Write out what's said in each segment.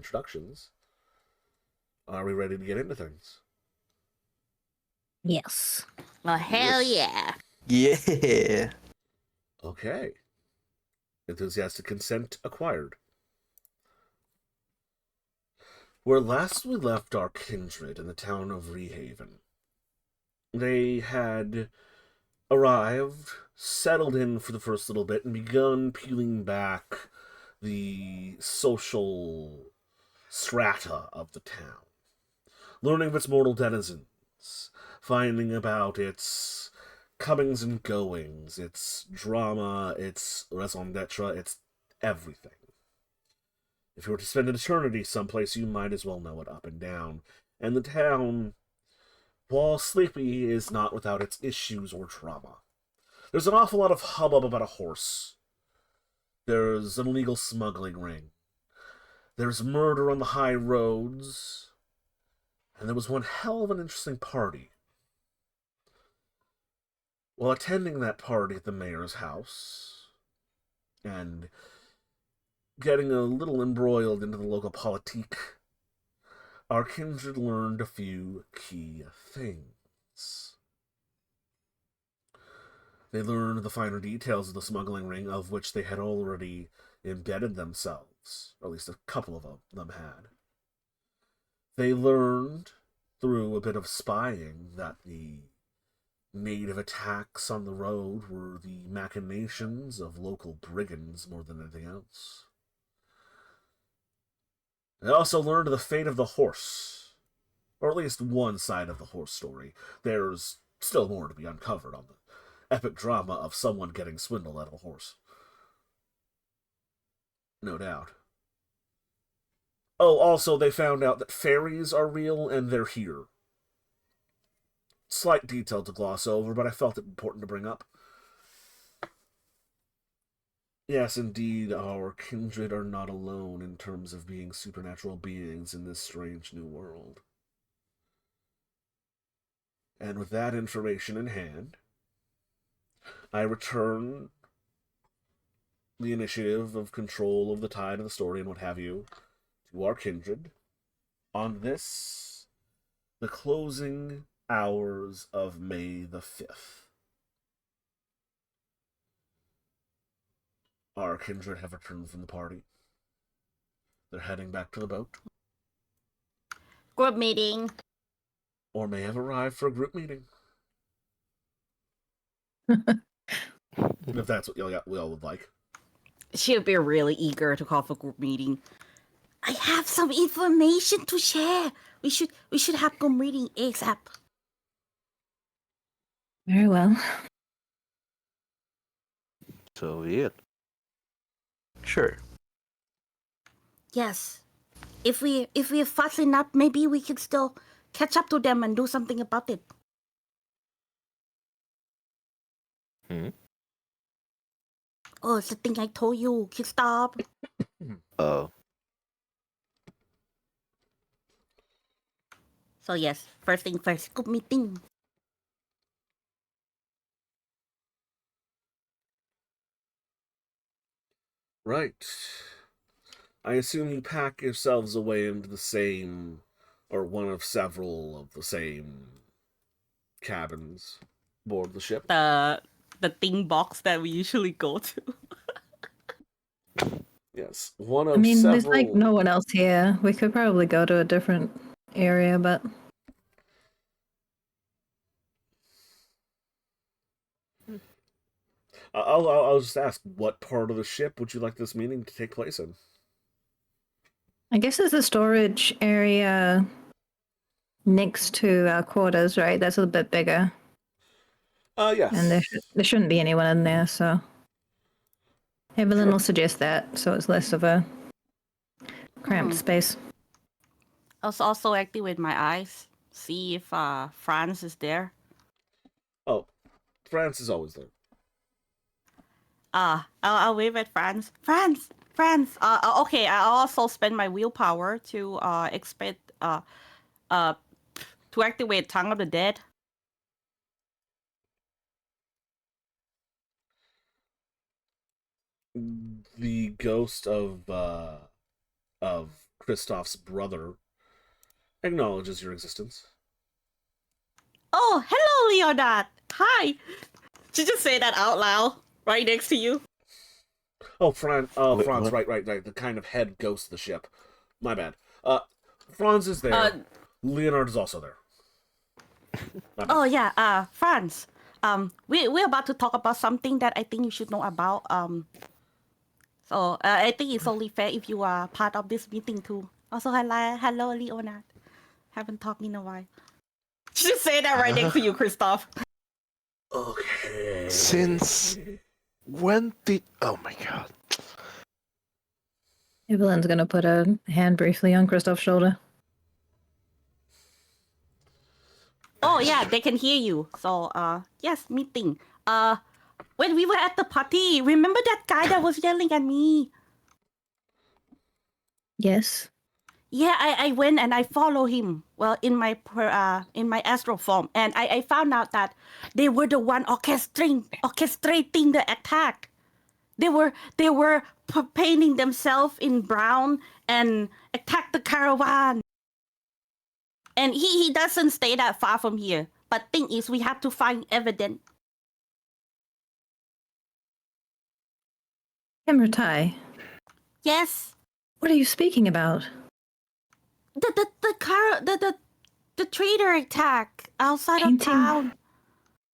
introductions, are we ready to get into things? Yes. Well, hell yeah. Yeah. Okay. Enthusiastic consent acquired. Where last we left our kindred in the town of Rehaven, they had arrived, settled in for the first little bit, and begun peeling back the social strata of the town, learning of its mortal denizens, finding about its comings and goings, its drama, its raison d'etre, its everything. If you were to spend an eternity someplace, you might as well know it up and down. And the town, while sleepy, is not without its issues or drama. There's an awful lot of hubbub about a horse. There's an illegal smuggling ring. There's murder on the high roads. And there was one hell of an interesting party. While attending that party at the mayor's house, and getting a little embroiled into the local politique, our kindred learned a few key things. They learned the finer details of the smuggling ring, of which they had already embedded themselves, or at least a couple of them had. They learned, through a bit of spying, that the native attacks on the road were the machinations of local brigands more than anything else. They also learned the fate of the horse, or at least one side of the horse story. There's still more to be uncovered on the epic drama of someone getting swindled out of a horse. No doubt. Oh, also, they found out that fairies are real and they're here. Slight detail to gloss over, but I felt it important to bring up. Yes, indeed, our kindred are not alone in terms of being supernatural beings in this strange new world. And with that information in hand, I return the initiative of control of the tide of the story and what have you to our kindred on this, the closing hours of May the 5th. Our kindred have returned from the party. They're heading back to the boat. Group meeting. Or may have arrived for a group meeting. If that's what we all would like. She'll be really eager to call for group meeting. I have some information to share. We should have group meeting ASAP. Very well. So yeah. Sure. Yes. If we're fast enough, maybe we can still catch up to them and do something about it. Oh, it's the thing I told you. Can stop. Oh. So yes, first thing first, group meeting. Right. I assume you pack yourselves away into the same, or one of several of the same cabins aboard the ship. The thing box that we usually go to. Yes, one of I mean, several. there's like no one else here. We could probably go to a different area, but I'll just ask, what part of the ship would you like this meeting to take place in? I guess there's a storage area next to our quarters, right? That's a little bit bigger. Yes. And there shouldn't be anyone in there, so Evelyn will suggest that, so it's less of a cramped space. I was also acting with my eyes. See if Franz is there. Oh, France is always there. I'll wave at Franz. Franz. Okay. I'll also spend my willpower to to activate Tongue of the Dead. The ghost of Kristoff's brother, acknowledges your existence. Oh, hello, Leonard. Hi. Did you just say that out loud right next to you? Oh, Wait, Franz, what? right. The kind of head ghost of the ship. My bad. Franz is there. Uh, Leonard is also there. My bad. Oh yeah, Franz. We're about to talk about something that I think you should know about. So I think it's only fair if you are part of this meeting too. Also, hello, Leonard. Haven't talked in a while. Just say that right next to you, Christoph. Okay. Since when did? Oh my god. Evelyn's gonna put a hand briefly on Kristoff's shoulder. Oh yeah, they can hear you. So yes, meeting. When we were at the party, remember that guy that was yelling at me? Yes. Yeah, I went and I follow him. Well, in my astral form, and I found out that they were the one orchestrating the attack. They were painting themselves in brown and attack the caravan. And he doesn't stay that far from here. But thing is, we have to find evidence. Emratai, Yes, what are you speaking about? the trader attack outside of Painting. town.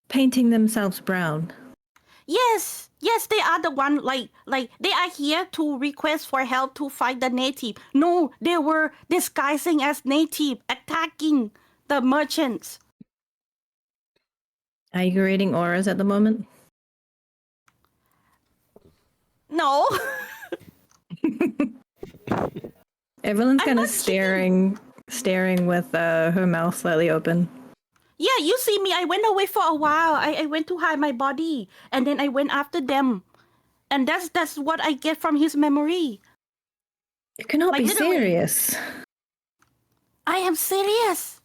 Painting themselves brown. Yes, they are the one. Like they are here to request for help to fight the native. No, they were disguising as native, attacking the merchants. Are you reading auras at the moment? No. Evelyn's I'm kind of not kidding. staring with her mouth slightly open. Yeah, you see me. I went away for a while. I went to hide my body, and then I went after them, and that's what I get from his memory. You cannot Like, be literally. serious. I am serious.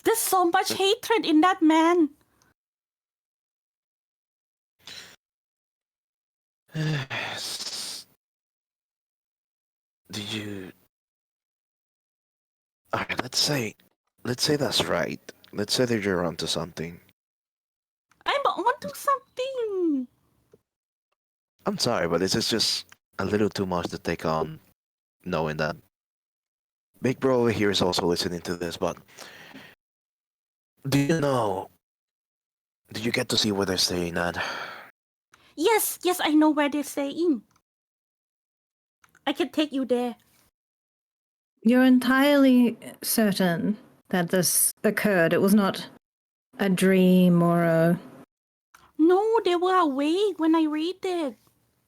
There's so much hatred in that man. Did you? Alright, let's say that's right. Let's say that you're onto something. I'm onto something. I'm sorry, but this is just a little too much to take on, knowing that Big Bro over here is also listening to this. But do you know? Did you get to see where they're staying at? Yes, I know where they're staying. I can take you there. You're entirely certain that this occurred. It was not a dream or a... No, they were awake when I read it.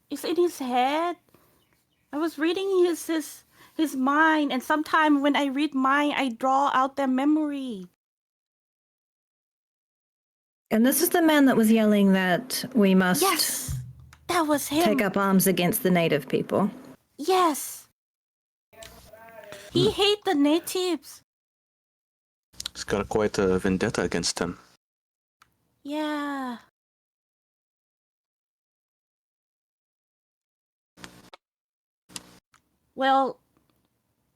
It's in his head. I was reading his mind, and sometimes when I read mine, I draw out their memory. And this is the man that was yelling that we must Yes, that was him. take up arms against the native people. Yes. He hates the natives. He's got quite a vendetta against them. Yeah. Well,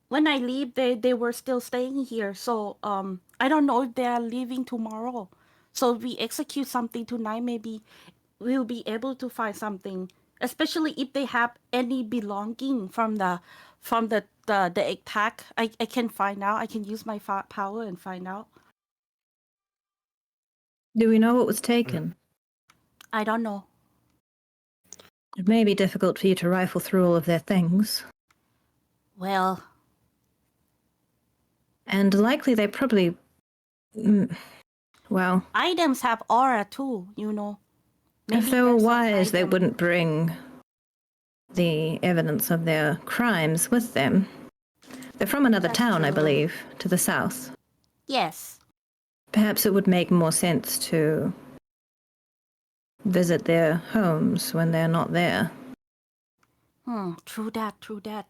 when I leave, they were still staying here. So I don't know if they are leaving tomorrow. So if we execute something tonight, maybe we'll be able to find something. Especially if they have any belonging from the attack. I can find out. I can use my power and find out. Do we know what was taken? I don't know. It may be difficult for you to rifle through all of their things. Well, And likely they probably... well, items have aura too, you know. if they were there's some wise, they item. wouldn't bring the evidence of their crimes with them. They're from another That's town, I true. believe, to the south. Yes. Perhaps it would make more sense to visit their homes when they're not there. True that.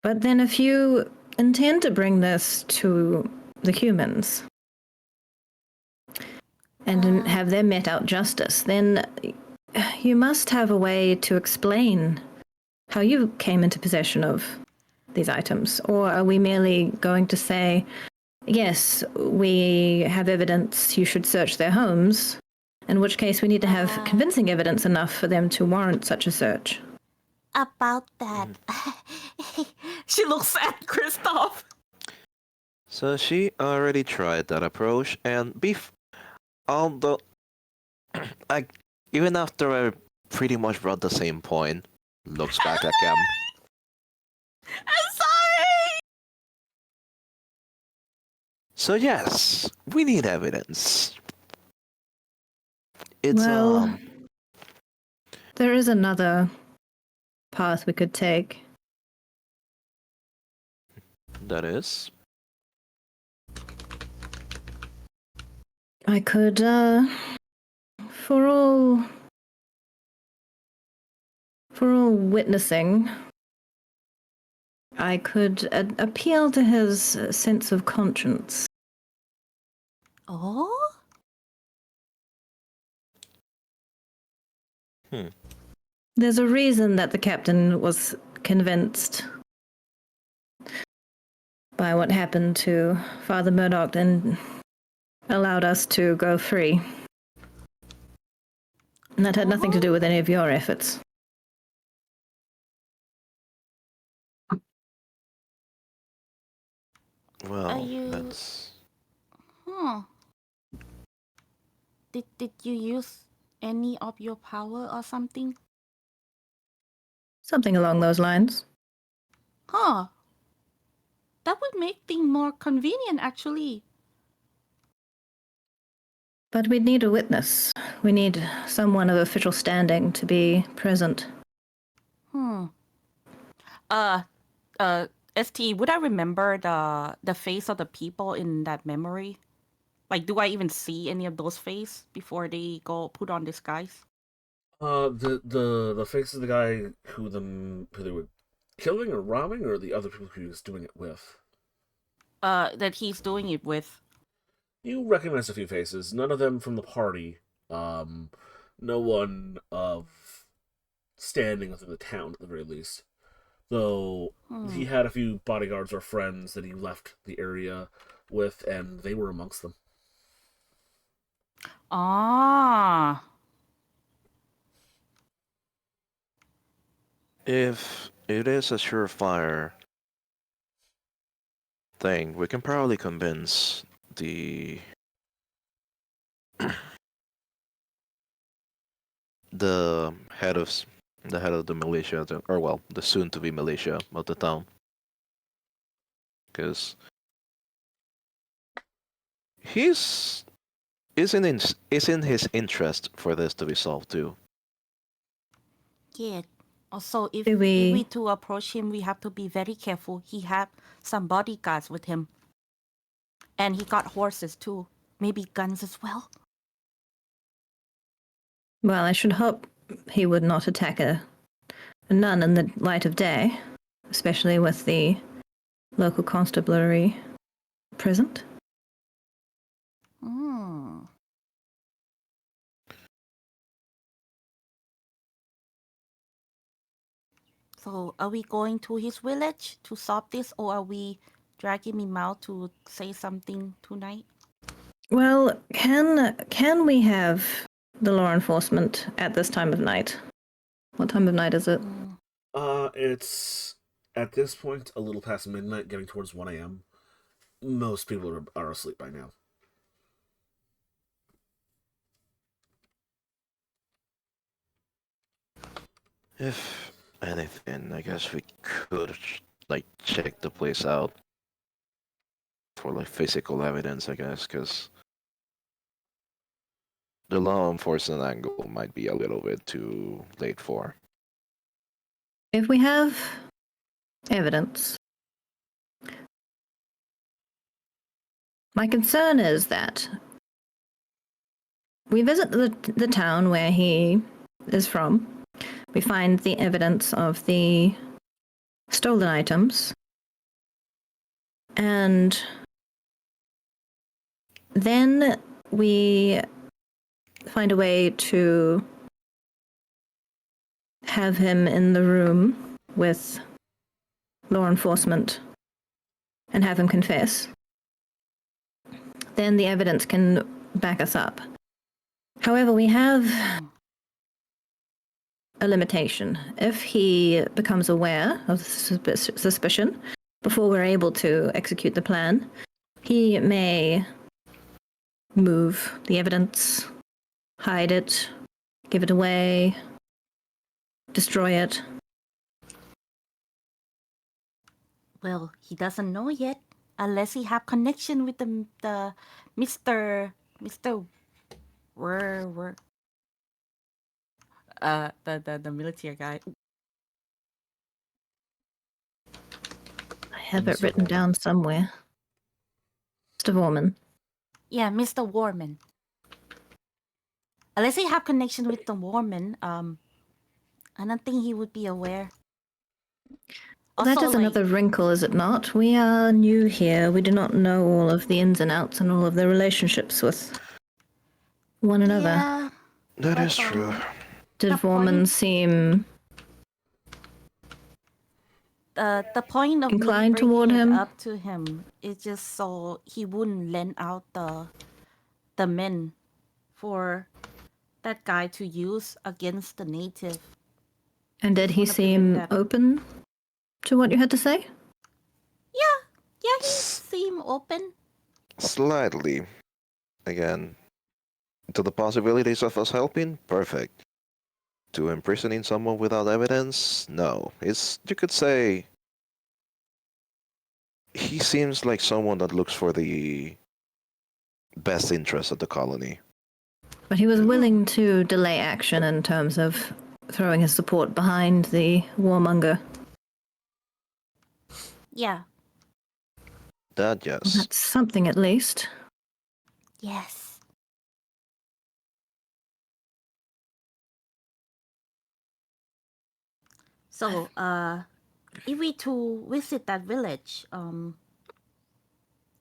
But then if you intend to bring this to the humans and have them met out justice, then you must have a way to explain how you came into possession of these items? Or are we merely going to say, yes, we have evidence, you should search their homes, in which case we need to have convincing evidence enough for them to warrant such a search? About that. She looks at Kristoff. So she already tried that approach, and although I, even after I pretty much brought the same point, looks back at Cam. I'm sorry. So yes, we need evidence. It's Well, there is another path we could take. that is. I could, for all witnessing, I could appeal to his sense of conscience. Oh? There's a reason that the captain was convinced by what happened to Father Murdoch and allowed us to go free. And that had nothing to do with any of your efforts. Well, you- that's. Huh. Did you use any of your power or something? Something along those lines. Huh. That would make things more convenient, actually. But we'd need a witness. We need someone of official standing to be present. ST, would I remember the face of the people in that memory? Like, do I even see any of those faces before they go put on disguise? The face of the guy who they were killing or robbing, or the other people he was doing it with. That he's doing it with. You recognize a few faces, none of them from the party. No one of standing within the town at the very least. Though he had a few bodyguards or friends that he left the area with, and they were amongst them. Ah. If it is a surefire thing, we can probably convince the the head of the militia, the soon-to-be militia of the town, because it's in his interest for this to be solved too. Yeah. Also, if Do we- we to approach him, we have to be very careful. He have some bodyguards with him. And he got horses too. Maybe guns as well. Well, I should hope he would not attack a nun in the light of day, especially with the local constabulary present. Hmm. So, are we going to his village to solve this, or are we dragging him out to say something tonight? Well, can we have the law enforcement at this time of night? What time of night is it? It's at this point a little past midnight, getting towards 1 a.m. Most people are asleep by now. If anything, I guess we could check the place out for physical evidence, I guess, because the law enforcement angle might be a little bit too late for. If we have evidence, my concern is that we visit the town where he is from. We find the evidence of the stolen items. And then we find a way to have him in the room with law enforcement and have him confess, then the evidence can back us up. However, we have a limitation. If he becomes aware of the suspicion before we're able to execute the plan, he may move the evidence, hide it, give it away, destroy it. Well, he doesn't know yet, unless he have connection with the Mr. Where the military guy. I have it written down somewhere. Mr. Vorman. Yeah, Mr. Warman. Unless he have connection with the Warman, I don't think he would be aware. That Also, is like, another wrinkle, is it not? We are new here. We do not know all of the ins and outs and all of the relationships with one another. Yeah, That but, is true. Did the Vorman point- seem the point of me inclined bringing toward it him? up to him is just so he wouldn't lend out the men for that guy to use against the native. And did he wanna prevent seem that. open to what you had to say? Yeah, he seemed open. Slightly. Again, to the possibilities of us helping, perfect. To imprisoning someone without evidence, no. You could say, he seems like someone that looks for the best interest of the colony. But he was willing to delay action in terms of throwing his support behind the warmonger. Yeah. That, Well, yes. that's something at least. Yes. So, if we to visit that village,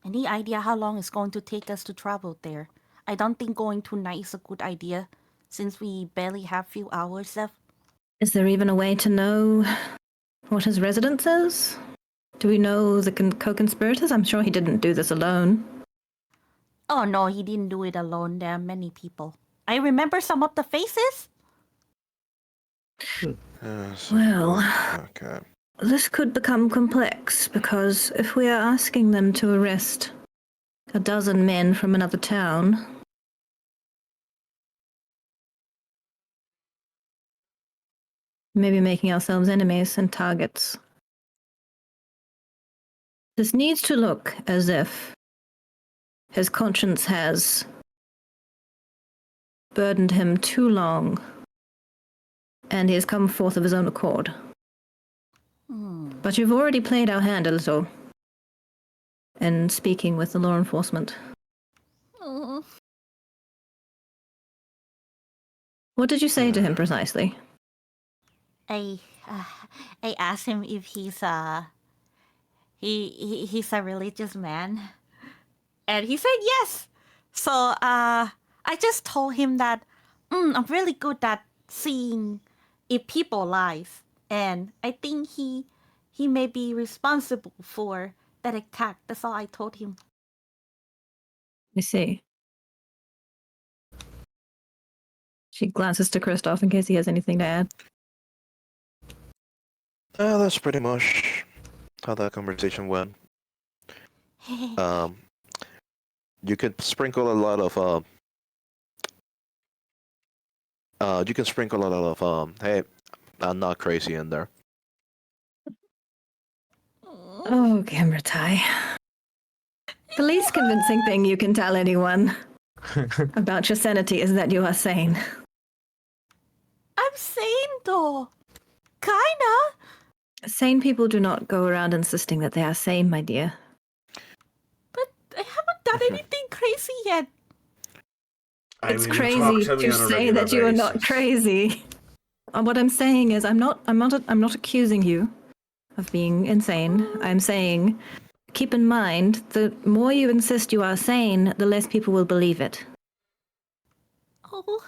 any idea how long it's going to take us to travel there? I don't think going tonight is a good idea, since we barely have few hours left. Is there even a way to know what his residence is? Do we know the co-conspirators? I'm sure he didn't do this alone. Oh no, he didn't do it alone. There are many people. I remember some of the faces. Well, Okay. this could become complex, because if we are asking them to arrest a dozen men from another town, maybe making ourselves enemies and targets. This needs to look as if his conscience has burdened him too long, and he has come forth of his own accord. But you've already played our hand a little in speaking with the law enforcement. What did you say to him precisely? I asked him if he's he's a religious man, and he said yes. So I just told him that I'm really good at seeing if people lies, and I think he may be responsible for that attack. That's all I told him. I see. She glances to Kristoff in case he has anything to add. That's pretty much how that conversation went. You could sprinkle a lot of you can sprinkle a lot of hey, I'm not crazy in there. Oh, Gamratai. The least convincing thing you can tell anyone about your sanity is that you are sane. I'm sane though, kinda. Sane people do not go around insisting that they are sane, my dear. But I haven't done anything crazy yet. It's you talk crazy to me to on a say regular that you are not basis. crazy. What I'm saying is, I'm not accusing you of being insane. I'm saying, keep in mind, the more you insist you are sane, the less people will believe it. Oh,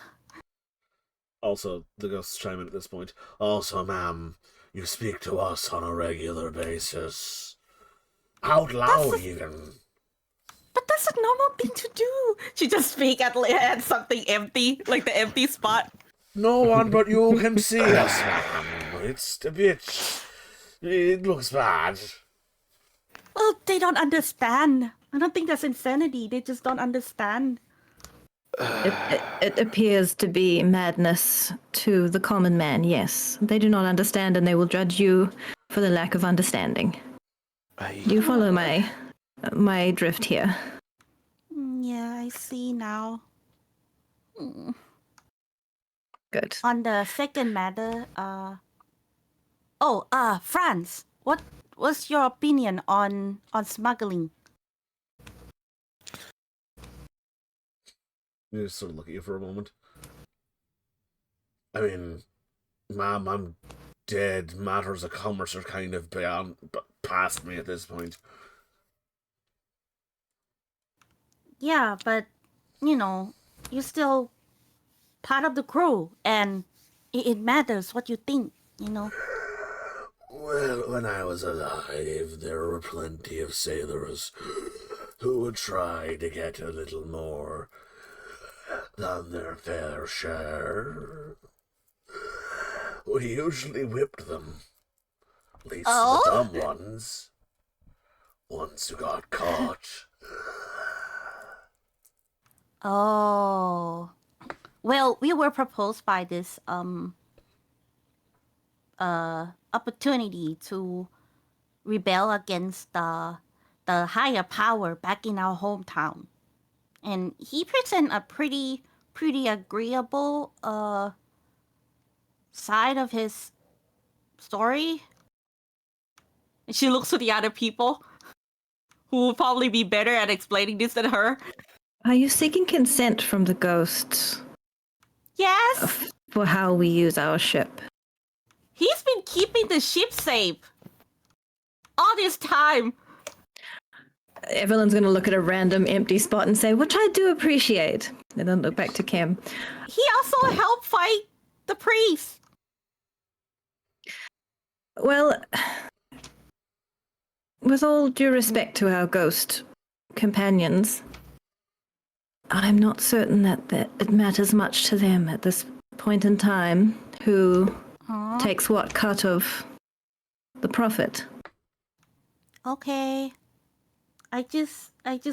Also, the ghosts chime in at this point. Also, ma'am, You speak to us on a regular basis. Out loud, even. But that's a normal thing to do. She just speak at something empty, like the empty spot. No one but you can see us, ma'am. It's a bit... It looks bad. Well, they don't understand. I don't think that's insanity. They just don't understand. It appears to be madness to the common man, yes. They do not understand and they will judge you for the lack of understanding. Do you follow my drift here? Yeah, I see now. Good. On the second matter, Franz, what was your opinion on smuggling? You just sort of look at you for a moment. I mean, ma'am, I'm dead. Matters of commerce are kind of past me at this point. Yeah, but you're still part of the crew, and it matters what you think. Well, when I was alive, there were plenty of sailors who would try to get a little more than their fair share. We usually whipped them. At least the dumb ones. Ones who got caught. Oh. Well, we were proposed by this opportunity to rebel against the higher power back in our hometown. And he present a pretty agreeable side of his story. And she looks to the other people who will probably be better at explaining this than her. Are you seeking consent from the ghosts Yes! for how we use our ship? He's been keeping the ship safe all this time. Evelyn's going to look at a random empty spot and say, which I do appreciate. And then look back to Kim. He also helped fight the priest. Well, with all due respect to our ghost companions, I'm not certain that it matters much to them at this point in time who takes what cut of the profit. Okay. I just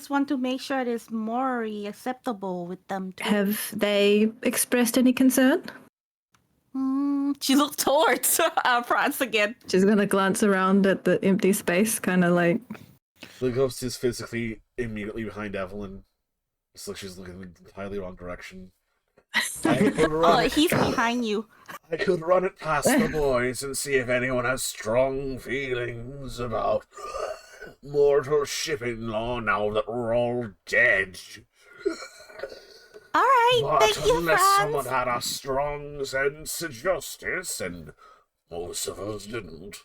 want to make sure it is morally acceptable with them too. Have they expressed any concern? She looked towards Franz again. She's going to glance around at the empty space, kind of like... The ghost is physically immediately behind Evelyn. It's like she's looking in the entirely wrong direction. He's behind you. I could run it past the boys and see if anyone has strong feelings about mortal shipping law now that we're all dead. All right, But thank you, unless Franz. someone had a strong sense of justice, and most of us didn't.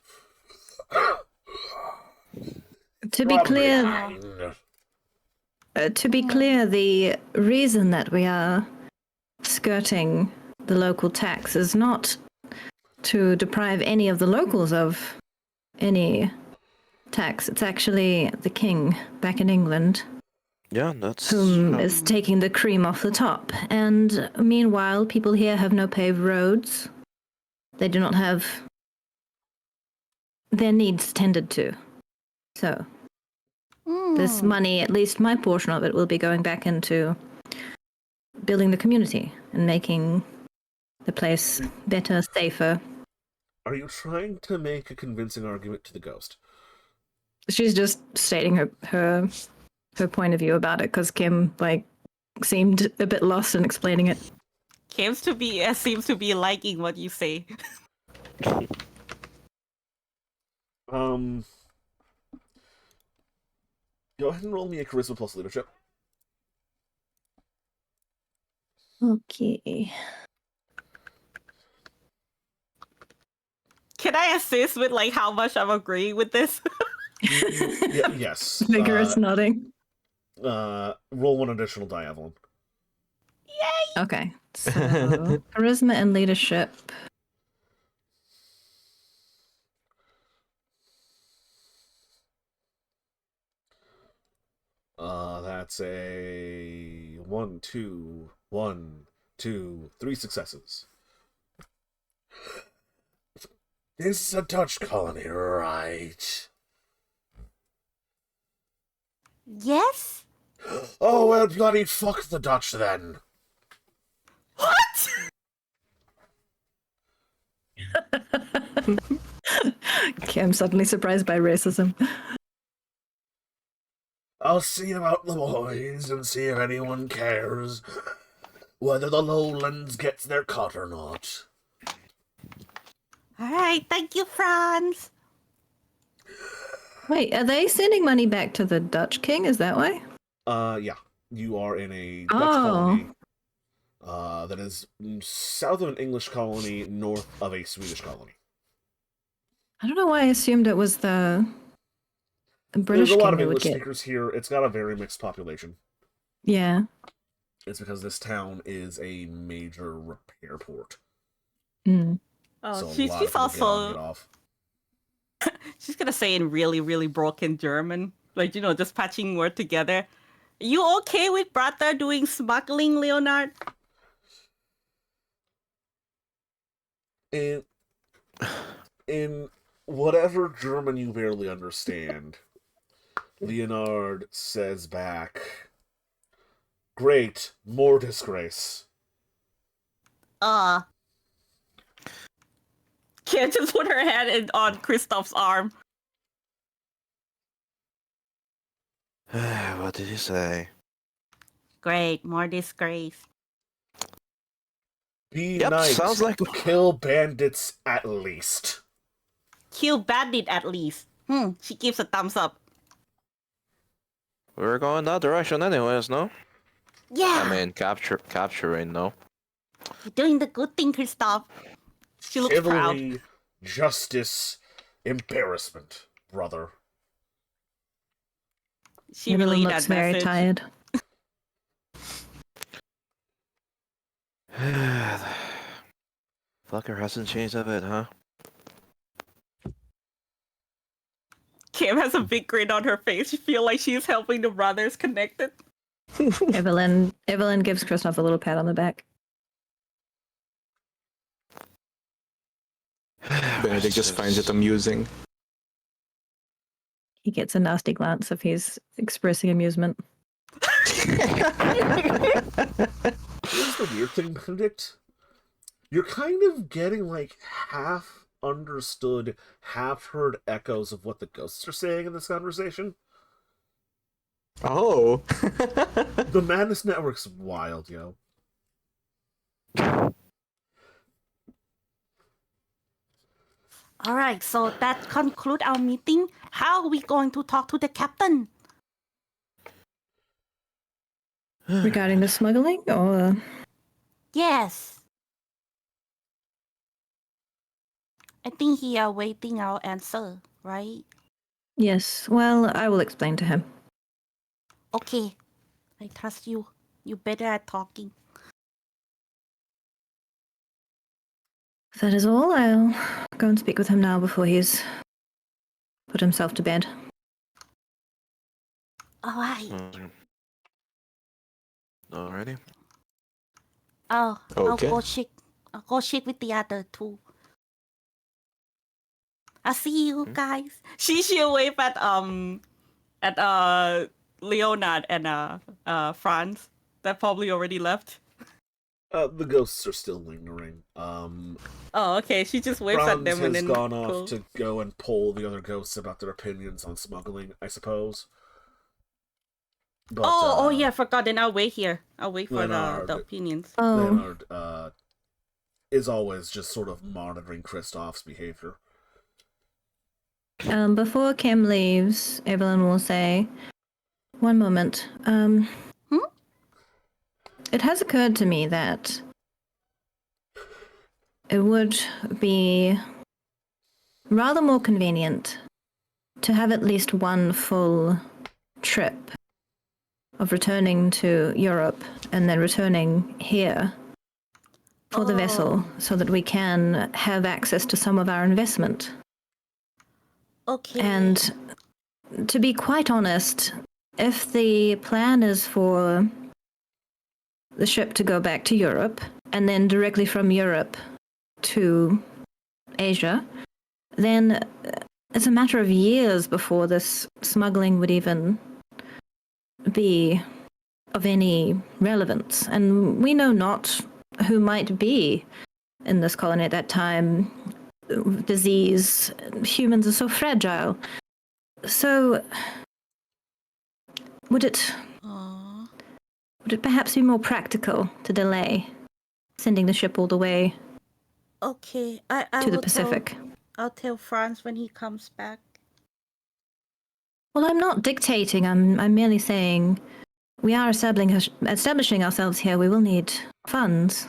To be clear, the reason that we are skirting the local tax is not to deprive any of the locals of any tax. It's actually the king back in England Yeah, that's whom is taking the cream off the top. And meanwhile, people here have no paved roads. They do not have their needs tended to. So this money, at least my portion of it, will be going back into building the community and making the place better, safer. Are you trying to make a convincing argument to the ghost? She's just stating her point of view about it because Kim seemed a bit lost in explaining it. Seems to be liking what you say. Go ahead and roll me a charisma plus leadership. Okay. Can I assist with how much I'm agreeing with this? Yes. Vigorous nodding. Roll one additional die, Evelyn. Yay! Okay. So charisma and leadership. That's a 1, 2, 1, 2, 3 successes. This is a Dutch colony, right? Yes? Oh, well, bloody fuck the Dutch then. What? Okay, I'm suddenly surprised by racism. I'll see about the boys and see if anyone cares whether the lowlands gets their cut or not. Alright, thank you, Franz. Wait, are they sending money back to the Dutch king? Is that why? Yeah. You are in a Dutch Oh. colony. That is south of an English colony, north of a Swedish colony. I don't know why I assumed it was the British There's a lot king of who would English get. speakers here. It's got a very mixed population. Yeah. It's because this town is a major repair port. Mm. Oh, So a lot of she's people get on, also get off. she's gonna say in really, really broken German, like just patching word together. You okay with brother doing smuggling, Leonard? In whatever German you barely understand, Leonard says back, "Great, more disgrace." Can't just put her head on Kristoff's arm. What did you say? Great, more disgrace. Be Yep, nice. sounds like- Kill bandits at least. Kill bandit at least. She gives a thumbs up. We're going that direction anyways, no? Yeah, I mean, capturing, no? you're doing the good thing, Kristoff. She looks proud. Chivalry, justice, embarrassment, brother. She Everyone relayed looks that very message. tired. Fucker hasn't changed a bit, huh? Kim has a big grin on her face. She feels like she's helping the brothers connected. Evelyn gives Kristoff a little pat on the back. Benedict just finds it amusing. He gets a nasty glance if he's expressing amusement. Here's the weird thing, Benedict. You're kind of getting like half understood, half heard echoes of what the ghosts are saying in this conversation. Oh. The Madness Network's wild, yo. All right, so that concludes our meeting. How are we going to talk to the captain? Regarding the smuggling, or Yes. I think he are waiting our answer, right? yes, well, I will explain to him. Okay. I trust you. You're better at talking. If that is all, I'll go and speak with him now before he's put himself to bed. All right. Alrighty. I'll Okay. go check. I'll go check with the other two. I'll see you guys. She'll wave at Leonard and Franz that probably already left. The ghosts are still lingering. Oh, okay. She just waves at Franz them and has then gone off cool. to go and poll the other ghosts about their opinions on smuggling, I suppose. But, oh yeah, forgot. Then I'll wait here. I'll wait for Leonard. the opinions. Oh, Leonard is always just sort of monitoring Kristoff's behavior. before Kim leaves, Evelyn will say, "One moment. It has occurred to me that it would be rather more convenient to have at least one full trip of returning to Europe and then returning here for the vessel so that we can have access to some of our investment. Okay. And to be quite honest, if the plan is for the ship to go back to Europe and then directly from Europe to Asia, then it's a matter of years before this smuggling would even be of any relevance. And we know not who might be in this colony at that time. Disease, humans are so fragile. So would it perhaps be more practical to delay sending the ship all the way Okay, I to the will Pacific? I'll tell Franz when he comes back. Well, I'm not dictating. I'm merely saying we are establishing ourselves here. We will need funds.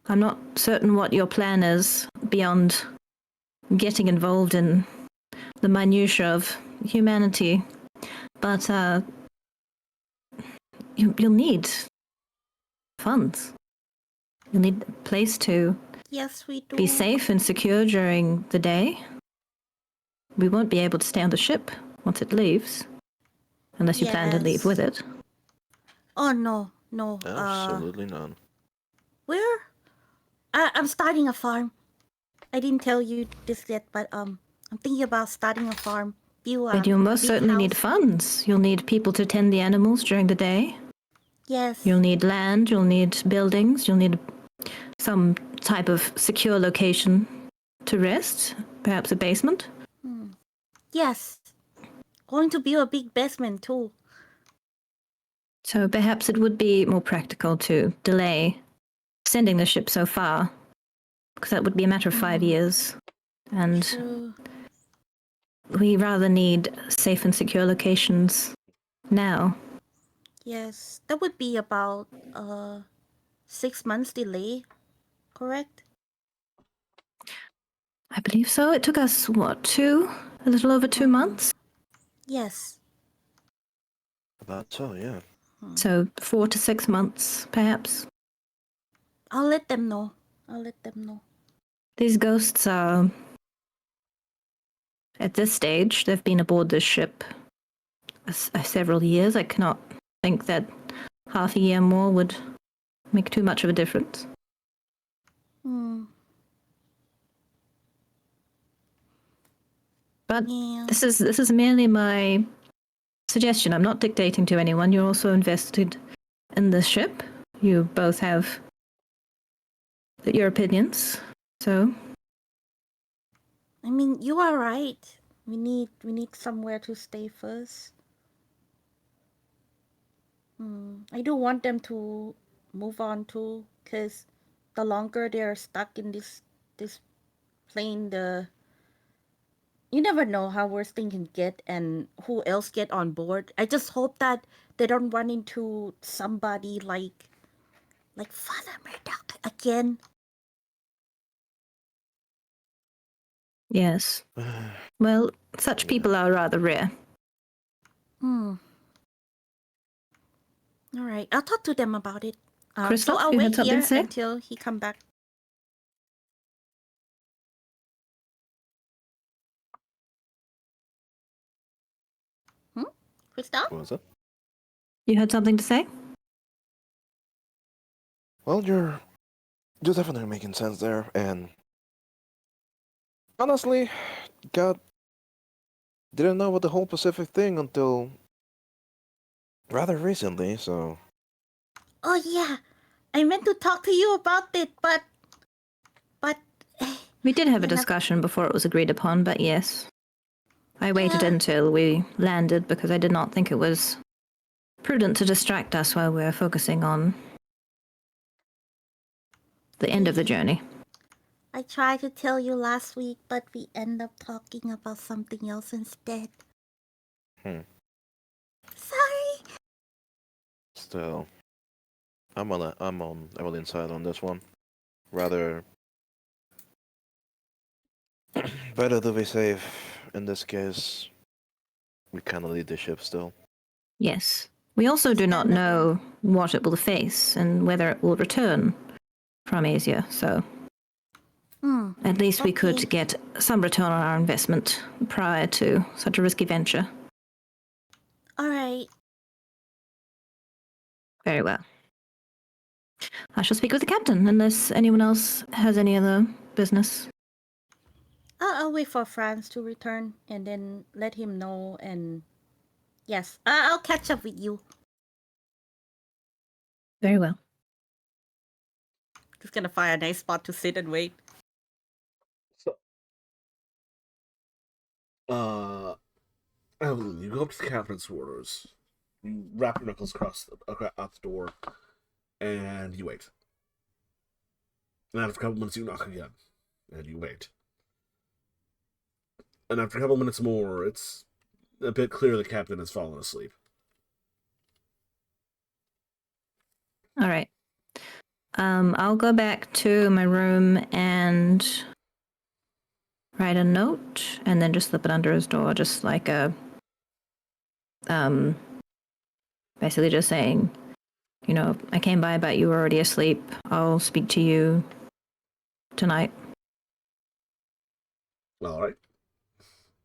I'm not certain what your plan is beyond getting involved in the minutiae of humanity, but you'll need funds. You'll need a place to Yes, we do. be safe and secure during the day. We won't be able to stay on the ship once it leaves, unless you plan to leave Yes. with it. Oh no. Absolutely none. Where? I'm starting a farm. I didn't tell you this yet, but I'm thinking about starting a farm. But you'll most big certainly need house. funds. You'll need people to tend the animals during the day. Yes. You'll need land, you'll need buildings, you'll need some type of secure location to rest, perhaps a basement. Yes. Going to build a big basement too. So perhaps it would be more practical to delay sending the ship so far, because that would be a matter of 5 years. And True. we rather need safe and secure locations now. Yes. That would be about 6 months delay, correct? I believe so. It took us, a little over 2 months? Yes. About so, yeah. So 4 to 6 months, perhaps. I'll let them know. These ghosts are, at this stage, they've been aboard this ship several years. I cannot think that half a year more would make too much of a difference. But Yeah. this is merely my suggestion. I'm not dictating to anyone. You're also invested in this ship. You both have your opinions. So I mean, you are right. We need somewhere to stay first. I do want them to move on too, because the longer they're stuck in this plane, you never know how worse things can get and who else get on board. I just hope that they don't run into somebody like Father Murdoch again. yes. Well, such people are rather rare. All right, I'll talk to them about it. So Christoph, I'll you had wait something here to say? until he come back. Christoph? What was it? You had something to say? Well, you're definitely making sense there, and honestly, God didn't know about the whole Pacific thing until rather recently, so Oh yeah, I meant to talk to you about it, but We did have a You never- discussion before it was agreed upon, but yes. I waited until we landed because I did not think it was prudent to distract us while we were focusing on the end of the journey. I tried to tell you last week, but we end up talking about something else instead. Sorry. still, I'm on Evelyn's side on this one. Rather, better to be safe in this case. We kind of lead the ship still. Yes. We also do not know what it will face and whether it will return from Asia, so at least we could get some return on our investment prior to such a risky venture. All right. Very well. I shall speak with the captain, unless anyone else has any other business. I'll wait for Franz to return and then let him know. And yes, I'll catch up with you. Very well. Just gonna find a nice spot to sit and wait. So, Evelyn, you go up to the captain's quarters. You wrap your knuckles out the door, and you wait. And after a couple minutes, you knock again, and you wait. And after a couple minutes more, it's a bit clear the captain has fallen asleep. All right. I'll go back to my room and write a note, and then just slip it under his door, just like a, basically just saying, you know, I came by, but you were already asleep. I'll speak to you tonight. All right.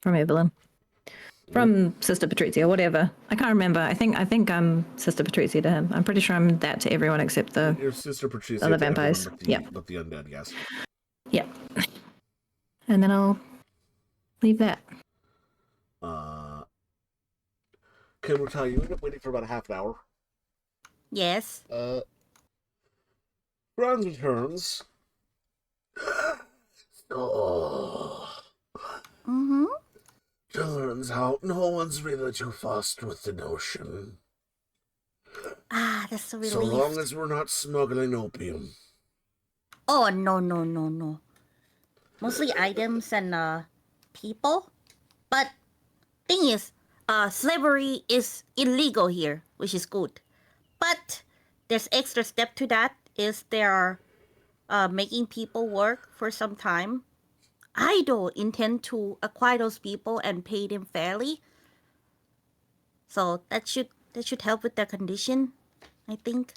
From Evelyn. From Sister Patrizia, whatever. I can't remember. I think I'm Sister Patrizia to him. I'm pretty sure I'm that to everyone except the Your sister Patricia other to everyone vampires. but the, Yeah. but the undead, yes. Yeah. And then I'll leave that. Can we tell you end up waiting for about a half an hour? Yes. Franz returns. Oh. Mm-hmm. Turns out no one's really too fussed with the notion. Ah, that's a relief. So long as we're not smuggling opium. Oh, no. Mostly items and people. But thing is, slavery is illegal here, which is good. But there's extra step to that is they are making people work for some time. I don't intend to acquire those people and pay them fairly. So that should help with their condition, I think.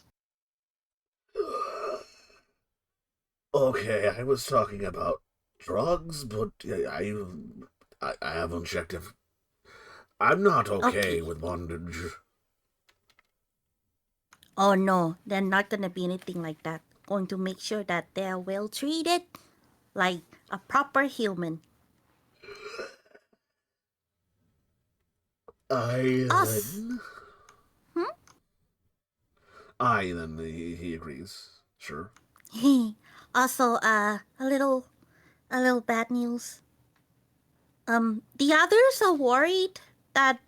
Okay, I was talking about drugs, but I haven't checked if... I'm not okay with bondage. Oh no, they're not gonna be anything like that. Going to make sure that they're well treated, like a proper human. Us. He agrees. Sure. Also, a little bad news. The others are worried that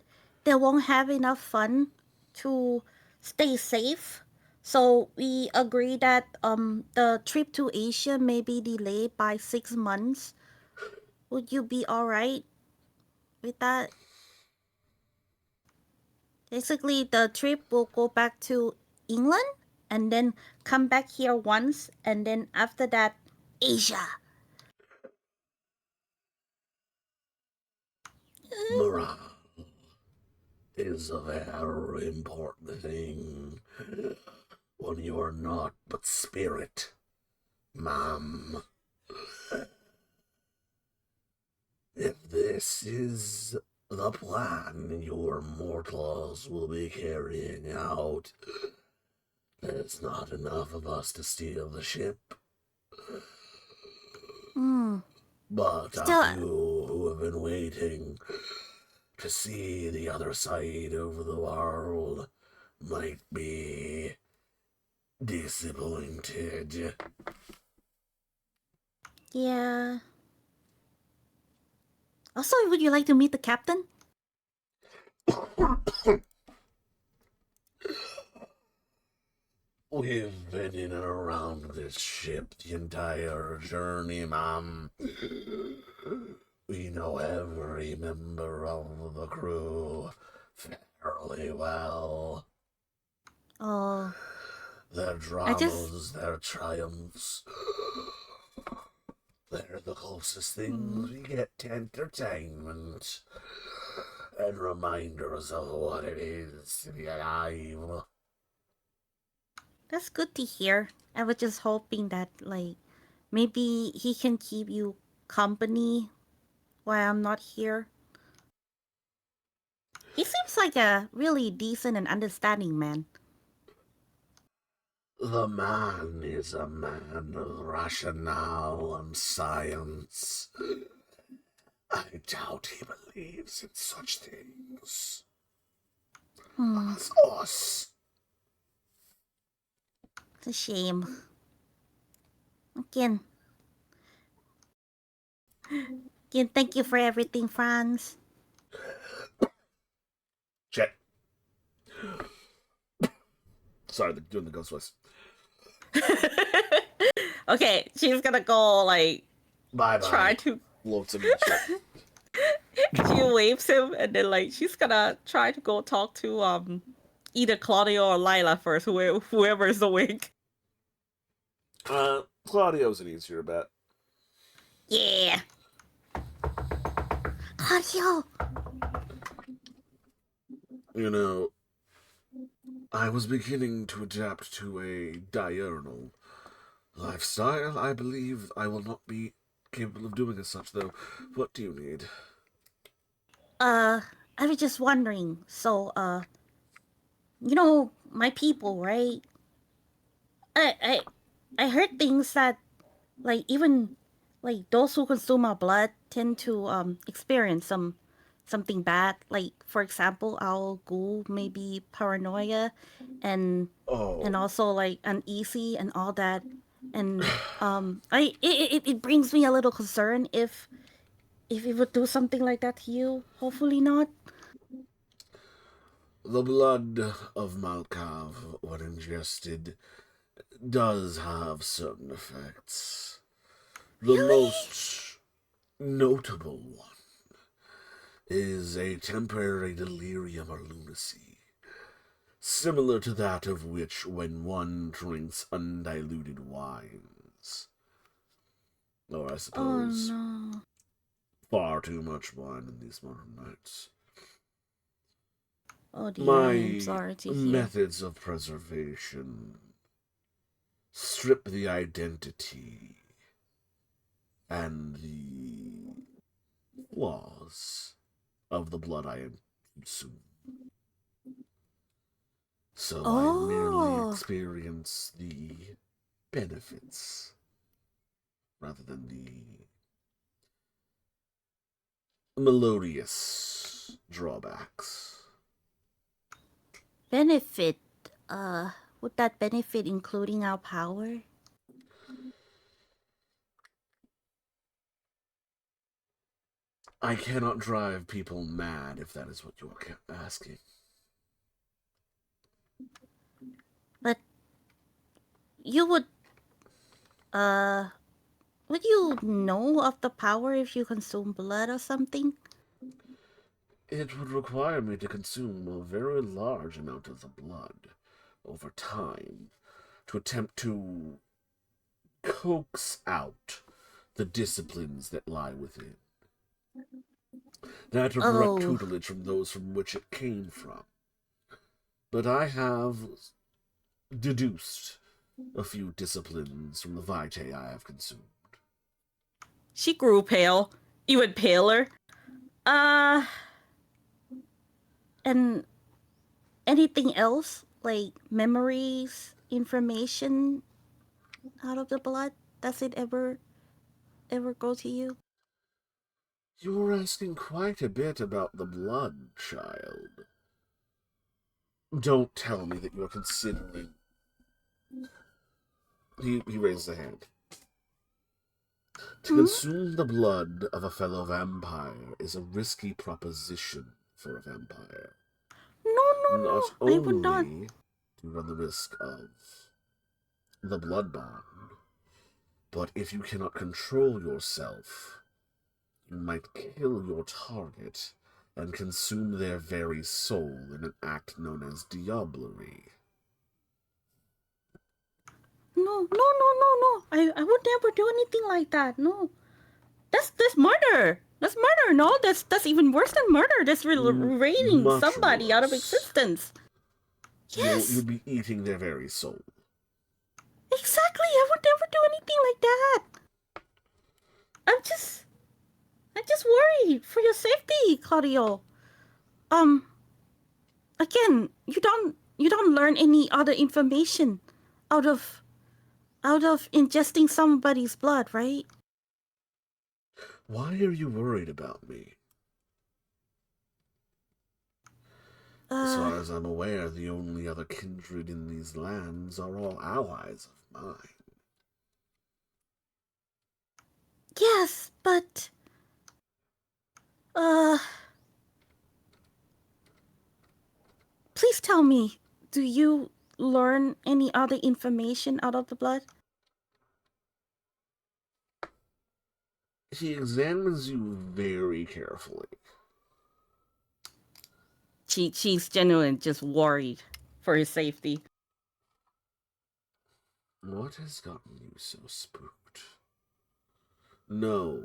they won't have enough fun to stay safe. So we agree that the trip to Asia may be delayed by 6 months. Would you be alright with that? Basically, the trip will go back to England and then come back here once, and then after that, Asia. Morale is a very important thing when you are not but spirit, ma'am. If this is the plan your mortals will be carrying out, there's not enough of us to steal the ship. But a few who have been waiting to see the other side of the world might be disappointed. Yeah. Also, would you like to meet the captain? We've been in and around this ship the entire journey, ma'am. We know every member of the crew fairly well. Oh. Their dramas, their triumphs. They're the closest things we get to entertainment. And reminders of what it is to be alive. That's good to hear. I was just hoping that, like, maybe he can keep you company while I'm not here. He seems like a really decent and understanding man. The man is a man of rationale and science. I doubt he believes in such things as us. It's a shame. Again, thank you for everything, Franz. Check. Sorry, doing the ghost voice. Okay, she's gonna go like Bye bye. try to. Love to meet you. She waves him, and then like she's gonna try to go talk to either Claudio or Lila first, whoever is awake. Claudio's an easier bet. Yeah. Claudio. You know, I was beginning to adapt to a diurnal lifestyle. I believe I will not be capable of doing as such, though. What do you need? I was just wondering. So, you know, my people, right? I heard things that, like, even like those who consume our blood tend to experience something bad. Like, for example, our ghoul may be paranoia, and Oh, also like uneasy and all that. And it brings me a little concern if it would do something like that to you. Hopefully not. the blood of Malkav, when ingested, does have certain effects. The most notable one is a temporary delirium or lunacy, similar to that of which when one drinks undiluted wines. Or I Oh suppose no. far too much wine in these modern nights. Oh dear, I am My sorry to hear. methods of preservation strip the identity and the flaws of the blood I consume. So I merely Oh. experience the benefits rather than the melodious drawbacks. Benefit. Would that benefit including our power? I cannot drive people mad if that is what you are asking. But you would would you know of the power if you consume blood or something? It would require me to consume a very large amount of the blood over time to attempt to coax out the disciplines that lie within. That of direct Oh. tutelage from those from which it came from. But I have deduced a few disciplines from the vitae I have consumed. She grew pale, even paler. And anything else? Like memories, information out of the blood? Does it ever go to you? You're asking quite a bit about the blood, child. Don't tell me that you're considering. He raises a hand. To consume the blood of a fellow vampire is a risky proposition for a vampire. No. Not I would not. only do you run the risk of the blood bond, but if you cannot control yourself, you might kill your target and consume their very soul in an act known as diablerie. No. I would never do anything like that. No. That's murder. That's murder. No, that's even worse than murder. That's raiding Much somebody out of worse. existence. Yes. You'd be eating their very soul. Exactly. I would never do anything like that. I'm just worried for your safety, Claudio. again, you don't learn any other information out of ingesting somebody's blood, right? Why are you worried about me? As far as I'm aware, the only other kindred in these lands are all allies of mine. Yes, but please tell me, do you learn any other information out of the blood? He examines you very carefully. She's genuine, just worried for his safety. What has gotten you so spooked? No,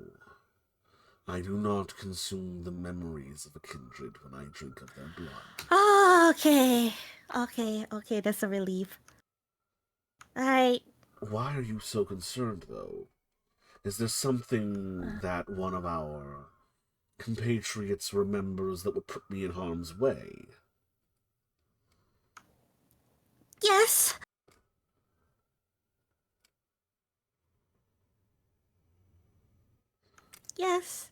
I do not consume the memories of a kindred when I drink of their blood. Oh, okay. Okay, that's a relief. Alright. Why are you so concerned, though? Is there something that one of our compatriots remembers that would put me in harm's way? Yes. Yes.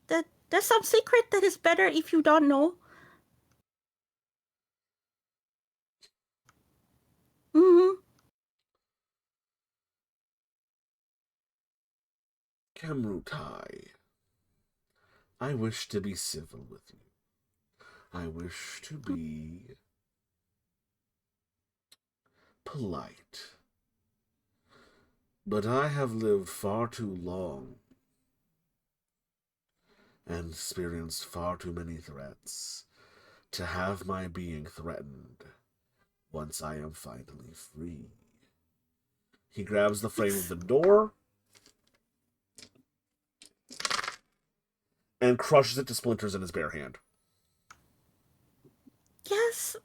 There's some secret that is better if you don't know. Mm-hmm. Kamrutai, I wish to be civil with you. I wish to be polite. But I have lived far too long and experienced far too many threats to have my being threatened once I am finally free. He grabs the frame of the door and crushes it to splinters in his bare hand. Yes.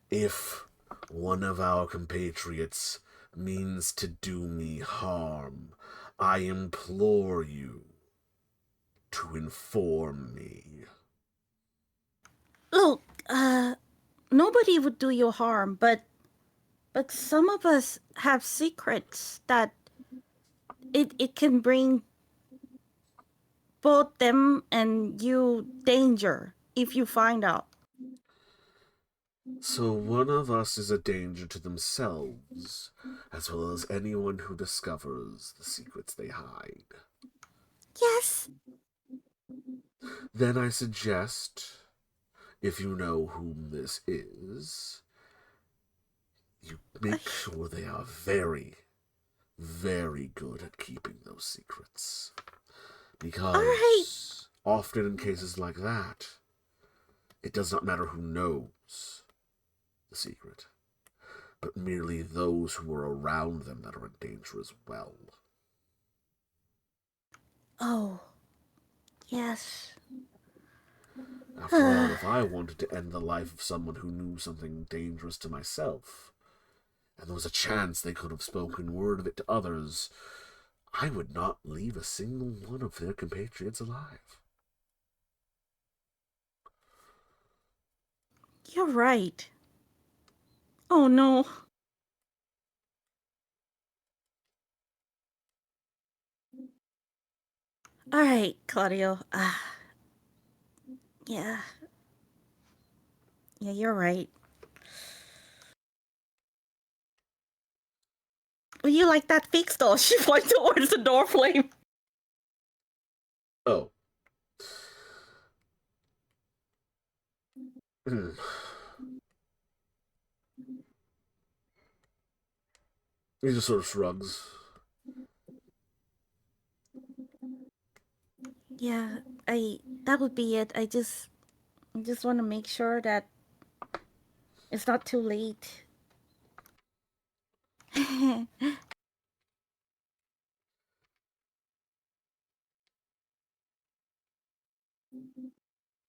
If one of our compatriots means to do me harm, I implore you to inform me. Look, nobody would do you harm, but some of us have secrets that it can bring both them and you danger if you find out. So one of us is a danger to themselves, as well as anyone who discovers the secrets they hide. Yes. Then I suggest, if you know whom this is, you make sure they are very, very good at keeping those secrets. Because often in cases like that, it does not matter who knows the secret, but merely those who are around them that are in danger as well. Oh. Yes. After all, if I wanted to end the life of someone who knew something dangerous to myself, and there was a chance they could have spoken word of it to others, I would not leave a single one of their compatriots alive. You're right. Oh no. All right, Claudio. Yeah. Yeah, you're right. Well, you like that fix though? She points towards the door flame. Oh. He just sort of shrugs. Yeah, that would be it. I just want to make sure that it's not too late.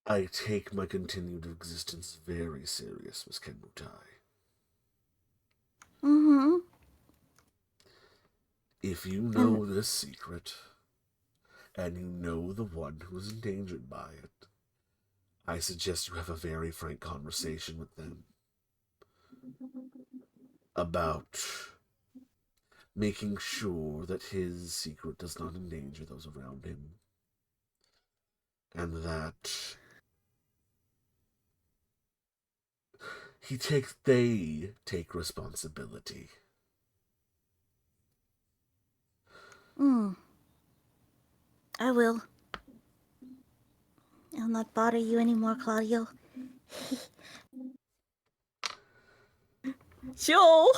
I take my continued existence very serious, Miss Kenmutai. Mm-hmm. If you know this secret, and you know the one who's endangered by it, I suggest you have a very frank conversation with them about making sure that his secret does not endanger those around him, and that they take responsibility. I will. I'll not bother you anymore, Claudio. She'll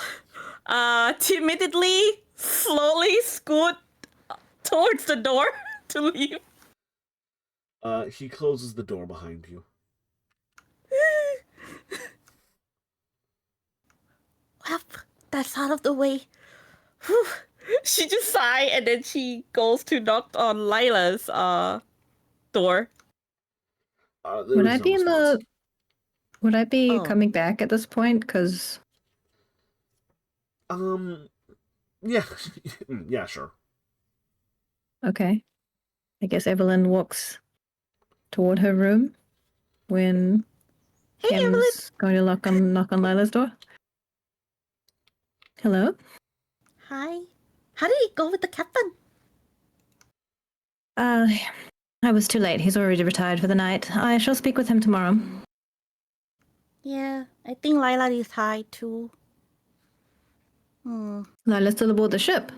timidly, slowly scoot towards the door to leave. He closes the door behind you. Well, that's out of the way. Whew. She just sigh and then she goes to knock on Lila's door. There Would is I no be in response. the? Would I be Oh. coming back at this point? Because Yeah, yeah, sure. okay, I guess Evelyn walks toward her room when Hey, Evelyn. Kim's going to knock on Lila's door. Hello. Hi. How did it go with the captain? I was too late. He's already retired for the night. I shall speak with him tomorrow. Yeah, I think Lila is high too. Lila's still aboard the ship.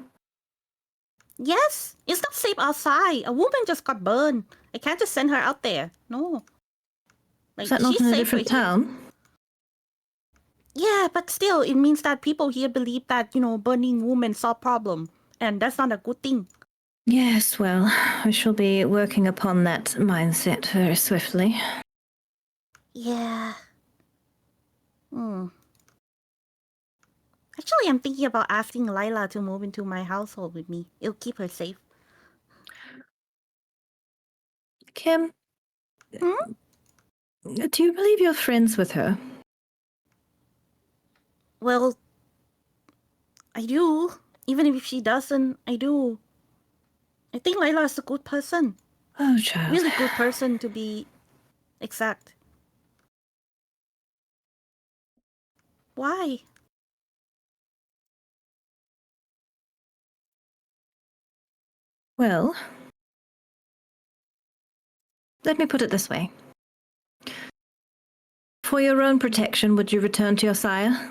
Yes, it's not safe outside. A woman just got burned. I can't just send her out there. No. Like, Is that not she's in a safe different right here. town? Yeah, but still, it means that people here believe that, burning women solve problem. And that's not a good thing. Yes, well, I shall be working upon that mindset very swiftly. Yeah. Actually, I'm thinking about asking Lila to move into my household with me. It'll keep her safe. Kim, do you believe you're friends with her? Well, I do. Even if she doesn't, I do. I think Lila is a good person. Oh, child. Really good person to be exact. Why? Well, let me put it this way. For your own protection, would you return to your sire?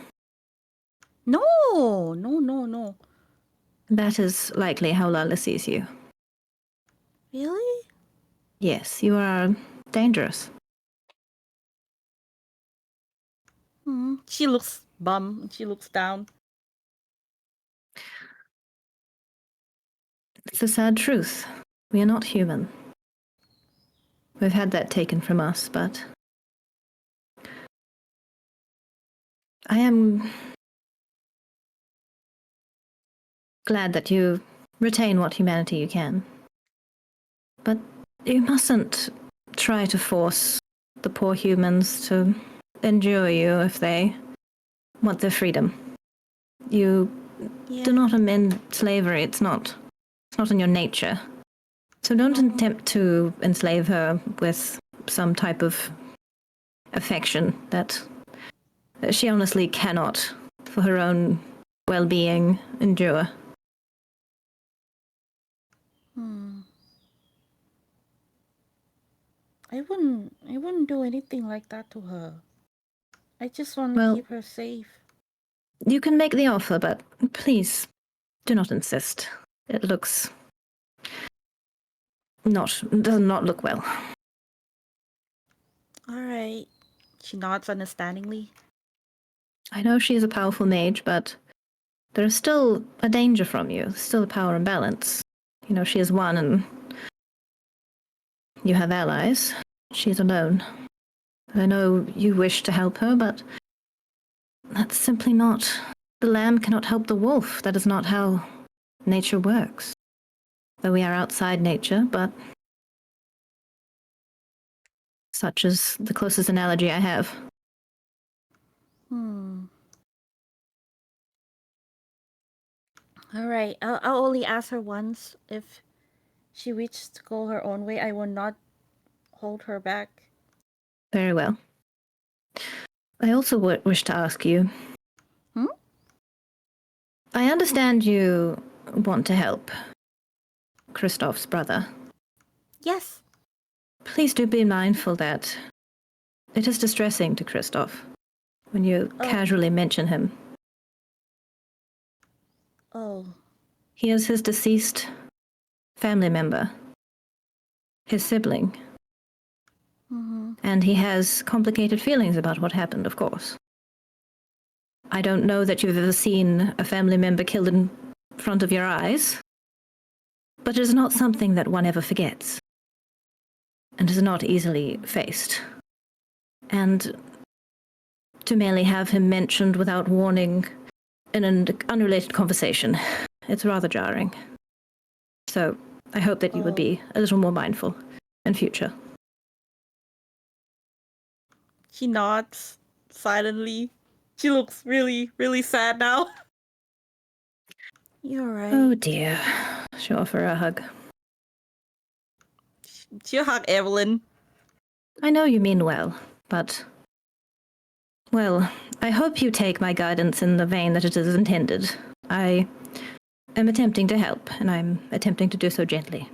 No, no, no, no. That is likely how Lala sees you. Really? Yes, you are dangerous. She looks bummed. She looks down. It's the sad truth. We are not human. We've had that taken from us, but I am glad that you retain what humanity you can. But you mustn't try to force the poor humans to endure you if they want their freedom. You do not amend slavery. It's not in your nature. So don't attempt to enslave her with some type of affection that she honestly cannot, for her own well-being, endure. I wouldn't do anything like that to her. I just want to Well- keep her safe. You can make the offer, but please do not insist. It looks does not look well. All right. She nods understandingly. I know she is a powerful mage, but there is still a danger from you. Still a power imbalance. You know, she is one and you have allies. She is alone. I know you wish to help her, but that's simply not... The lamb cannot help the wolf. That is not how nature works. Though we are outside nature, but such is the closest analogy I have. All right. I'll only ask her once. If she wishes to go her own way, I will not hold her back. Very well. I also wish to ask you. I understand you want to help Christoph's brother. Yes. Please do be mindful that it is distressing to Christoph when you casually mention him. Oh. He is his deceased family member, his sibling. Mm-hmm. And he has complicated feelings about what happened, of course. I don't know that you've ever seen a family member killed in front of your eyes, but it is not something that one ever forgets, and is not easily faced. And to merely have him mentioned without warning in an unrelated conversation, it's rather jarring. So I hope that you would be a little more mindful in future. She nods silently. She looks really, really sad now. You're right. Oh dear. She'll offer her a hug. She'll hug Evelyn. I know you mean well, but... Well, I hope you take my guidance in the vein that it is intended. I am attempting to help, and I'm attempting to do so gently.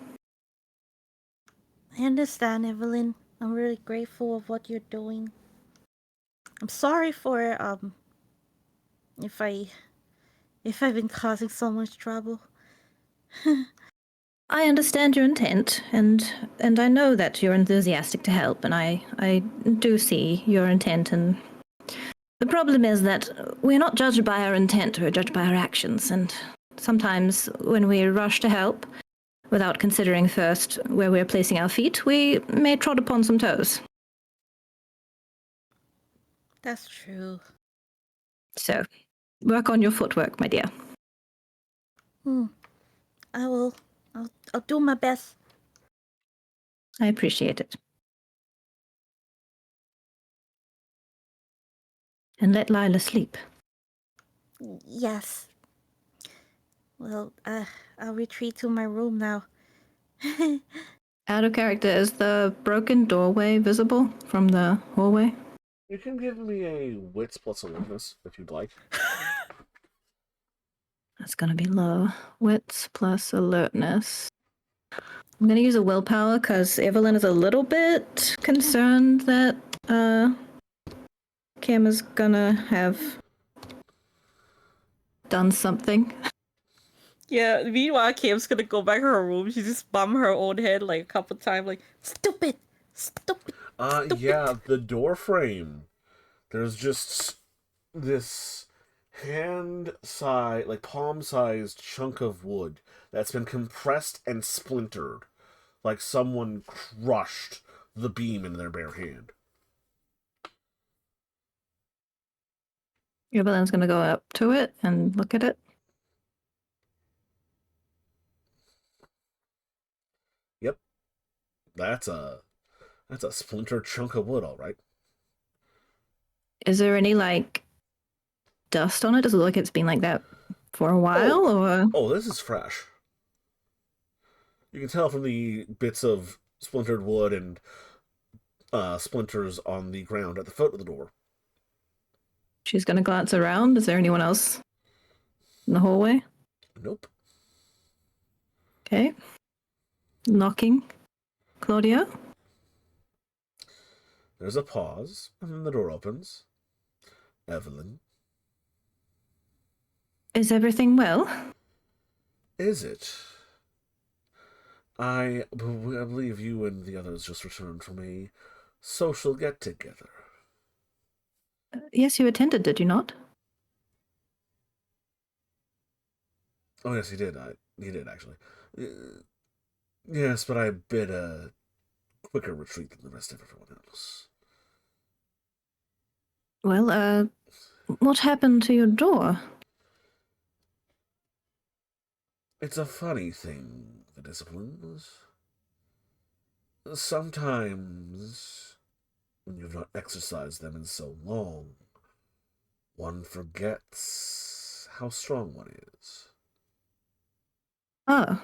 I understand, Evelyn. I'm really grateful of what you're doing. I'm sorry for if I've been causing so much trouble. I understand your intent, and I know that you're enthusiastic to help, and I do see your intent. And the problem is that we're not judged by our intent, we're judged by our actions. And sometimes when we rush to help, without considering first where we're placing our feet, we may trod upon some toes. That's true. So, work on your footwork, my dear. I will. I'll do my best. I appreciate it. And let Lila sleep. Yes. Well, I'll retreat to my room now. Out of character, is the broken doorway visible from the hallway? You can give me a wits plus awareness if you'd like. That's going to be low. Wits plus alertness. I'm going to use a willpower because Evelyn is a little bit concerned that Kim is going to have done something. Yeah, meanwhile, Kim's gonna go back to her room. She just bummed her own head like a couple times, like, stupid, stupid. Yeah, the door frame. There's just this hand-sized, like palm-sized chunk of wood that's been compressed and splintered, like someone crushed the beam in their bare hand. Evelyn's going to go up to it and look at it. Yep, that's a splintered chunk of wood, all right. Is there any, like, dust on it? Does it look like it's been like that for a while, or...? Oh, this is fresh. You can tell from the bits of splintered wood and splinters on the ground at the foot of the door. She's going to glance around. Is there anyone else in the hallway? Nope. Okay. Knocking. Claudia? There's a pause, and then the door opens. Evelyn. Is everything well? Is it? I believe you and the others just returned from a social get-together. Yes, you attended, did you not? Oh, yes, he did. He did, actually. Yes, but I bid a quicker retreat than the rest of everyone else. Well, what happened to your door? It's a funny thing, the disciplines. Sometimes, when you've not exercised them in so long, one forgets how strong one is. Oh,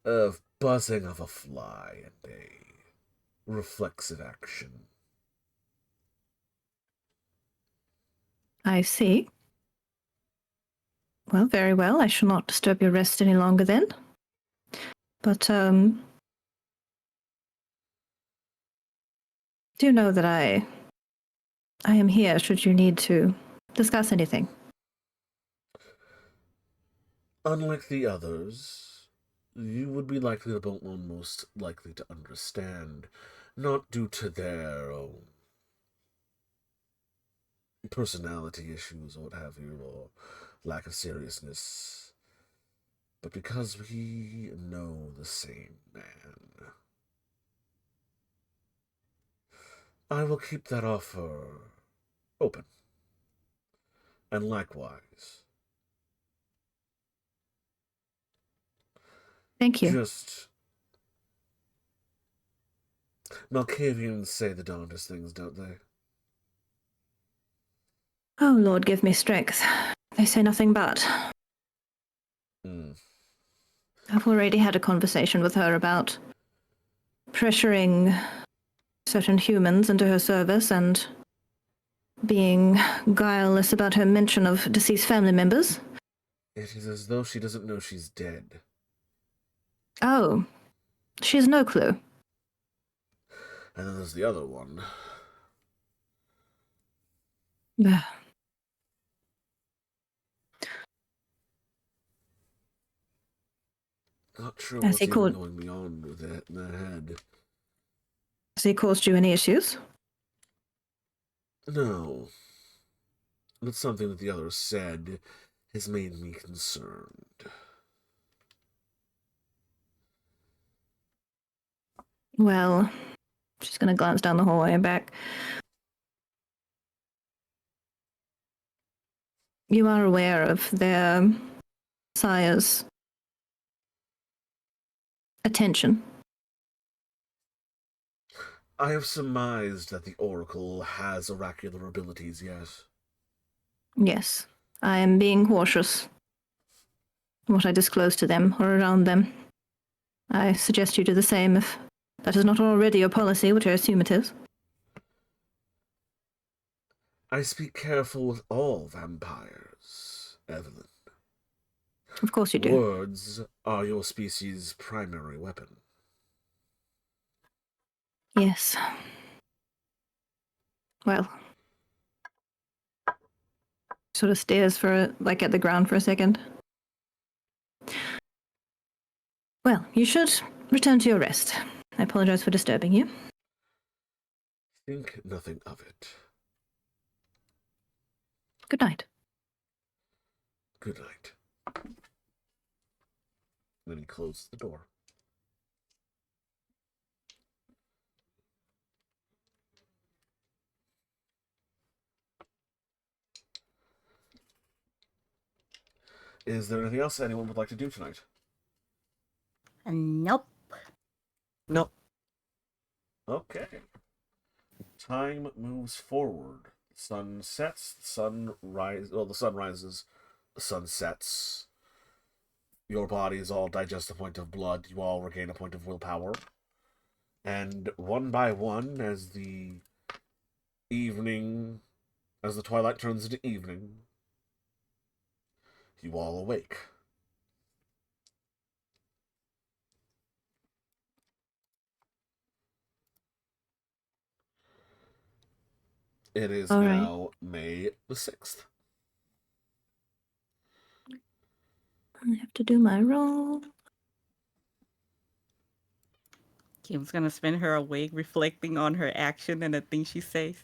Of buzzing of a fly a day. reflexive action. I see. Well, very well. I shall not disturb your rest any longer then. But, do know that I am here should you need to discuss anything. Unlike the others, you would be likely the one most likely to understand, not due to their own personality issues or what have you, or lack of seriousness, but because we know the same man. I will keep that offer open. And likewise, Thank you. just Malkavians say the darndest things, don't they? Oh, Lord, give me strength. They say nothing but. I've already had a conversation with her about pressuring certain humans into her service and being guileless about her mention of deceased family members. It is as though she doesn't know she's dead. Oh, she has no clue. And then there's the other one. Ugh. Not sure Has what's he even called- going beyond with it in their head. Has he caused you any issues? No. But something that the others said has made me concerned. Well, she's going to glance down the hallway and back. You are aware of their sire's attention. I have surmised that the Oracle has oracular abilities, yes. Yes, I am being cautious. What I disclose to them or around them. I suggest you do the same if that is not already your policy, which I assume it is. I speak careful with all vampires, Evelyn. Of course you do. Words are your species' primary weapon. Yes. Well. Sort of stares at the ground for a second. Well, you should return to your rest. I apologize for disturbing you. Think nothing of it. Good night. Good night. Then he closes the door. Is there anything else anyone would like to do tonight? Nope. No. Okay. Time moves forward. The sun sets, the sun rises. Well, the sun rises, the sun sets. Your bodies all digest a point of blood. You all regain a point of willpower. And one by one, as the twilight turns into evening, you all awake. It is All right. now May the 6th. I have to do my roll. Kim's gonna spend her awake reflecting on her action and the things she says.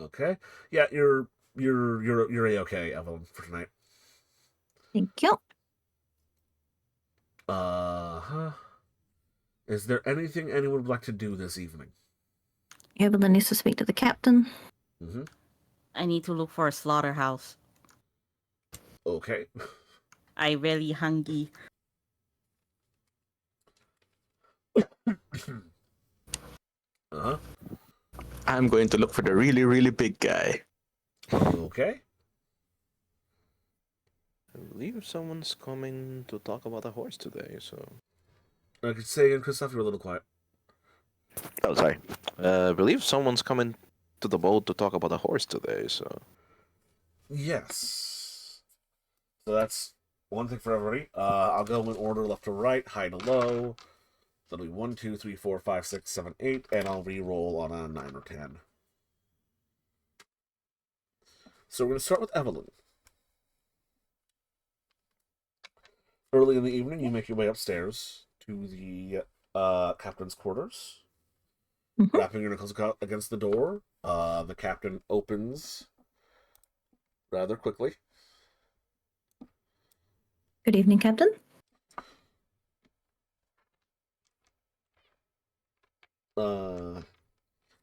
Okay. Yeah, you're a-okay, Evelyn, for tonight. Thank you. Uh-huh. Is there anything anyone would like to do this evening? Evelyn needs to speak to the captain. Mm-hmm. I need to look for a slaughterhouse. Okay. I really hungry. Uh-huh. I'm going to look for the really, really big guy. Okay. I believe someone's coming to talk about a horse today, so... I could say again, Christoph, you're a little quiet. Oh, sorry. I believe someone's coming to the boat to talk about a horse today, so... Yes. So that's one thing for everybody. I'll go in order left to right, high to low. That'll be 1, 2, 3, 4, 5, 6, 7, 8, and I'll re-roll on a 9 or 10. So we're going to start with Evelyn. Early in the evening, you make your way upstairs to the captain's quarters. Mhm. Wrapping your knuckles against the door, the captain opens rather quickly. Good evening, Captain.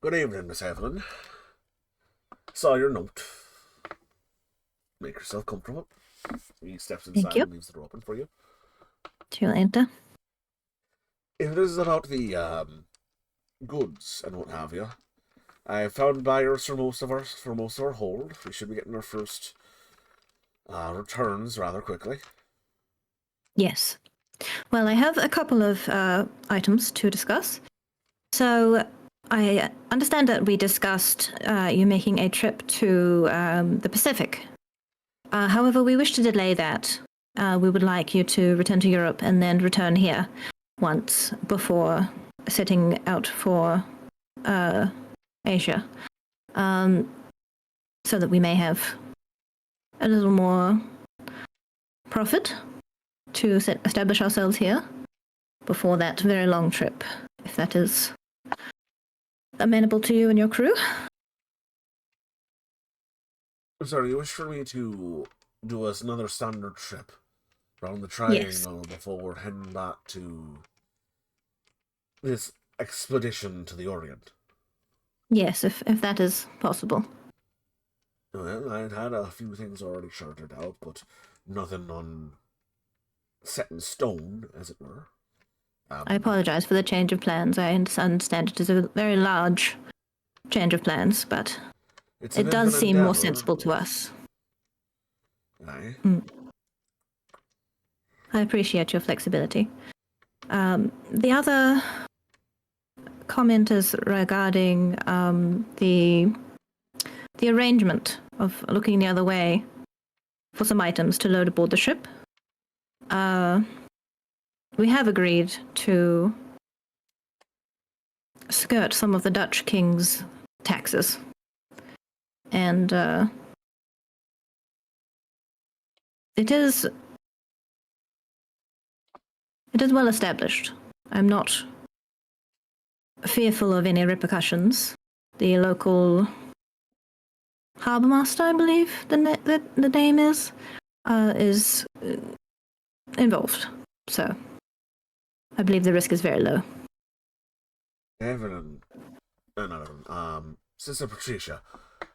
Good evening, Miss Evelyn. Saw your note. Make yourself comfortable. He steps inside you. and leaves the door open for you. She'll enter. It is about the goods and what have you. I found buyers for most of our hold. We should be getting our first returns rather quickly. Yes. Well, I have a couple of items to discuss. So I understand that we discussed you making a trip to the Pacific. However, we wish to delay that. We would like you to return to Europe and then return here once before setting out for Asia, so that we may have a little more profit to establish ourselves here before that very long trip, if that is amenable to you and your crew. I'm sorry, you wish for me to do us another standard trip around the Yes. triangle before we're heading back to this expedition to the Orient? Yes, if that is possible. Well, I'd had a few things already charted out, but nothing on set in stone, as it were. I apologize for the change of plans. I understand it is a very large change of plans, but It's it a bit does of an seem more endeavor, sensible to but- us. Aye. I appreciate your flexibility. The other comment is regarding the arrangement of looking the other way for some items to load aboard the ship. We have agreed to skirt some of the Dutch king's taxes. And it is well established. I'm not fearful of any repercussions. The local harbour master, I believe the name is involved. So I believe the risk is very low. Evelyn, not Evelyn, Sister Patricia,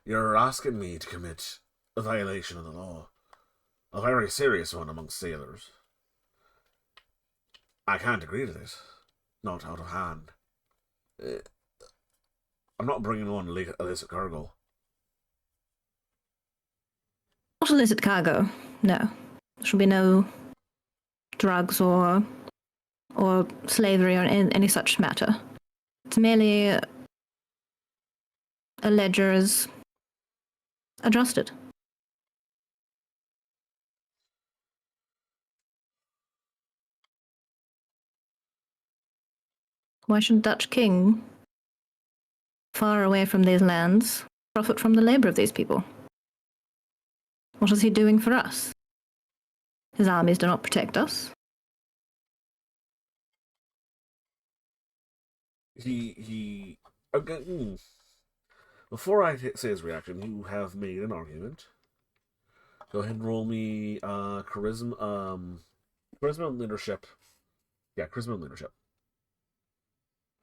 you're asking me to commit a violation of the law. A very serious one amongst sailors. I can't agree to this. Not out of hand. I'm not bringing on illicit cargo. Not illicit cargo, no. There shall be no drugs or slavery or any such matter. It's merely a ledger is adjusted. Why should Dutch king, far away from these lands, profit from the labor of these people? What is he doing for us? His armies do not protect us. He again. Before I say his reaction, you have made an argument. Go ahead and roll me charisma and leadership. Yeah, charisma and leadership.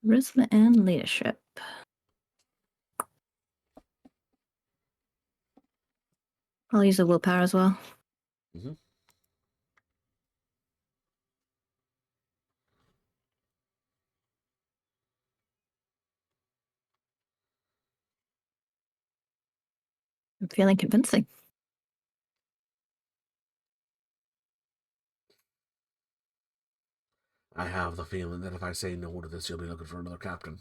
Charisma and leadership. I'll use a willpower as well. Mm-hmm. I'm feeling convincing. I have the feeling that if I say no to this, you'll be looking for another captain.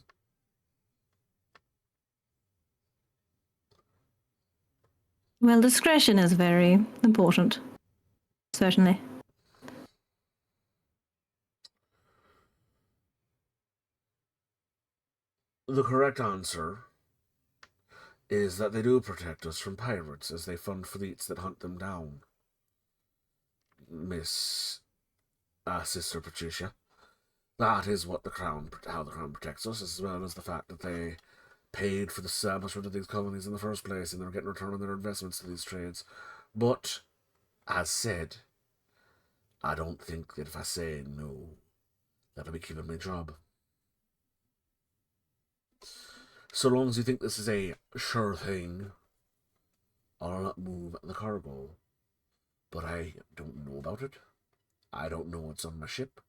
Well, discretion is very important. Certainly. The correct answer is that they do protect us from pirates as they fund fleets that hunt them down. Miss Sister Patricia. That is what how the crown protects us, as well as the fact that they paid for the establishment of these colonies in the first place, and they're getting return on their investments to these trades. But, as said, I don't think that if I say no, that'll be keeping my job. So long as you think this is a sure thing, I'll not move the cargo. But I don't know about it. I don't know what's on my ship.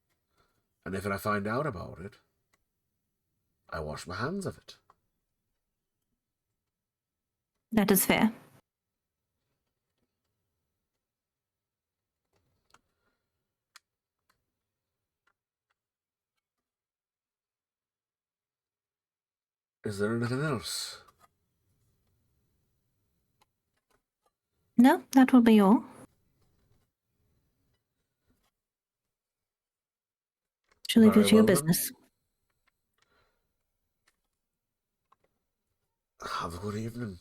And if I find out about it, I wash my hands of it. That is fair. Is there anything else? No, that will be all. Shall leave you Very to your well, then. business. Have a good evening,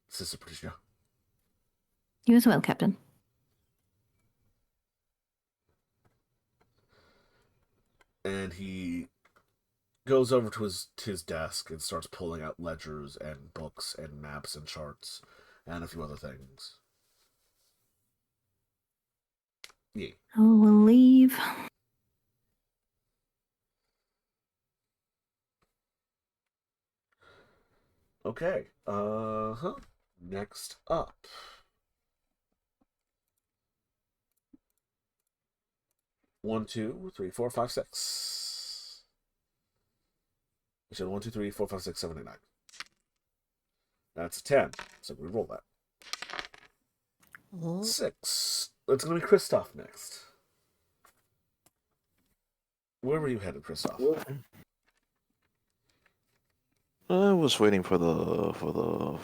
Sister Patricia. You as well, Captain. And he goes over to his desk and starts pulling out ledgers and books and maps and charts and a few other things. Yeah. I will leave. Okay. Next up. One, two, three, four, five, six. You said 1, 2, 3, 4, 5, 6, 7, 8, 9. That's a 10. So we roll that. Oh. 6. It's going to be Kristoff next. Where were you headed, Kristoff? I was waiting for the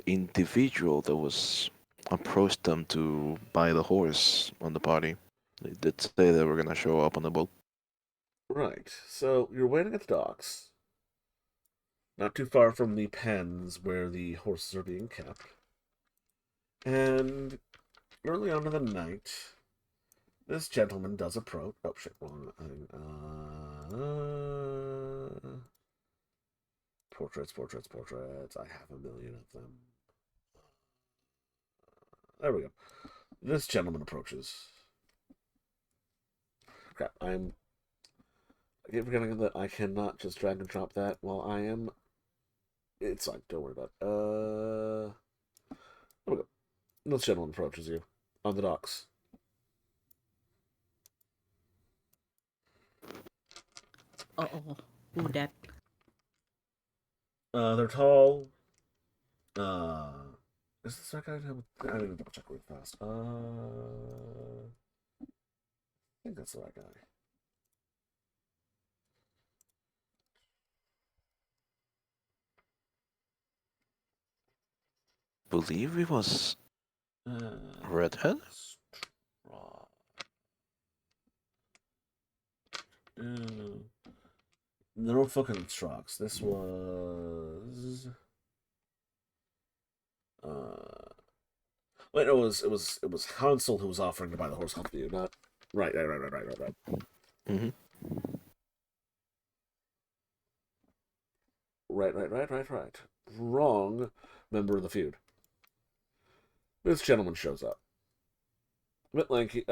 individual that was approached them to buy the horse on the party. They did say they were gonna show up on the boat. Right. So you're waiting at the docks, not too far from the pens where the horses are being kept. And early on in the night, this gentleman does approach. Oh shit! Wrong thing. Portraits. I have a million of them. There we go. This gentleman approaches. Crap! I keep forgetting that I cannot just drag and drop that while I am. It's fine. Don't worry about it. There we go. This gentleman approaches you on the docks. Uh-oh. Who that? They're tall. Is this that guy? I need to double check real fast. I think that's the right guy. Believe it was redhead. No fucking Strox. This was. Wait, no, it was Hansel who was offering to buy the horse off you, not. Right. Mm-hmm. Right. Wrong member of the feud. This gentleman shows up. A bit lanky,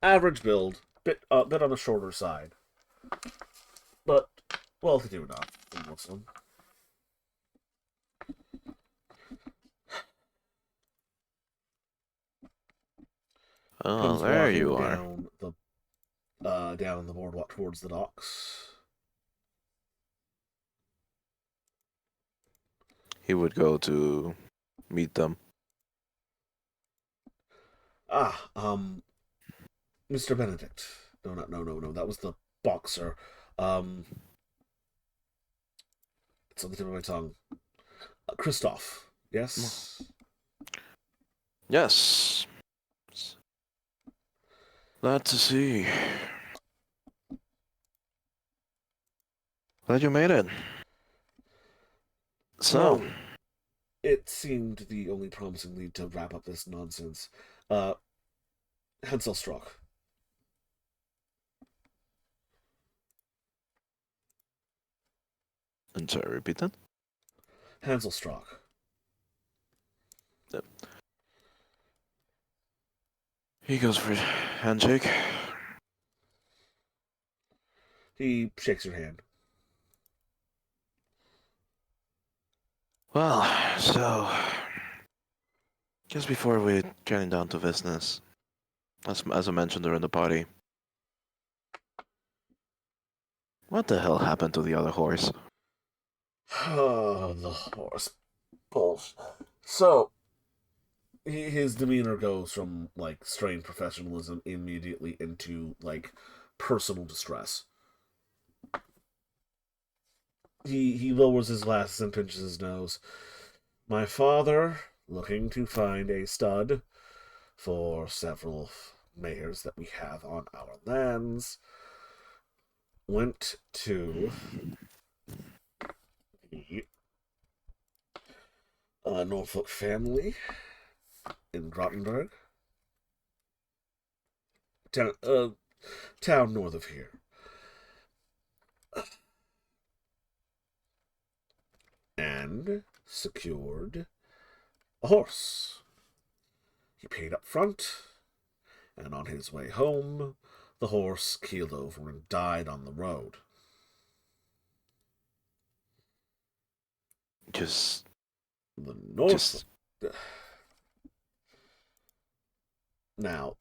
average build, bit on the shorter side, but well-to-do enough for most of them. Oh, Comes there walking you are. down the boardwalk towards the docks. He would go to meet them. Ah, Mr. Benedict. No. That was the boxer. Um, it's on the tip of my tongue. Christoph. Yes. Yes. Glad to see. Glad you made it. So, Well, it seemed the only promising lead to wrap up this nonsense. Uh, Hanselstrock. I'm sorry, repeat that? Hanselstrock. Yep. He goes for handshake. He shakes your hand. Well, so just before we getting down to business, as I mentioned during the party, what the hell happened to the other horse? Oh, the horse. Bullshit. So, his demeanor goes from, like, strained professionalism immediately into, like, personal distress. He lowers his glasses and pinches his nose. My father, looking to find a stud for several mares that we have on our lands, went to the Norfolk family in Grottenburg, town north of here, and secured a horse. He paid up front, and on his way home, the horse keeled over and died on the road. Just, The Norfolk. just, Now,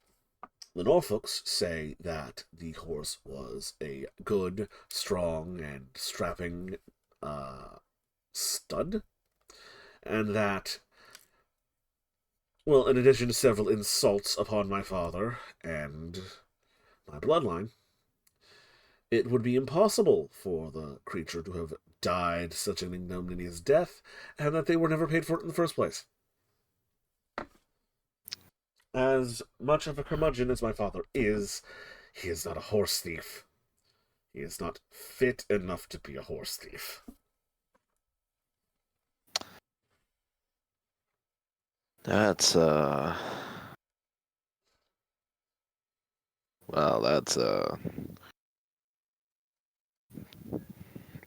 the Norfolks say that the horse was a good, strong, and strapping stud, and that, well, in addition to several insults upon my father and my bloodline, it would be impossible for the creature to have died such an ignominious death, and that they were never paid for it in the first place. As much of a curmudgeon as my father is, he is not a horse thief. He is not fit enough to be a horse thief. that's, well, that's,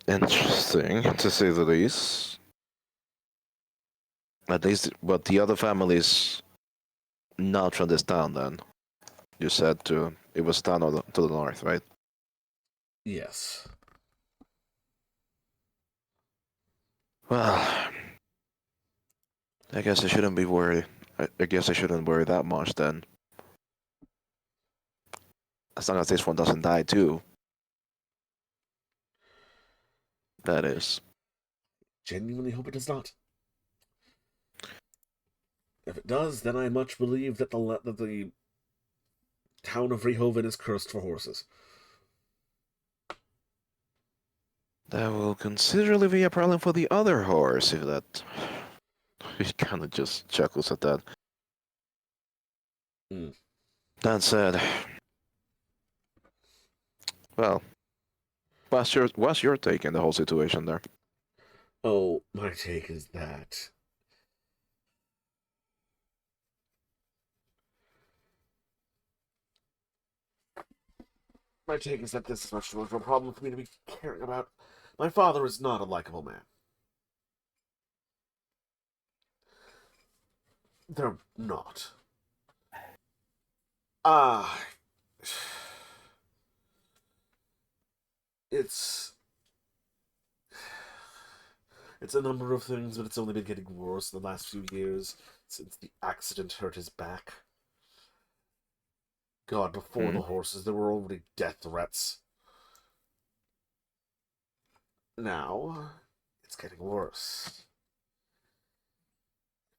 interesting, to say the least. At least, but the other families not from this town, then. You said it was town to the north, right? Yes. Well, I guess I shouldn't be worried. I guess I shouldn't worry that much then. As long as this one doesn't die too. That is. Genuinely hope it does not. If it does, then I much believe that the town of Rehoven is cursed for horses. That will considerably be a problem for the other horse if that. He kind of just chuckles at that. Mm. That said, well, what's your take in the whole situation there? Oh, my take is that this is much too much of a problem for me to be caring about. My father is not a likable man. They're not. Ah, it's it's a number of things, but it's only been getting worse in the last few years since the accident hurt his back. God, before the horses, there were already death threats. Now, it's getting worse.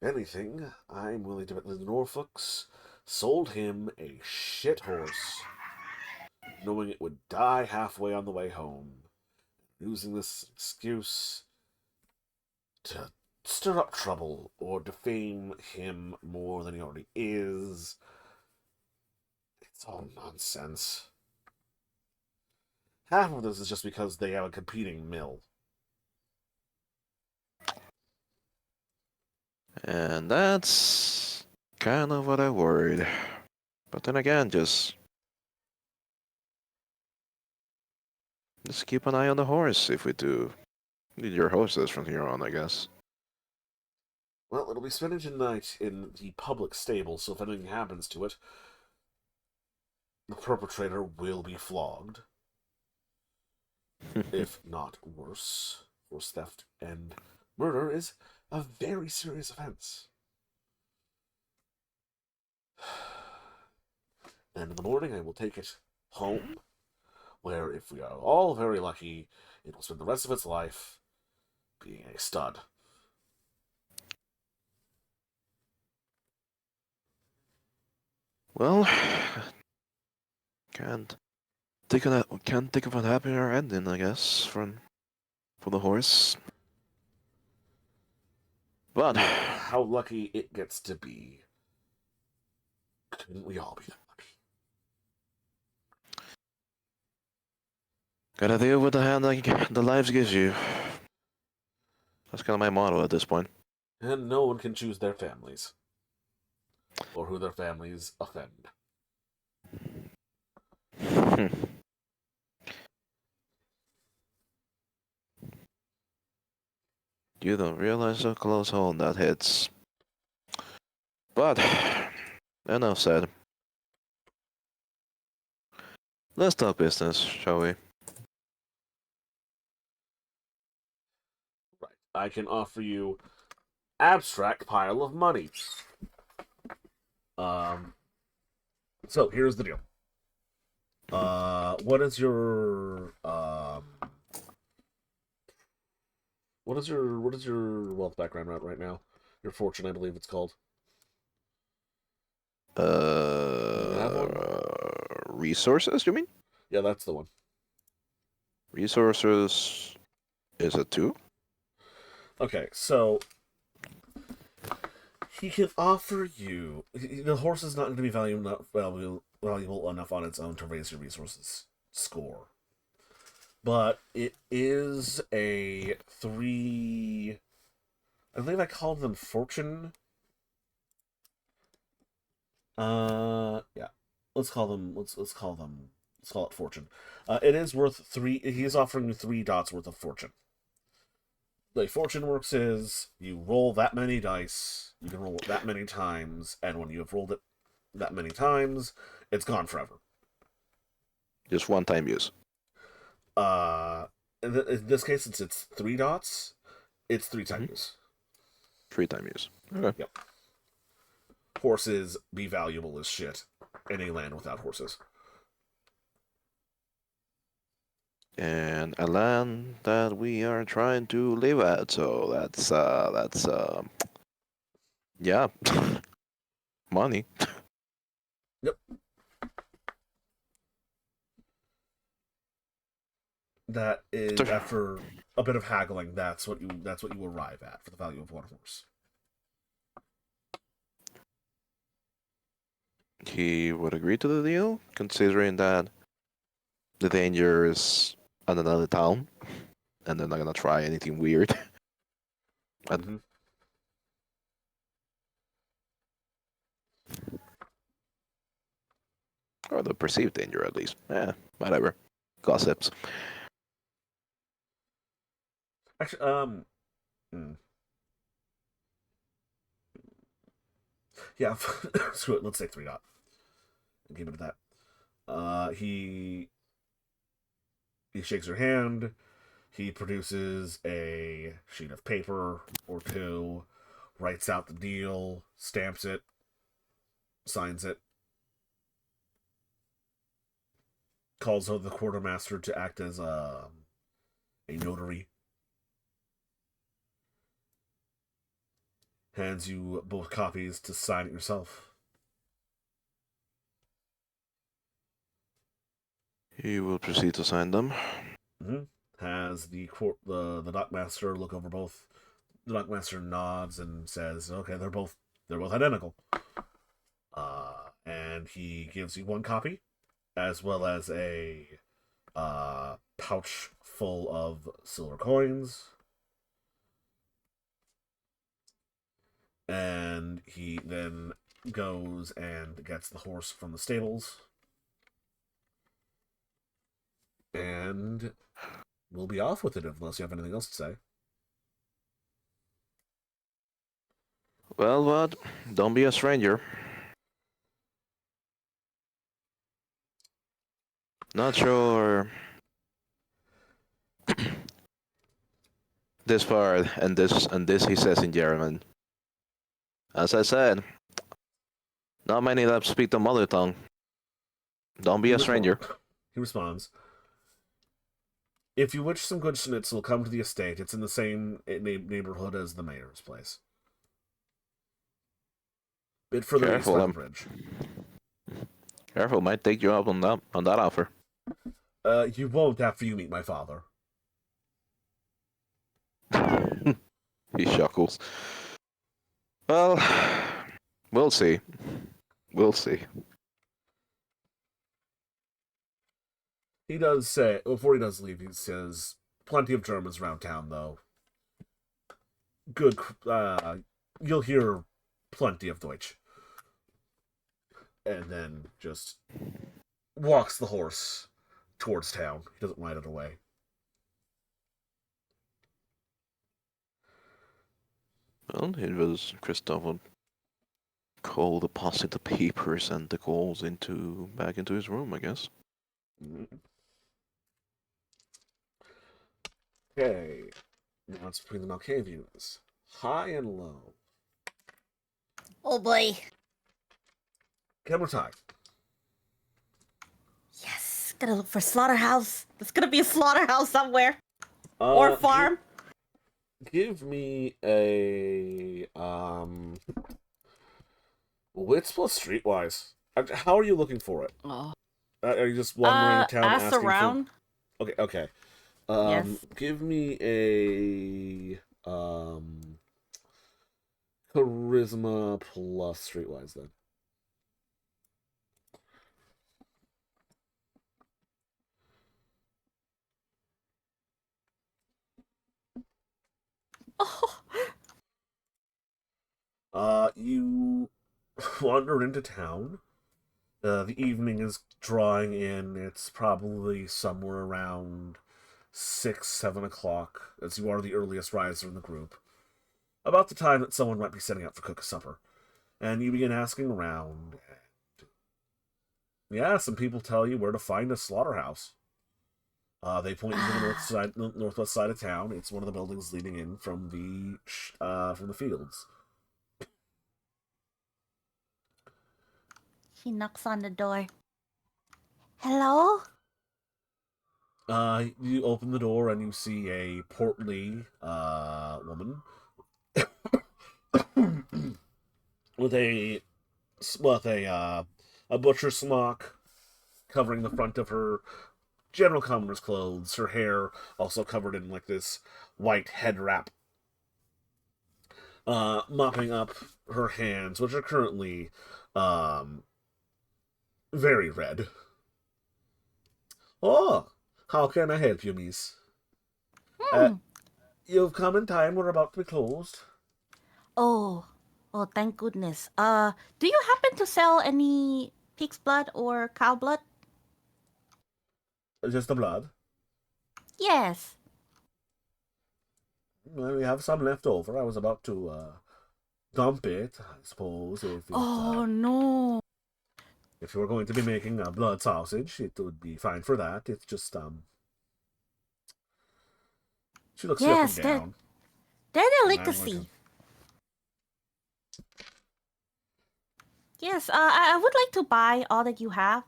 If anything, I'm willing to bet the Norfolks sold him a shit horse, knowing it would die halfway on the way home, using this excuse to stir up trouble or defame him more than he already is. It's all nonsense. Half of this is just because they have a competing mill. And that's kind of what I worried. But then again, just keep an eye on the horse if we do need your horses from here on, I guess. Well, it'll be spending tonight in the public stable, so if anything happens to it, the perpetrator will be flogged. If not worse. Horse theft and murder is a very serious offense. And in the morning, I will take it home, where, if we are all very lucky, it will spend the rest of its life being a stud. Well, can't think of a happier ending, I guess, for the horse. But How lucky it gets to be. Couldn't we all be that lucky? gotta deal with the hand the lives gives you. That's kind of my motto at this point. And no one can choose their families. Or who their families offend. You don't realize how close home that hits. But, enough said. Let's talk business, shall we? Right. I can offer you abstract pile of money. So here's the deal. What is your wealth background right now? Your fortune, I believe it's called. Have one? Resources, you mean? Yeah, that's the one. Resources is a 2? Okay, so he can offer you. The horse is not going to be valuable enough on its own to raise your resources score, but it is a 3. I believe I called them fortune. Yeah. Let's call it fortune. It is worth 3. He is offering you 3 dots worth of fortune. The way fortune works is you roll that many dice, you can roll it that many times, and when you have rolled it that many times, it's gone forever. Just one time use. In this case, since it's 3 dots, it's 3 times use. 3 time use. Okay. Yep. Horses be valuable as shit in a land without horses. And a land that we are trying to live at, so that's yeah. Money. Yep. That is, after a bit of haggling, that's what you arrive at for the value of one horse. He would agree to the deal, considering that the danger is in another town, and they're not gonna try anything weird. But or the perceived danger, at least. Whatever. Gossips. Actually, yeah, screw it. Let's say 3 dot. And keep it at that. He shakes your hand. He produces a sheet of paper or 2, writes out the deal, stamps it, signs it. calls out the quartermaster to act as a notary. Hands you both copies to sign it yourself. He will proceed to sign them. Mm-hmm. Has the dockmaster look over both. The dockmaster nods and says, "Okay, they're both identical." And he gives you one copy, as well as a pouch full of silver coins. And he then goes and gets the horse from the stables. And we'll be off with it unless you have anything else to say. Well, bud, don't be a stranger. Not sure. This part and this he says in German. As I said, not many that speak the mother tongue. Don't be a stranger. He responds, "If you wish some good schnitzel, come to the estate. It's in the same neighborhood as the mayor's place. Bit further east by the bridge." Careful, might take you up on that offer. You won't after you meet my father. He chuckles. Well, we'll see. We'll see. He does say, before he does leave, he says, "Plenty of Germans around town, though. Good, you'll hear plenty of Deutsch." And then just walks the horse towards town. He doesn't ride it away. Well, it was Christoph would call, deposit the papers and the calls back into his room, I guess. Okay. Now it's between the Malkavians. High and low. Oh boy. Camera time. Yes. Gotta look for slaughterhouse. There's gonna be a slaughterhouse somewhere. Or farm. Give me a wits plus streetwise. How are you looking for it? Oh. Are you just wandering town ask asking around. for? Okay. Yes. Give me a charisma plus streetwise then. You wander into town. The evening is drawing in. It's probably somewhere around 6, 7 o'clock, as you are the earliest riser in the group. About the time that someone might be setting out for cook a supper. And you begin asking around. And yeah, some people tell you where to find a slaughterhouse. They point you to the northwest side of town. It's one of the buildings leading in from the fields. He knocks on the door. Hello? You open the door and you see a portly woman with a butcher smock covering the front of her general commoner's clothes. Her hair also covered in like this white head wrap. Mopping up her hands, which are currently very red. "Oh, how can I help you, miss?" "You've come in time. We're about to be closed." Oh, thank goodness. Do you happen to sell any pig's blood or cow blood? "Just the blood?" Yes. "Well, we have some left over. I was about to dump it, I suppose. No. If you were going to be making a blood sausage, it would be fine for that. It's just She looks you up and down. They're delicacy. Yes, I would like to buy all that you have.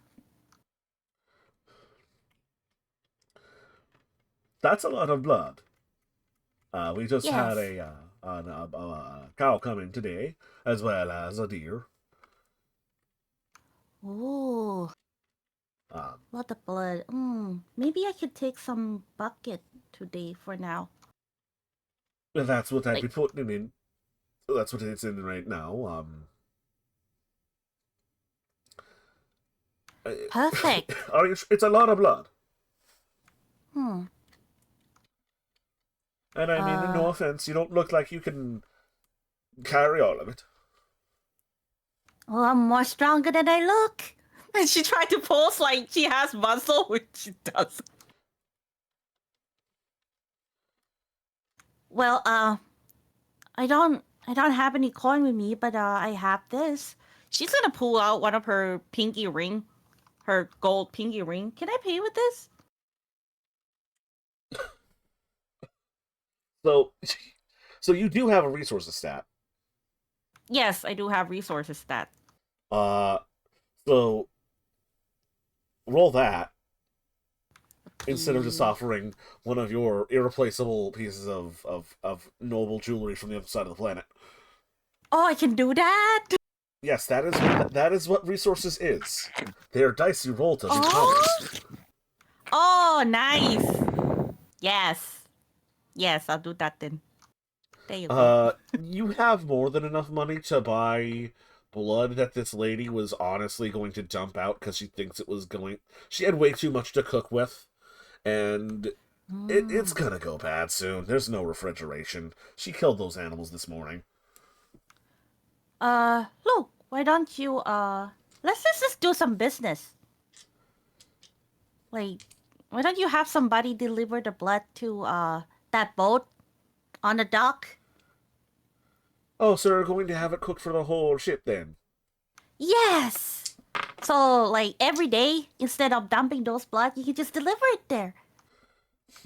That's a lot of blood. We just had Yes. a cow come in today, as well as a deer. Ooh, Um, lot of blood. Maybe I could take some bucket today for now. and that's what I'd be Like, putting in. That's what it's in right now. perfect. Are you? It's a lot of blood, Hmm. and I mean, Uh, no offense, you don't look like you can carry all of it. well, I'm more stronger than I look. And she tried to pose like she has muscle, which she doesn't. Well, I don't have any coin with me, but I have this. She's gonna pull out one of her pinky ring, her gold pinky ring. Can I pay with this? So, so you do have a resources stat. Yes, I do have resources stat. Uh, so roll that instead of just Okay. offering one of your irreplaceable pieces of noble jewelry from the other side of the planet. Oh, I can do that. Yes, that is what resources is. They are dice you roll to do Oh, combos. oh, nice. Yes, yes, I'll do that then. There you go. You have more than enough money to buy blood that this lady was honestly going to dump out because she thinks it was going. She had way too much to cook with, and it's Mm. gonna go bad soon. There's no refrigeration. She killed those animals this morning. Look, why don't you let's just do some business. Like, why don't you have somebody deliver the blood to that boat on the dock? Oh, so we're going to have it cooked for the whole ship then? Yes. So like every day, instead of dumping those blood, you can just deliver it there.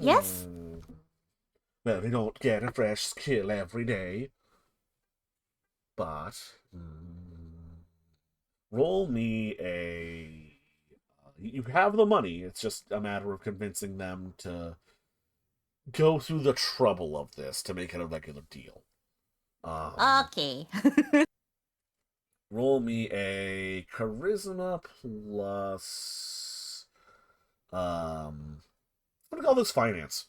Yes. Hmm. Well, we don't get a fresh kill every day, but roll me a. You have the money. It's just a matter of convincing them to go through the trouble of this to make it a regular deal. Okay. Roll me a charisma plus. What do we call this? Finance.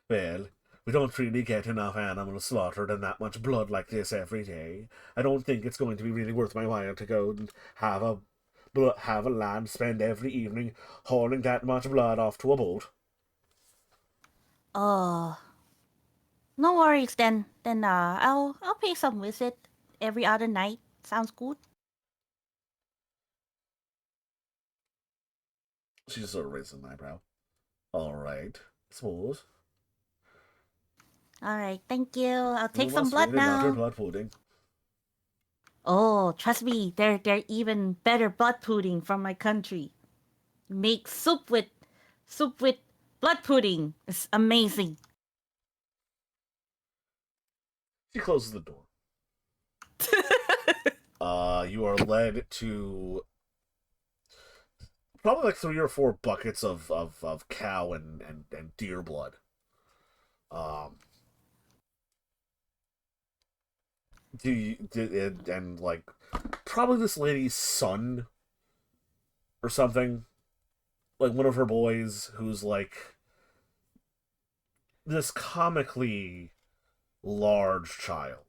Well, we don't really get enough animals slaughtered and that much blood like this every day. I don't think it's going to be really worth my while to go and have a lad spend every evening hauling that much blood off to a boat. Oh, no worries then. Then I'll pay some visit every other night. Sounds good. She's sort of raising an eyebrow. All right, I suppose. All right, thank you. I'll You take some must blood wait another now. blood pudding. Oh, trust me, they're even better blood pudding from my country. Make soup with blood pudding. It's amazing. She closes the door. You are led to probably like 3 or 4 buckets of cow and deer blood. Um, and like probably this lady's son or something, like one of her boys who's like this comically large child.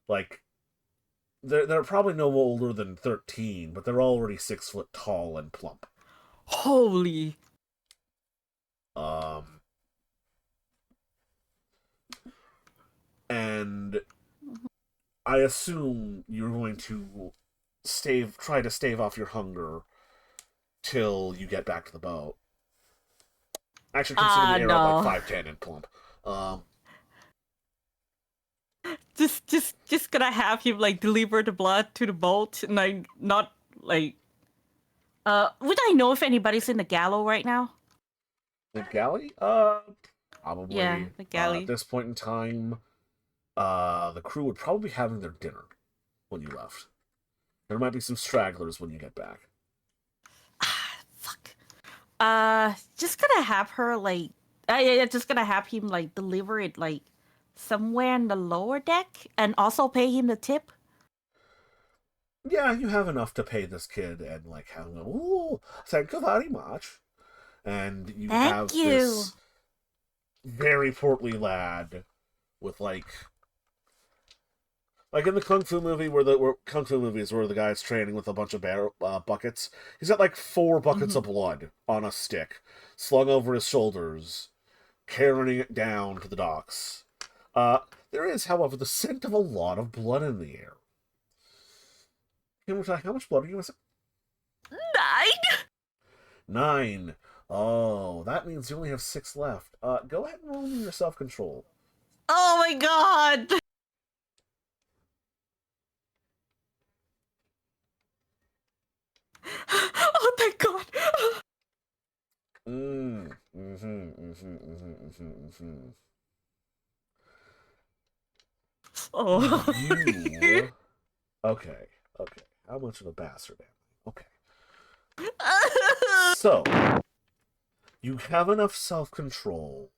Like they're probably no older than 13, but they're already 6 foot tall and plump. Holy. Um, and I assume you're going to try to stave off your hunger till you get back to the boat. Actually, consider the air at like No. 5'10" and plump. Um, Just gonna have him like deliver the blood to the boat, and I not like. Would I know if anybody's in the gallow right now? the galley? Yeah, Probably. the At galley. this point in time, The crew would probably be having their dinner when you left. There might be some stragglers when you get back. Fuck. Just gonna have her like, just gonna have him like deliver it like somewhere in the lower deck, and also pay him the tip. Yeah, you have enough to pay this kid and like have him go, "Ooh, thank you very much." And you Thank have you. this very portly lad with like in the kung fu movie where kung fu movies where the guy's training with a bunch of buckets. He's got like 4 buckets of blood on a stick, slung over his shoulders, carrying it down to the docks. There is, however, the scent of a lot of blood in the air. How much blood are you missing? 9. 9. Oh, that means you only have 6 left. Go ahead and roll me your self-control. Oh my god. Oh thank god. Oh. You... Okay. How much of a bastard am I? Okay. So, you have enough self-control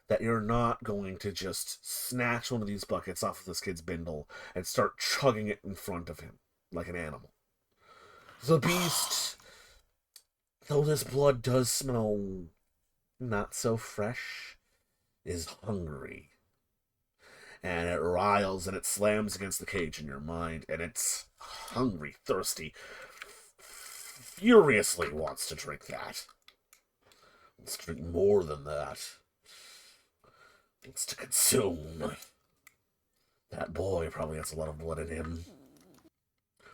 that you're not going to just snatch one of these buckets off of this kid's bindle and start chugging it in front of him like an animal. The beast, though this blood does smell not so fresh, is hungry. And it riles and it slams against the cage in your mind, and it's hungry, thirsty, furiously wants to drink that. Wants to drink more than that. Wants to consume. That boy probably has a lot of blood in him.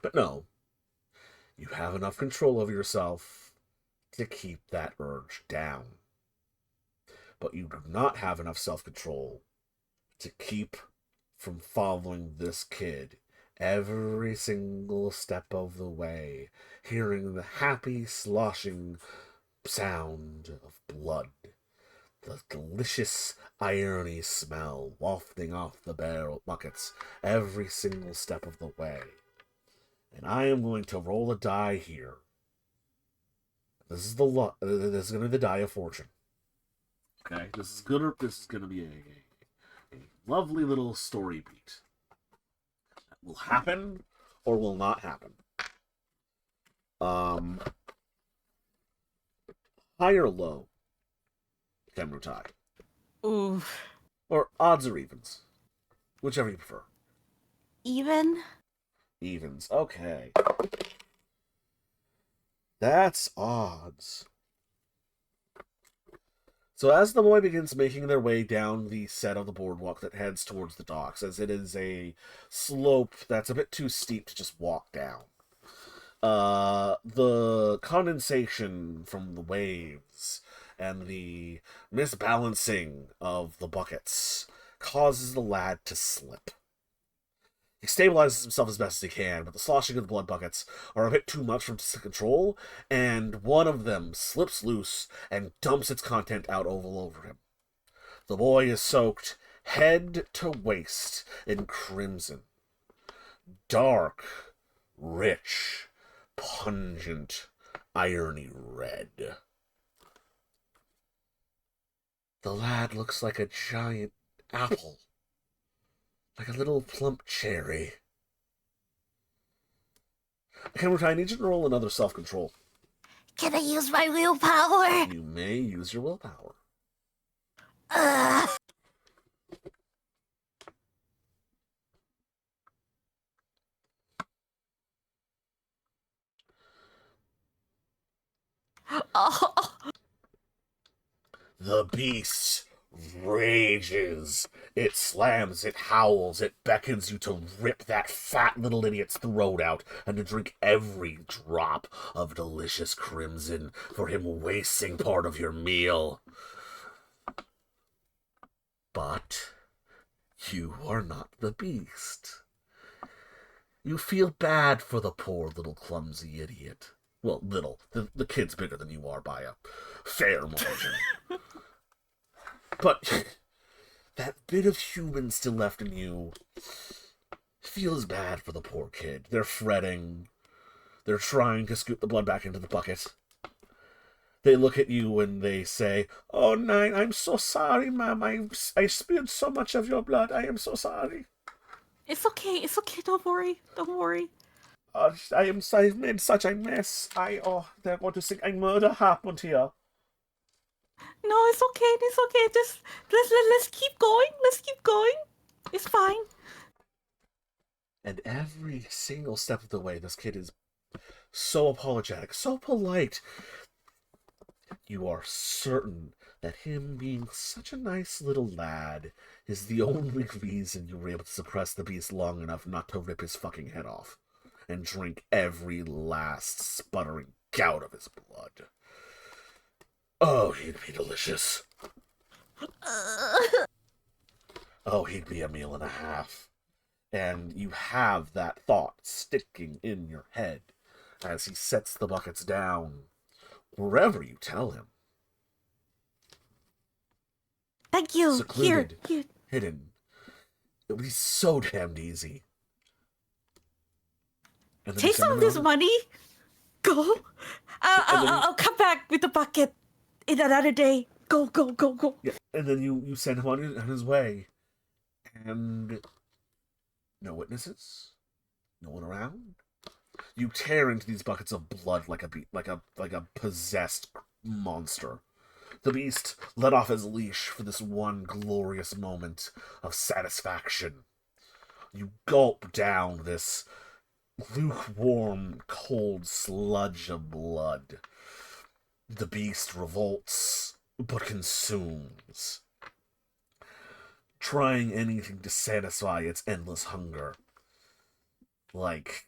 But no, you have enough control over yourself to keep that urge down. But you do not have enough self-control to keep from following this kid every single step of the way, hearing the happy sloshing sound of blood, the delicious irony smell wafting off the barrel buckets every single step of the way. And I am going to roll a die here. This is going to be the die of fortune. Okay, this is going to be a lovely little story beat. That will happen or will not happen. High or low, Kenrutai? Ooh. Or odds or evens? Whichever you prefer. Even? Evens, okay. That's odds. So as the boy begins making their way down the set of the boardwalk that heads towards the docks, as it is a slope that's a bit too steep to just walk down, the condensation from the waves and the misbalancing of the buckets causes the lad to slip. He stabilizes himself as best as he can, but the sloshing of the blood buckets are a bit too much for him to control, and one of them slips loose and dumps its content out all over him. The boy is soaked head to waist in crimson. Dark, rich, pungent, irony red. The lad looks like a giant apple. Like a little plump cherry. Kenrutai, I need you to roll another self-control. Can I use my willpower? You may use your willpower. Oh. The beast rages. It slams, it howls, it beckons you to rip that fat little idiot's throat out and to drink every drop of delicious crimson for him wasting part of your meal. But you are not the beast. You feel bad for the poor little clumsy idiot. Well, little. The kid's bigger than you are by a fair margin. But that bit of human still left in you feels bad for the poor kid. They're fretting. They're trying to scoop the blood back into the bucket. They look at you and they say, "Oh, Nine, I'm so sorry, ma'am. I spilled so much of your blood. I am so sorry. It's okay. It's okay. Don't worry. Don't worry. I've made such a mess. They're going to think a murder happened here." No, it's okay. It's okay. Just let's keep going. Let's keep going. It's fine. And every single step of the way, this kid is so apologetic, so polite. You are certain that him being such a nice little lad is the only reason you were able to suppress the beast long enough not to rip his fucking head off and drink every last sputtering gout of his blood. Oh, he'd be delicious. Oh, he'd be a meal and a half. And you have that thought sticking in your head as he sets the buckets down wherever you tell him. Thank you. Secluded, Here. hidden. It'll be so damned easy. And then you Take send some of him this out. money. Go. I'll come back with the bucket in another day. Go. Yeah, and then you send him on his way. And no witnesses, no one around. You tear into these buckets of blood like a possessed monster. The beast let off his leash for this one glorious moment of satisfaction. You gulp down this lukewarm, cold sludge of blood. The beast revolts, but consumes, trying anything to satisfy its endless hunger, like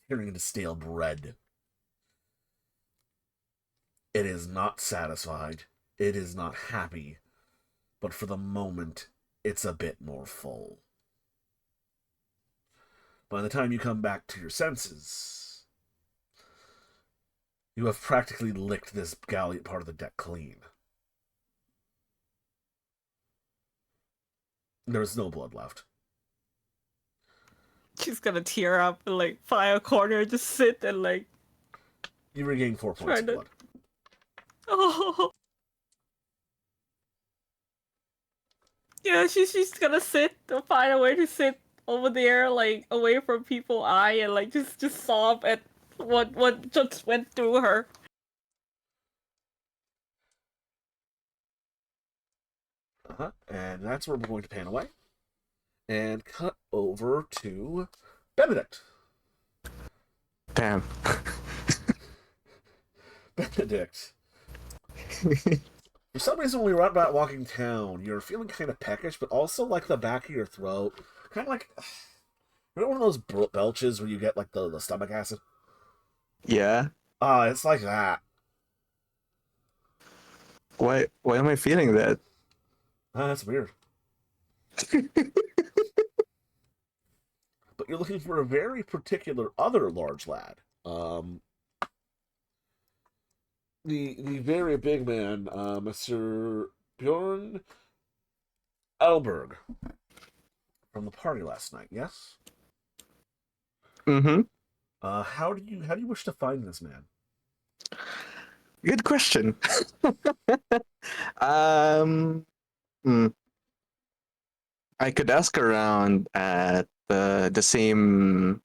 tearing into stale bread. It is not satisfied, it is not happy, but for the moment, it's a bit more full. By the time you come back to your senses, you have practically licked this galley part of the deck clean. There is no blood left. She's gonna tear up and like find a corner, just sit and like. You regain 4 points of blood. Oh. Yeah, she's gonna sit and find a way to sit over there, like away from people's eye, and like just sob at what just went through her. And that's where we're going to pan away. And cut over to Benedict. Damn. Benedict. For some reason, when we were out walking town, you're feeling kind of peckish, but also like the back of your throat. Kind of like, you know, one of those belches where you get like the stomach acid? Yeah. It's like that. Why am I feeling that? That's weird. But you're looking for a very particular other large lad. The very big man, Mr. Bjorn Elberg, from the party last night. Yes. Mm-hmm. How do you wish to find this man? Good question. um, hmm. I could ask around at the same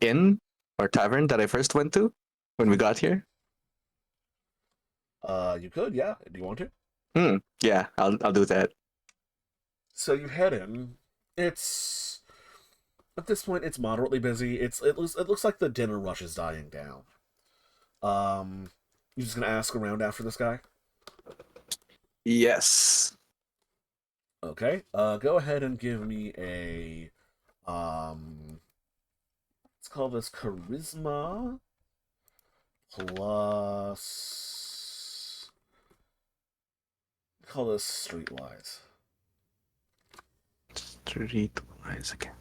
inn or tavern that I first went to when we got here. You could, yeah. Do you want to? Yeah, I'll do that. So you head in. It's at this point it's moderately busy. It looks like the dinner rush is dying down. You just gonna ask around after this guy? Yes. Okay. Go ahead and give me a let's call this charisma plus. Call this streetwise. Streetwise again.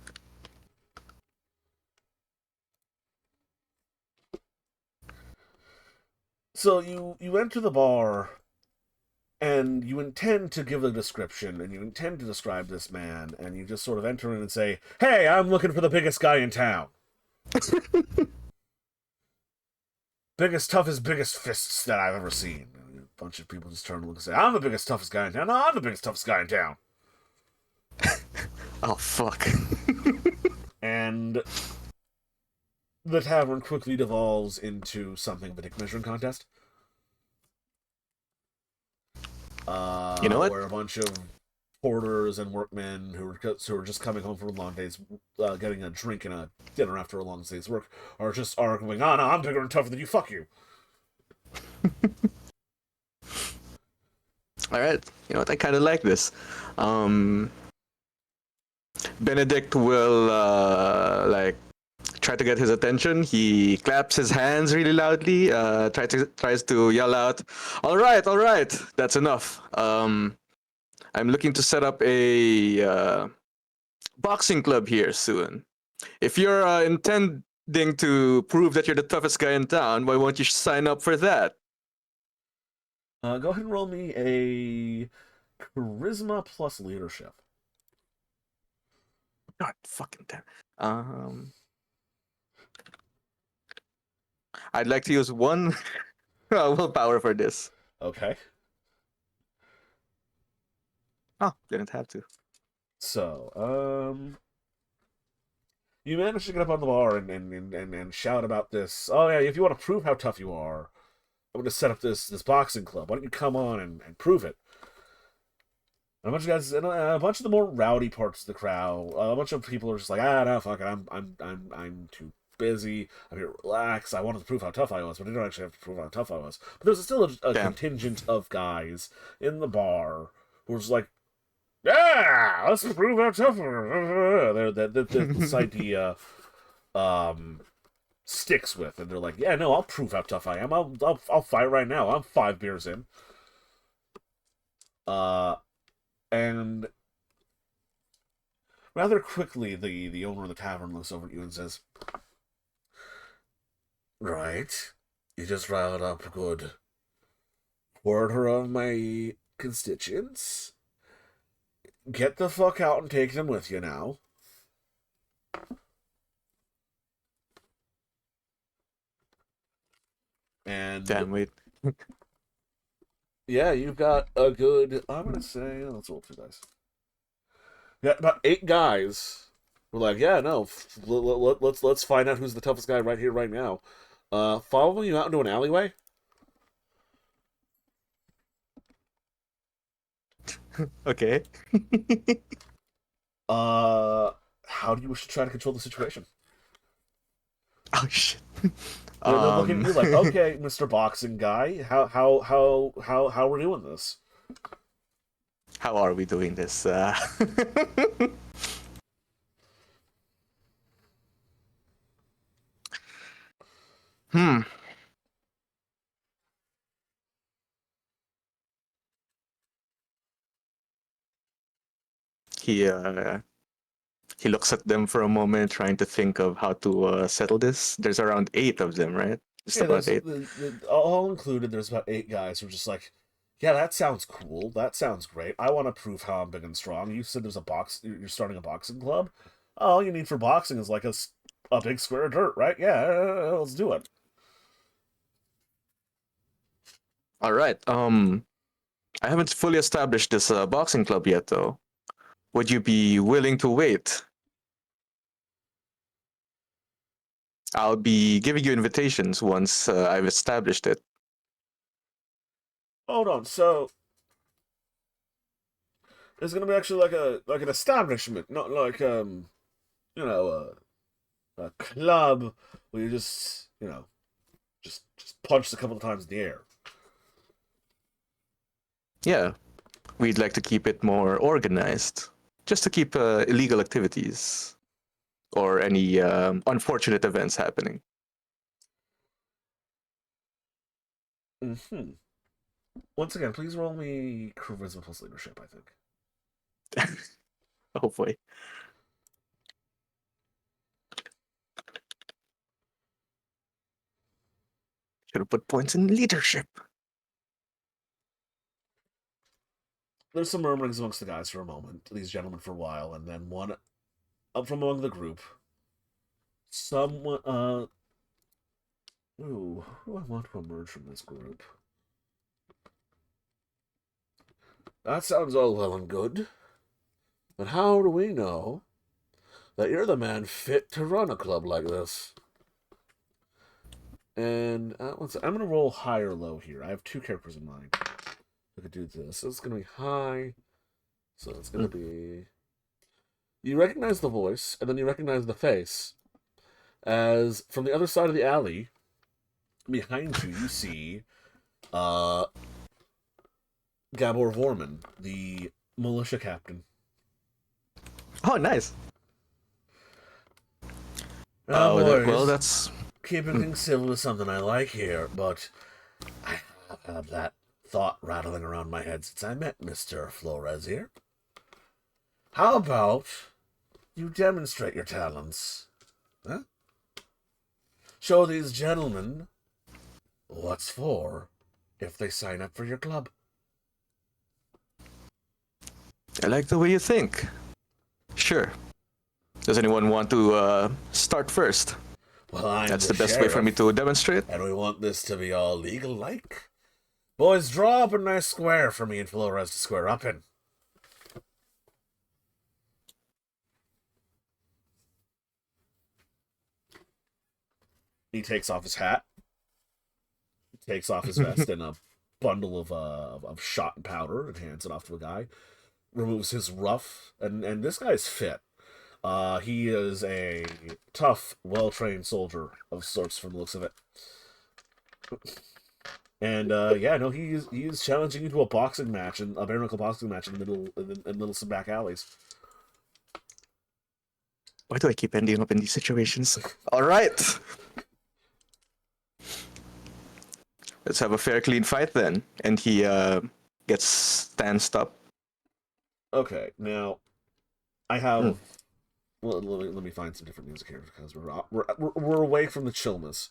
So you enter the bar, and you intend to give a description, and you intend to describe this man, and you just sort of enter in and say, "Hey, I'm looking for the biggest guy in town. Toughest, biggest fists that I've ever seen." And a bunch of people just turn and look and say, "I'm the biggest, toughest guy in town. No, I'm the biggest, toughest guy in town." Oh fuck. And the tavern quickly devolves into something of a dick measuring contest. You know what? Where a bunch of porters and workmen who are just coming home from a long day's, getting a drink and a dinner after a long day's work, are just arguing, "Oh no, I'm bigger and tougher than you. Fuck you." All right. You know what? I kind of like this. Benedict will like try to get his attention. He claps his hands really loudly. Tries to yell out, all right, that's enough. I'm looking to set up a boxing club here soon. If you're intending to prove that you're the toughest guy in town, why won't you sign up for that?" Go ahead and roll me a charisma plus leadership. God fucking damn. I'd like to use one willpower for this. Okay. Oh, didn't have to. So, you manage to get up on the bar and shout about this. "Oh yeah, if you want to prove how tough you are, I'm going to set up this boxing club. Why don't you come on and prove it?" And a bunch of guys, and a bunch of the more rowdy parts of the crowd, a bunch of people are just like, "Ah, no, fuck it, I'm too busy. I'm here to relax. I wanted to prove how tough I was, but I didn't actually have to prove how tough I was." But there's still a contingent of guys in the bar who are just like, "Yeah, let's prove how tough." This idea sticks with, and they're like, "Yeah, no, I'll prove how tough I am. I'll fight right now. I'm 5 beers in." And rather quickly, the owner of the tavern looks over at you and says, "Right, you just riled up a good quarter of my constituents. Get the fuck out and take them with you now." And Damn, wait. yeah, you've got a good, I'm gonna say, let's roll 2 dice. Yeah, about 8 guys were like, "Yeah, no, let's find out who's the toughest guy right here, right now." Following you out into an alleyway. Okay. How do you wish to try to control the situation? Oh shit. They're looking at you like, "Okay, Mr. Boxing Guy, how we're doing this?" How are we doing this? Hmm. He he looks at them for a moment, trying to think of how to settle this. There's around 8 of them, right? Just Yeah, about there's 8. all included. There's about 8 guys who are just like, "Yeah, that sounds cool. That sounds great. I want to prove how I'm big and strong. You said there's a box. You're starting a boxing club. All you need for boxing is like a big square of dirt, right? Yeah, let's do it." All right. I haven't fully established this boxing club yet, though. Would you be willing to wait? I'll be giving you invitations once I've established it. Hold on. So there's gonna be actually like an establishment, not like you know a club where you just just punch a couple of times in the air. Yeah, we'd like to keep it more organized, just to keep illegal activities or any unfortunate events happening. Hmm. Once again, please roll me charisma plus leadership, I think. Oh boy. Should have put points in leadership. there's some murmurings amongst the guys for a moment, these gentlemen for a while, and then one up from among the group. Someone, ooh, who do I want to emerge from this group? That sounds all well and good. But how do we know that you're the man fit to run a club like this? And I'm going to roll high or low here. I have two characters in mind. I could do this. So it's going to be high. So it's going to be... You recognize the voice, and then you recognize the face. As from the other side of the alley, behind you, you see Gabor Vorman, the militia captain. Oh, nice. Boys, well, that's... keeping things civil is something I like here, but I have had that thought rattling around my head since I met Mr. Flores here. How about you demonstrate your talents? Huh? Show these gentlemen what's for if they sign up for your club. I like the way you think. Sure. Does anyone want to start first? Well, I'm That's the best way for me to demonstrate. and we want this to be all legal-like. Boys, draw up a nice square for me and Flores to square up in. He takes off his hat, takes off his vest and a bundle of shot and powder and hands it off to a guy. Removes his ruff, and this guy's fit. He is a tough, well-trained soldier of sorts from the looks of it. And yeah, no, he is challenging you to a boxing match, and a bare knuckle boxing match in little some back alleys. Why do I keep ending up in these situations? All right. Let's have a fair, clean fight then. And he gets stanced up. Okay, now I have. Well, let me find some different music here because we're away from the chillness.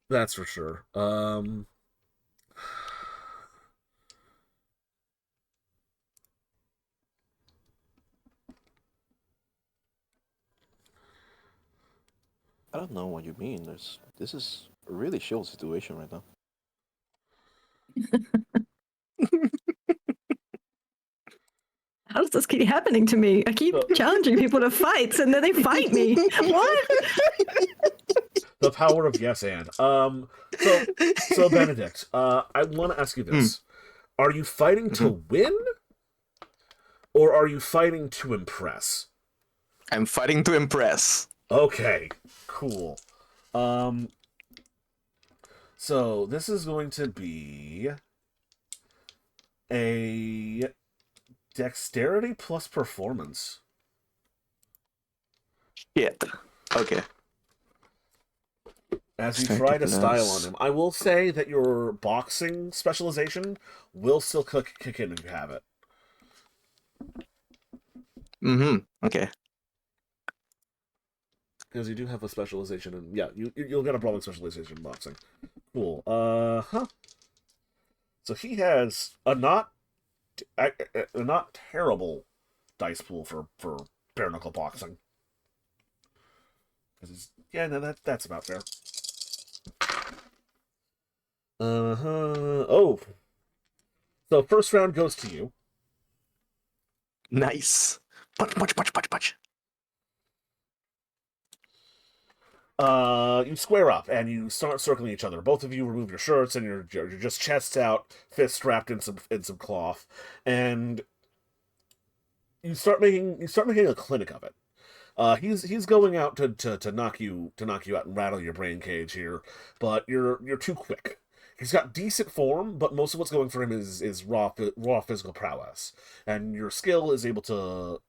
That's for sure. I don't know what you mean. This is a really chill situation right now. How does this keep happening to me? I keep challenging people to fights and then they fight me. What? The power of yes and. So Benedict, I want to ask you this: Are you fighting to win, or are you fighting to impress? I'm fighting to impress. Okay, cool. So this is going to be a dexterity plus performance. Shit. Okay. As you try to style on him, I will say that your boxing specialization will still kick in if you have it. Okay. Because you do have a specialization in... Yeah, you'll get a brawling specialization in boxing. Cool. So he has a not terrible dice pool for bare knuckle boxing. Yeah, no, that's about fair. Oh. So first round goes to you. Nice. Punch. You square up and you start circling each other. Both of you remove your shirts and you're just chests out, fists strapped in some cloth, and you start making a clinic of it. He's going out to knock you out and rattle your brain cage here, but you're too quick. He's got decent form, but most of what's going for him is raw physical prowess, and your skill is able to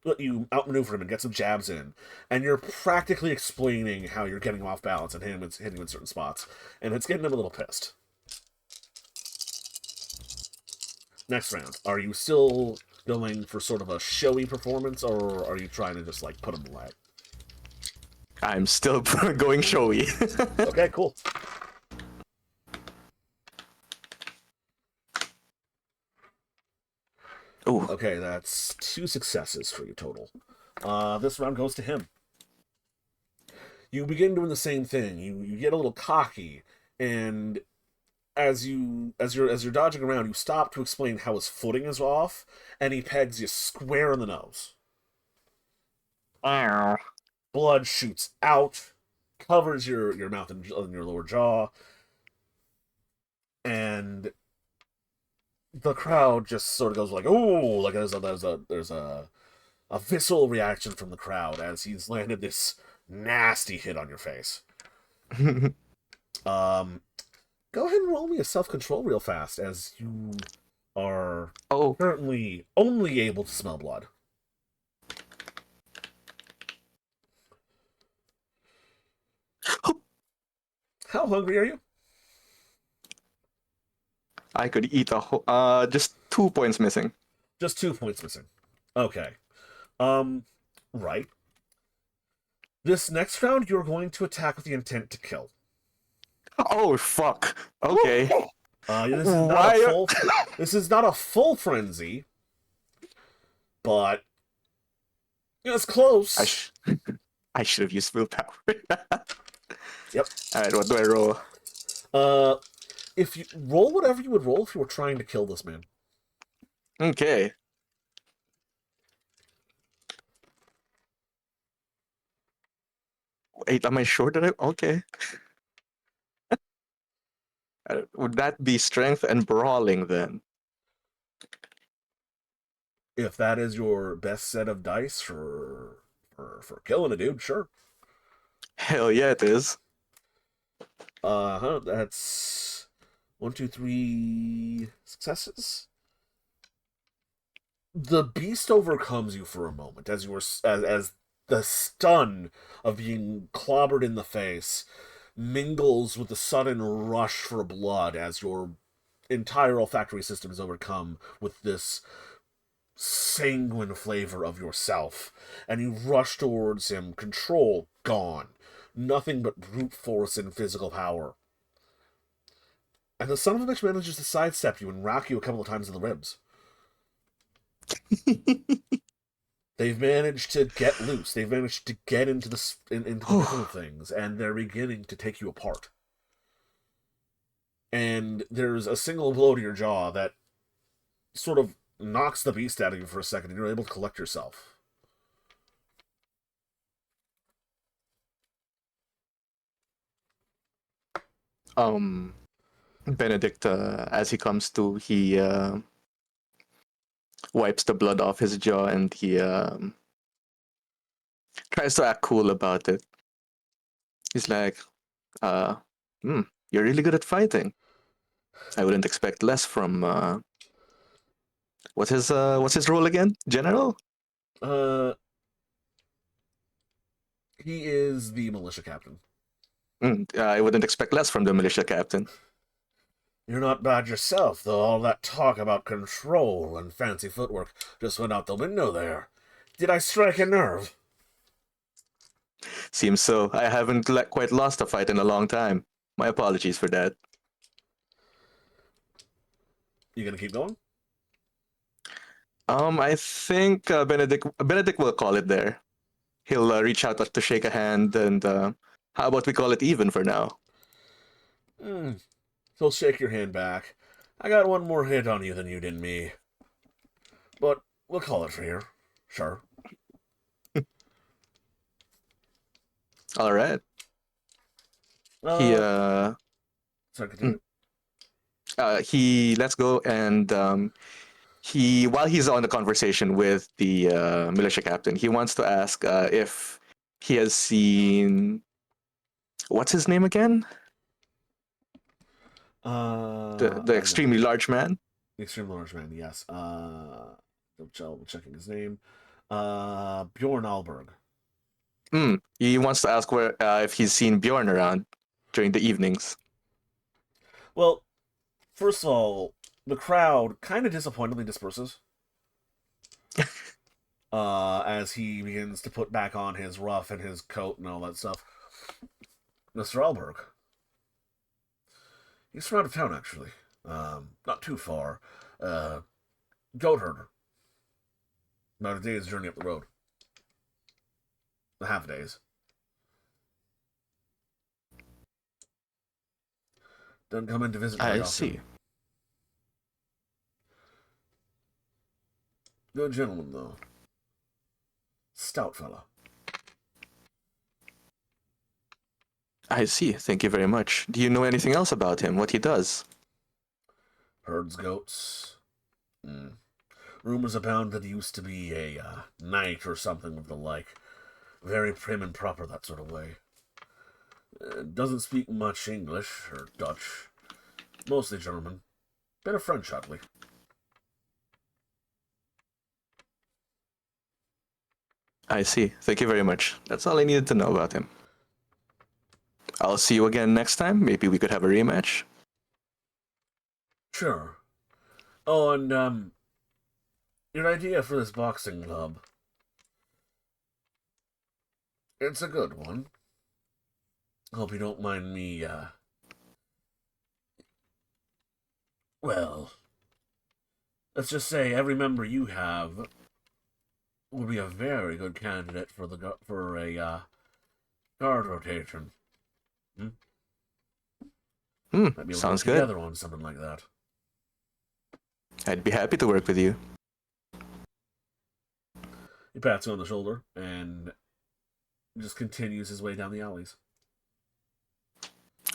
let you outmaneuver him and get some jabs in, and you're practically explaining how you're getting him off balance and hitting him in certain spots, and it's getting him a little pissed. Next round, are you still going for sort of a showy performance, or are you trying to just like put him away? I'm still going showy. Okay, cool. Ooh. Okay, that's 2 successes for you total. This round goes to him. You begin doing the same thing. You get a little cocky, and as you're dodging around, you stop to explain how his footing is off, and he pegs you square in the nose. Ow. Blood shoots out, covers your mouth and your lower jaw, and the crowd just sort of goes like, "Oh!" Like there's a visceral reaction from the crowd as he's landed this nasty hit on your face. Um, Go ahead and roll me a self-control real fast, as you are Oh. currently only able to smell blood. How hungry are you? I could eat a whole. Just 2 points missing. Just 2 points missing. Okay. Right. This next round, you're going to attack with the intent to kill. Oh fuck. Okay. This is not Why? a full. This is not a full frenzy, but it's close. I should have used willpower. Yep. All right. What do I roll? If you roll whatever you would roll if you were trying to kill this man. Okay. Wait, am I sure that I? Okay. Would that be strength and brawling then? If that is your best set of dice for killing a dude, sure. Hell yeah, it is. That's 1, 2, 3 successes. The beast overcomes you for a moment as you were as the stun of being clobbered in the face mingles with the sudden rush for blood as your entire olfactory system is overcome with this sanguine flavor of yourself, and you rush towards him, control gone, nothing but brute force and physical power. And the son of a bitch manages to sidestep you and rock you a couple of times in the ribs. They've managed to get loose. They've managed to get into the thick of things, and they're beginning to take you apart. And there's a single blow to your jaw that sort of knocks the beast out of you for a second, and you're able to collect yourself. Benedict, as he comes to, he wipes the blood off his jaw and he tries to act cool about it. He's like, you're really good at fighting. I wouldn't expect less from what's his role again? General? He is the militia captain. I wouldn't expect less from the militia captain. You're not bad yourself, though all that talk about control and fancy footwork just went out the window there. Did I strike a nerve? Seems so. I haven't quite lost a fight in a long time. My apologies for that. You gonna keep going? I think Benedict will call it there. He'll reach out to shake a hand, and how about we call it even for now? He'll shake your hand back. I got one more hit on you than you did me. But we'll call it fair. Sure. All right. Sorry, continue. He lets go, and while he's on the conversation with the militia captain, he wants to ask if he has seen, what's his name again? The extremely large man. The extremely large man, yes. Double checking his name. Bjorn Alberg. He wants to ask where if he's seen Bjorn around during the evenings. Well, first of all, the crowd kind of disappointedly disperses. As he begins to put back on his ruff and his coat and all that stuff. Mr. Alberg. He's from out of town, actually. Not too far. Goat herder. About a day's journey up the road. A half a day's. Doesn't come in to visit very I often. see. Good gentleman, though. Stout fella. I see. Thank you very much. Do you know anything else about him? What he does? Herds goats. Rumors abound that he used to be a knight or something of the like. Very prim and proper, that sort of way. Doesn't speak much English or Dutch. Mostly German. Bit of French, oddly. I see. Thank you very much. That's all I needed to know about him. I'll see you again next time. Maybe we could have a rematch. Sure. Oh, and, your idea for this boxing club. It's a good one. Hope you don't mind me, well, let's just say every member you have would be a very good candidate for a guard rotation. Might be able to Sounds work good. together on something like that. I'd be happy to work with you. He pats you on the shoulder and just continues his way down the alleys.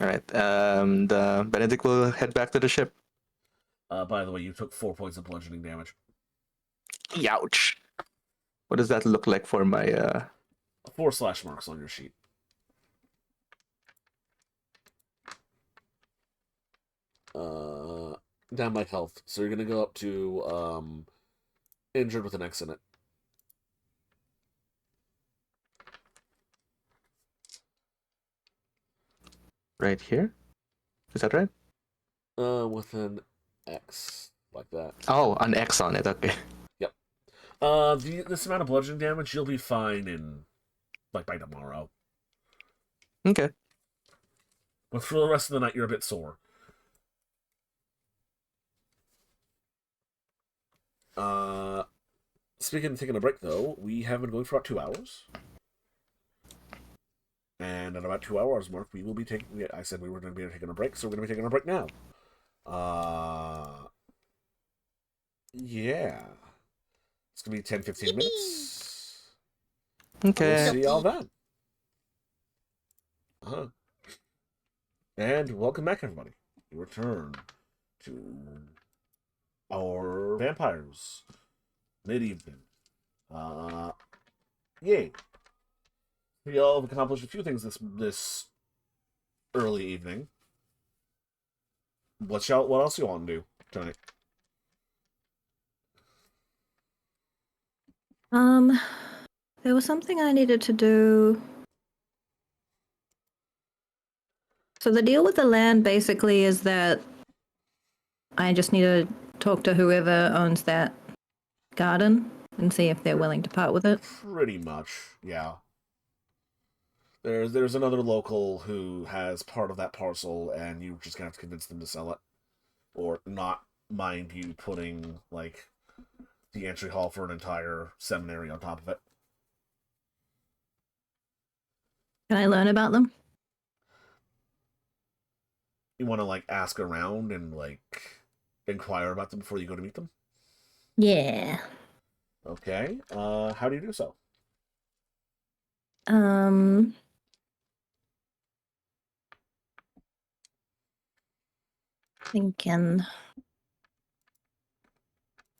All right. Benedict will head back to the ship. By the way, you took 4 points of bludgeoning damage. Youch. What does that look like for my 4 slash marks on your sheet. Down by health. So you're gonna go up to injured with an X in it. right here? Is that right? With an X like that. Oh, an X on it. Okay. Yep. This amount of bludgeoning damage, you'll be fine in by tomorrow. Okay. But for the rest of the night, you're a bit sore. Speaking of taking a break, though, we have been going for about 2 hours. And at about 2 hours mark, we will be taking. I said we were going to be taking a break, so we're going to be taking a break now. Yeah. It's going to be 10-15 minutes. Okay. We'll see y'all then. And welcome back, everybody. We return to our vampires. Mid-evening. Yay. We all have accomplished a few things this early evening. What else you want to do tonight? There was something I needed to do. So the deal with the land basically is that I just need to talk to whoever owns that garden and see if they're willing to part with it. Pretty much, yeah. There's another local who has part of that parcel, and you just gonna have to convince them to sell it, or not mind you putting like the entry hall for an entire seminary on top of it. Can I learn about them? You want to like ask around and like inquire about them before you go to meet them. Yeah. Okay. How do you do so? Thinking.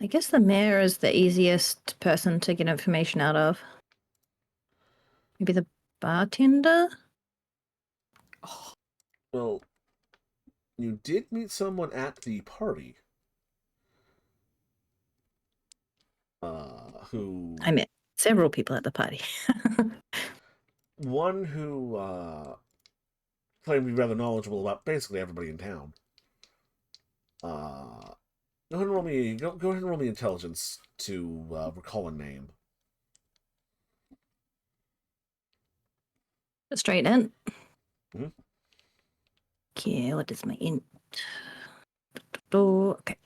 I guess the mayor is the easiest person to get information out of. Maybe the bartender? Well, you did meet someone at the party. Who I met several people at the party. one who claimed to be rather knowledgeable about basically everybody in town. Go ahead and roll me. Go ahead and roll me intelligence to recall a name. A straight int. Mhm. Okay, what is my int? Okay.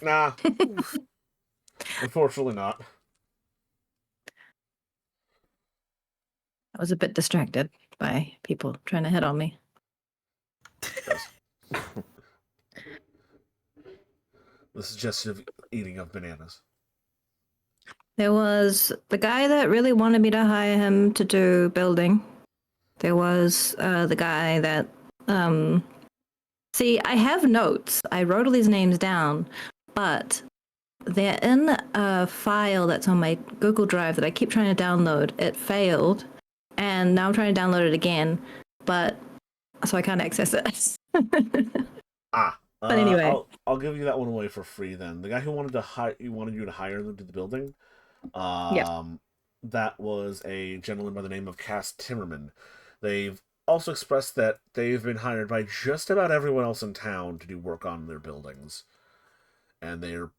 Nah. Unfortunately not. I was a bit distracted by people trying to hit on me. Yes. The suggestion of eating of bananas. There was the guy that really wanted me to hire him to do building. There was the guy that. See, I have notes. I wrote all these names down, but they're in a file that's on my Google Drive that I keep trying to download. It failed, and now I'm trying to download it again, but so I can't access it. Ah. But anyway. I'll give you that one away for free then. The guy who wanted you to hire them to the building. Yeah. That was a gentleman by the name of Cass Timmerman. They've also expressed that they've been hired by just about everyone else in town to do work on their buildings, and they're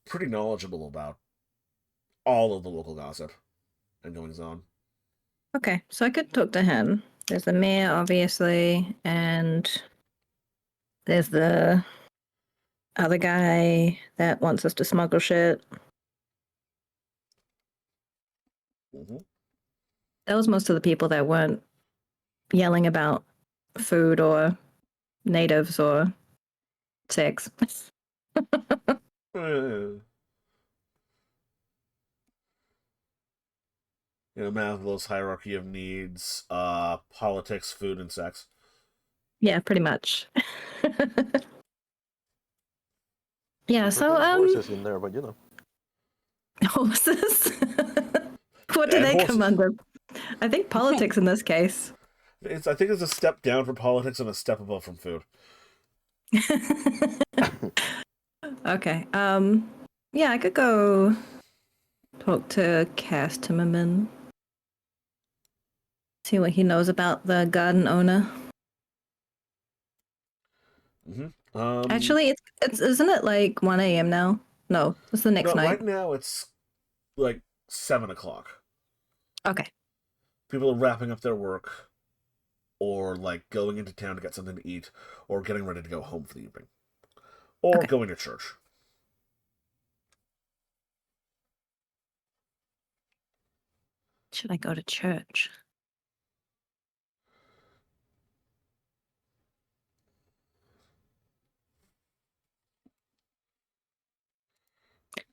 pretty knowledgeable about all of the local gossip and goings on. Okay, so I could talk to him. There's the mayor, obviously, and there's the other guy that wants us to smuggle shit. Mm-hmm. That was most of the people that weren't yelling about food or natives or sex. Maslow's hierarchy of needs, politics, food, and sex. Yeah, pretty much. Yeah, so horses in there, but you know. horses. What do And they horses. come under? I think politics in this case. I think it's a step down from politics and a step above from food. Okay. Yeah, I could go talk to Cass Timmerman. See what he knows about the garden owner. Mm-hmm. Actually, it's isn't it like 1 a.m. now? No, it's the next No, night. right now it's like 7 o'clock. Okay. People are wrapping up their work, or like going into town to get something to eat, or getting ready to go home for the evening, or Okay. going to church. Should I go to church?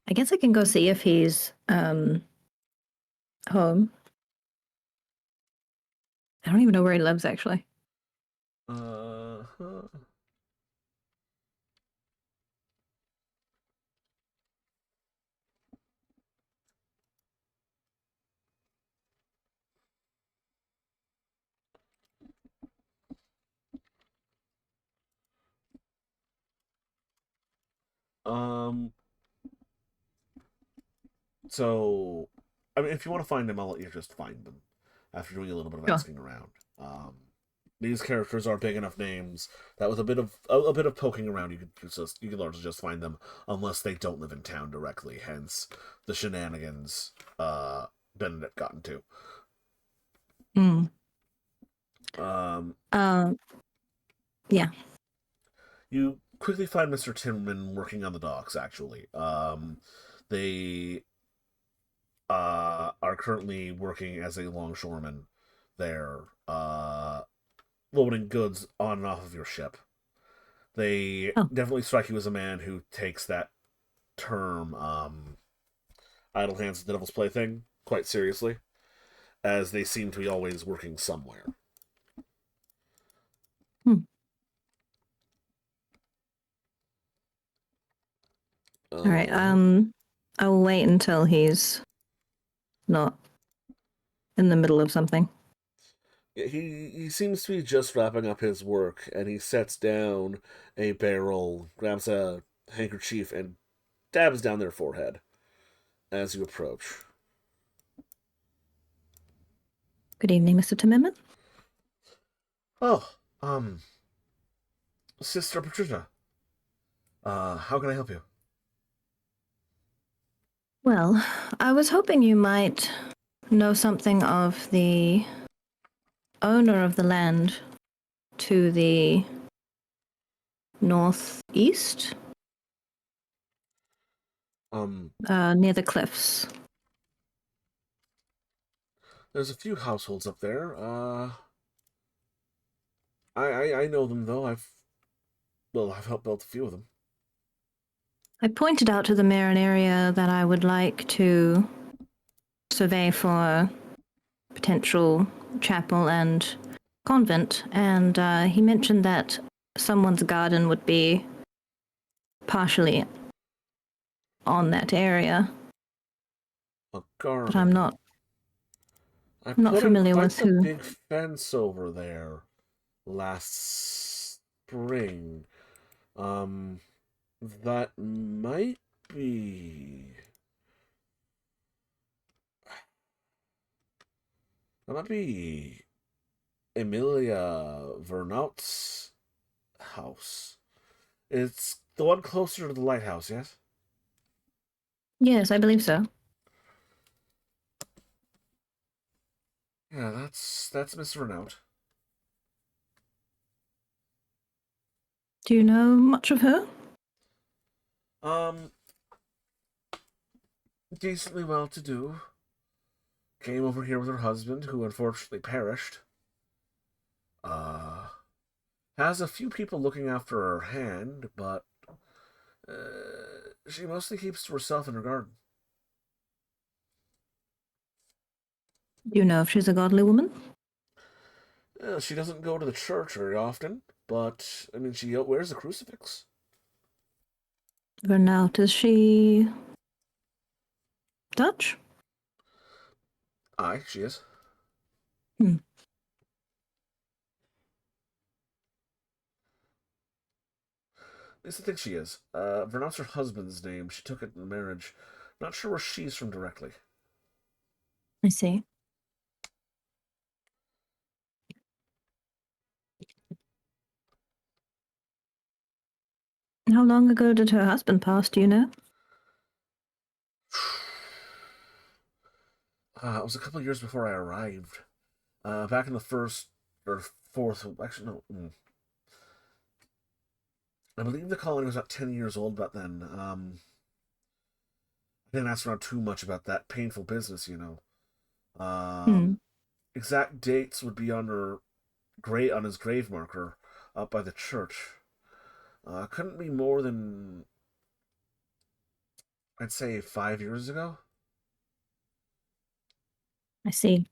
I guess I can go see if he's home. I don't even know where he lives actually. Uh-huh. Um. So, I mean, if you want to find them, I'll let you just find them after doing a little bit of Sure. asking around. These characters are big enough names that with a bit of poking around, you could largely just find them, unless they don't live in town directly. Hence, the shenanigans Benedict got into. Mm. Um, Yeah. you quickly find Mr. Timmerman working on the docks. Actually, they are currently working as a longshoreman there, loading goods on and off of your ship. They Oh. definitely strike you as a man who takes that term, idle hands is the devil's plaything, quite seriously, as they seem to be always working somewhere. Hmm. All right. I'll wait until he's not in the middle of something. He seems to be just wrapping up his work, and he sets down a barrel, grabs a handkerchief, and dabs down their forehead as you approach. Good evening, Mr. Timmerman. Oh, Sister Patricia. How can I help you? Well, I was hoping you might know something of the owner of the land to the northeast. Near the cliffs. There's a few households up there. I know them though. I've helped build a few of them. I pointed out to the mayor an area that I would like to survey for potential chapel and convent, and he mentioned that someone's garden would be partially on that area, A but I'm garden. not I I'm not put in familiar quite with the who. big fence over there last spring. Um, that might be. That might be Emilia Vernaut's house. It's the one closer to the lighthouse, yes? Yes, I believe so. Yeah, that's Miss Vernaut. Do you know much of her? Um, decently well to do. Came over here with her husband, who unfortunately perished. Uh, has a few people looking after her hand, but she mostly keeps to herself in her garden. Do you know if she's a godly woman? She doesn't go to the church very often, but I mean, she wears a crucifix. Vernaut, is she Dutch? Aye, she is. Hmm. At least I think she is. Vernaut's her husband's name. She took it in marriage. Not sure where she's from directly. I see. How long ago did her husband pass, do you know? It was a couple of years before I arrived. Back in the first or fourth. Actually, no. I believe the colony was about 10 years old back then. I didn't ask around too much about that painful business, you know. Hmm. Exact dates would be on his grave marker up by the church. Couldn't be more than I'd say 5 years ago. I see.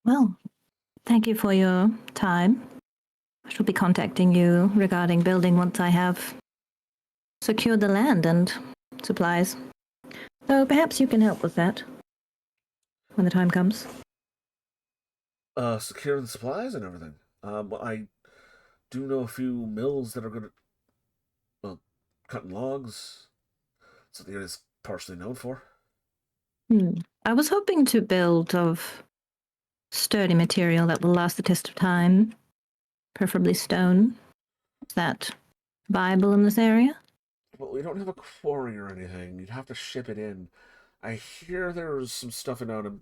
Well, thank you for your time. I shall be contacting you regarding building once I have secured the land and supplies. So perhaps you can help with that when the time comes. Securing the supplies and everything. Well, I do know a few mills that are good at well, cutting logs. That's what the area's partially known for. I was hoping to build of sturdy material that will last the test of time, preferably stone. Is that viable in this area? Well, we don't have a quarry or anything. You'd have to ship it in. I hear there's some stuff in out of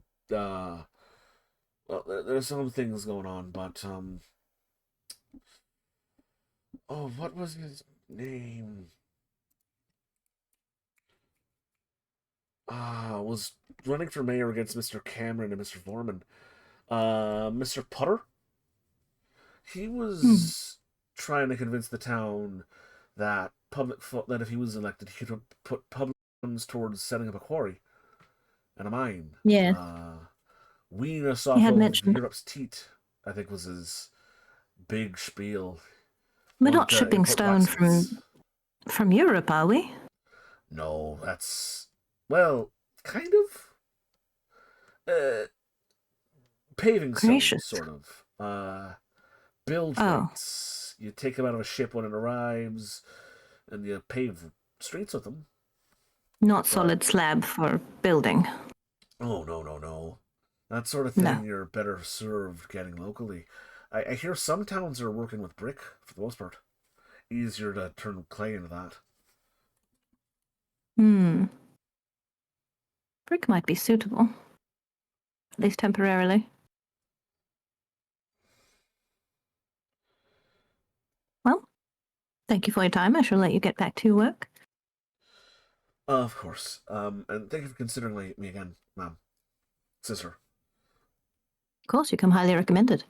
well, there's some things going on, but oh, what was his name? Was running for mayor against Mr. Cameron and Mr. Foreman. Mr. Putter. He was trying to convince the town that that if he was elected, he could put public funds towards setting up a quarry and a mine. Yes, Wean us he off had of mentioned. Europe's teat, I think was his big spiel. We're Wanted not to shipping import stone blacksmiths. from Europe, are we? No, that's well, kind of paving stones, Gracious. sort of. Build Oh, things. You take them out of a ship when it arrives, and you pave streets with them. not But solid slab for building. oh no, no, no, that sort of No. thing you're better served getting locally. I hear some towns are working with brick for the most part. Easier to turn clay into that. Brick might be suitable, at least temporarily. Thank you for your time. I shall let you get back to your work. Of course. And thank you for considering me again, ma'am. Sister. Of course, you come highly recommended.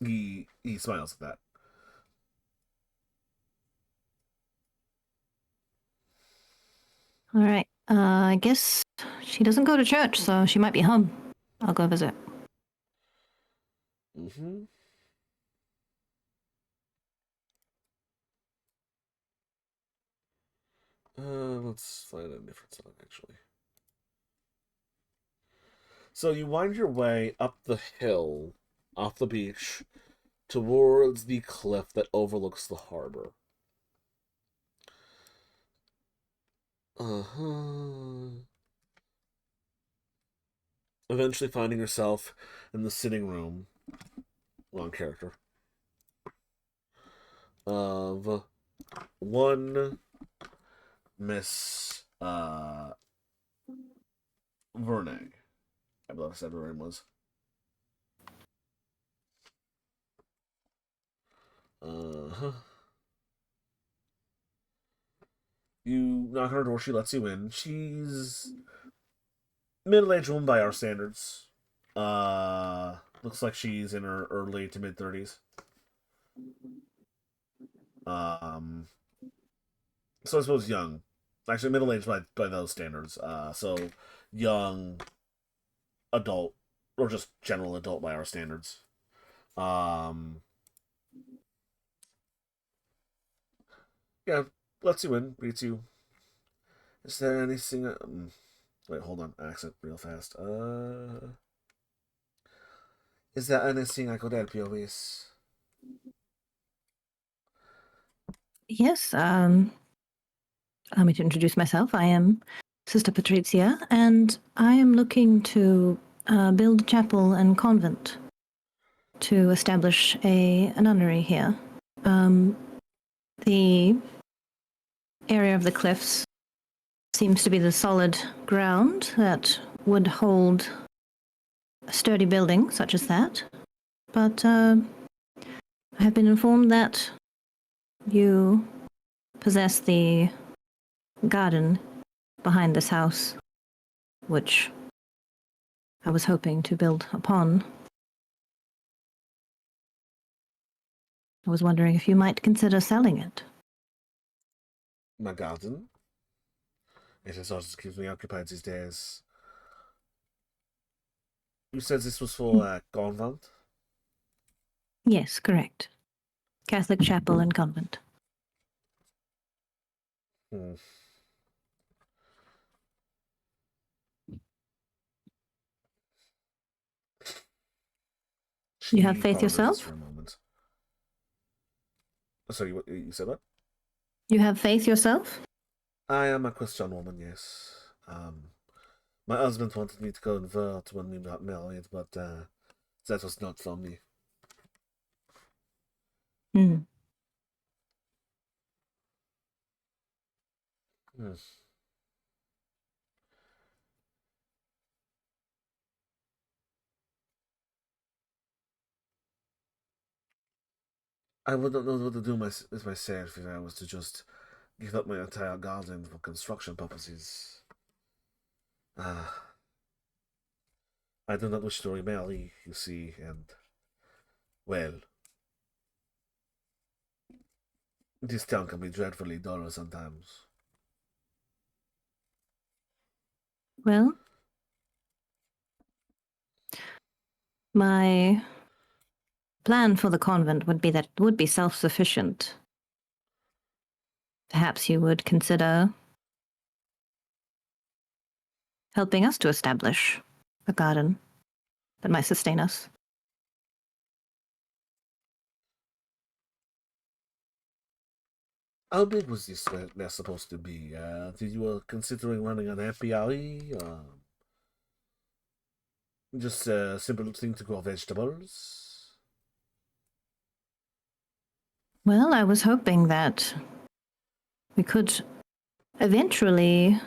He smiles at that. All right. I guess she doesn't go to church, so she might be home. I'll go visit. Mm-hmm. Let's find a different song, actually. So you wind your way up the hill, off the beach, towards the cliff that overlooks the harbor. Uh-huh. Eventually finding yourself in the sitting room, wrong character, of one Miss Vernig. I believe I said her name was. Uh-huh. You knock on her door, she lets you in. She's middle-aged woman by our standards. Looks like she's in her early to mid-30s. So I suppose young. Actually, middle-aged by those standards. So young, adult, or just general adult by our standards. Yeah, lets you in, greets you. Is there anything? Wait, hold on. Accent real fast. Is there anything I could help you with? Yes. Allow me to introduce myself. I am Sister Patrizia, and I am looking to build a chapel and convent to establish a nunnery here. The area of the cliffs seems to be the solid ground that would hold a sturdy building such as that. But I have been informed that you possess the garden behind this house, which I was hoping to build upon. I was wondering if you might consider selling it. My garden. It is also keeps me occupied these days. You said this was for a convent? Yes, correct. Catholic chapel and convent. Hmm. You have She faith ponders yourself? for a moment. Sorry, what, you said what? You have faith yourself? I am a Christian woman, yes. My husband wanted me to convert when we got married, but that was not for me. Hmm. Hmm. I wouldn't know what to do with myself if I was to just give up my entire garden for construction purposes. Ah, I do not wish to remarry, you see, and, well, this town can be dreadfully dull sometimes. Well, my plan for the convent would be that it would be self-sufficient. Perhaps you would consider helping us to establish a garden that might sustain us. How big was this mess supposed to be? Did you were considering running an apiary? Just a simple thing to grow vegetables? Well, I was hoping that we could eventually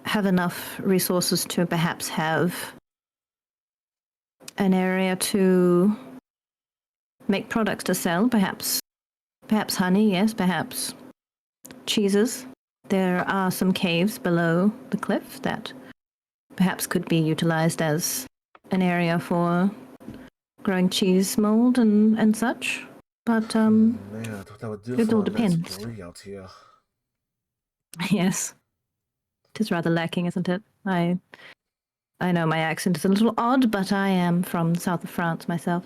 have enough resources to perhaps have an area to make products to sell, perhaps Perhaps honey, yes, perhaps cheeses. There are some caves below the cliff that perhaps could be utilized as an area for growing cheese mold and such. But Man, what I would do it for all a nice depends. brie out here. Yes, it is rather lacking, isn't it? I know my accent is a little odd, but I am from the south of France myself.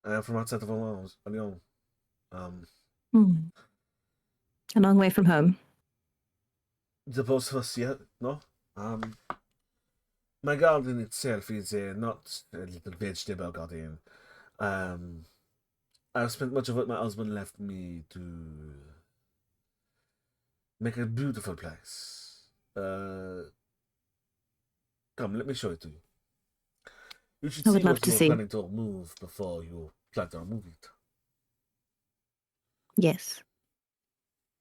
I am from outside of Lyon. Hmm. A long way from home. The both of us yet? No? My garden itself is not a little vegetable garden. I've spent much of what my husband left me to make a beautiful place. Come, let me show it to you. You should I see would love what to you're see. planning to remove before you plan to remove it. Yes.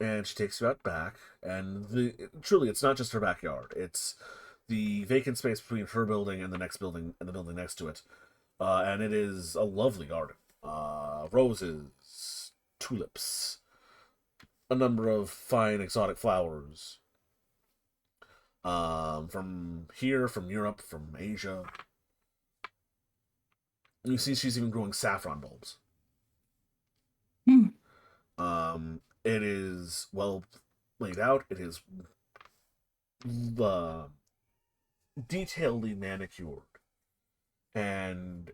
And she takes you out back, and truly, it's not just her backyard. It's the vacant space between her building and the next building and the building next to it. And it is a lovely garden. Roses, tulips, a number of fine exotic flowers. From here, from Europe, from Asia. You see she's even growing saffron bulbs. Hmm. It is well laid out. It is detailedly manicured. And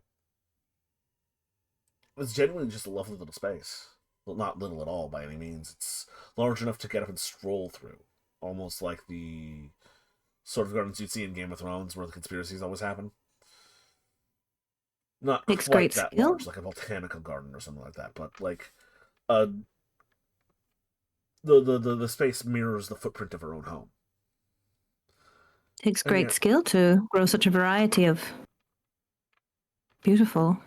it's genuinely just a lovely little space. Well, not little at all by any means. It's large enough to get up and stroll through. Almost like the sort of gardens you'd see in Game of Thrones where the conspiracies always happen. Not Takes quite great that skill. large, like a botanical garden or something like that, but like uh the space mirrors the footprint of her own home. Takes And great yet, skill to grow such a variety of beautiful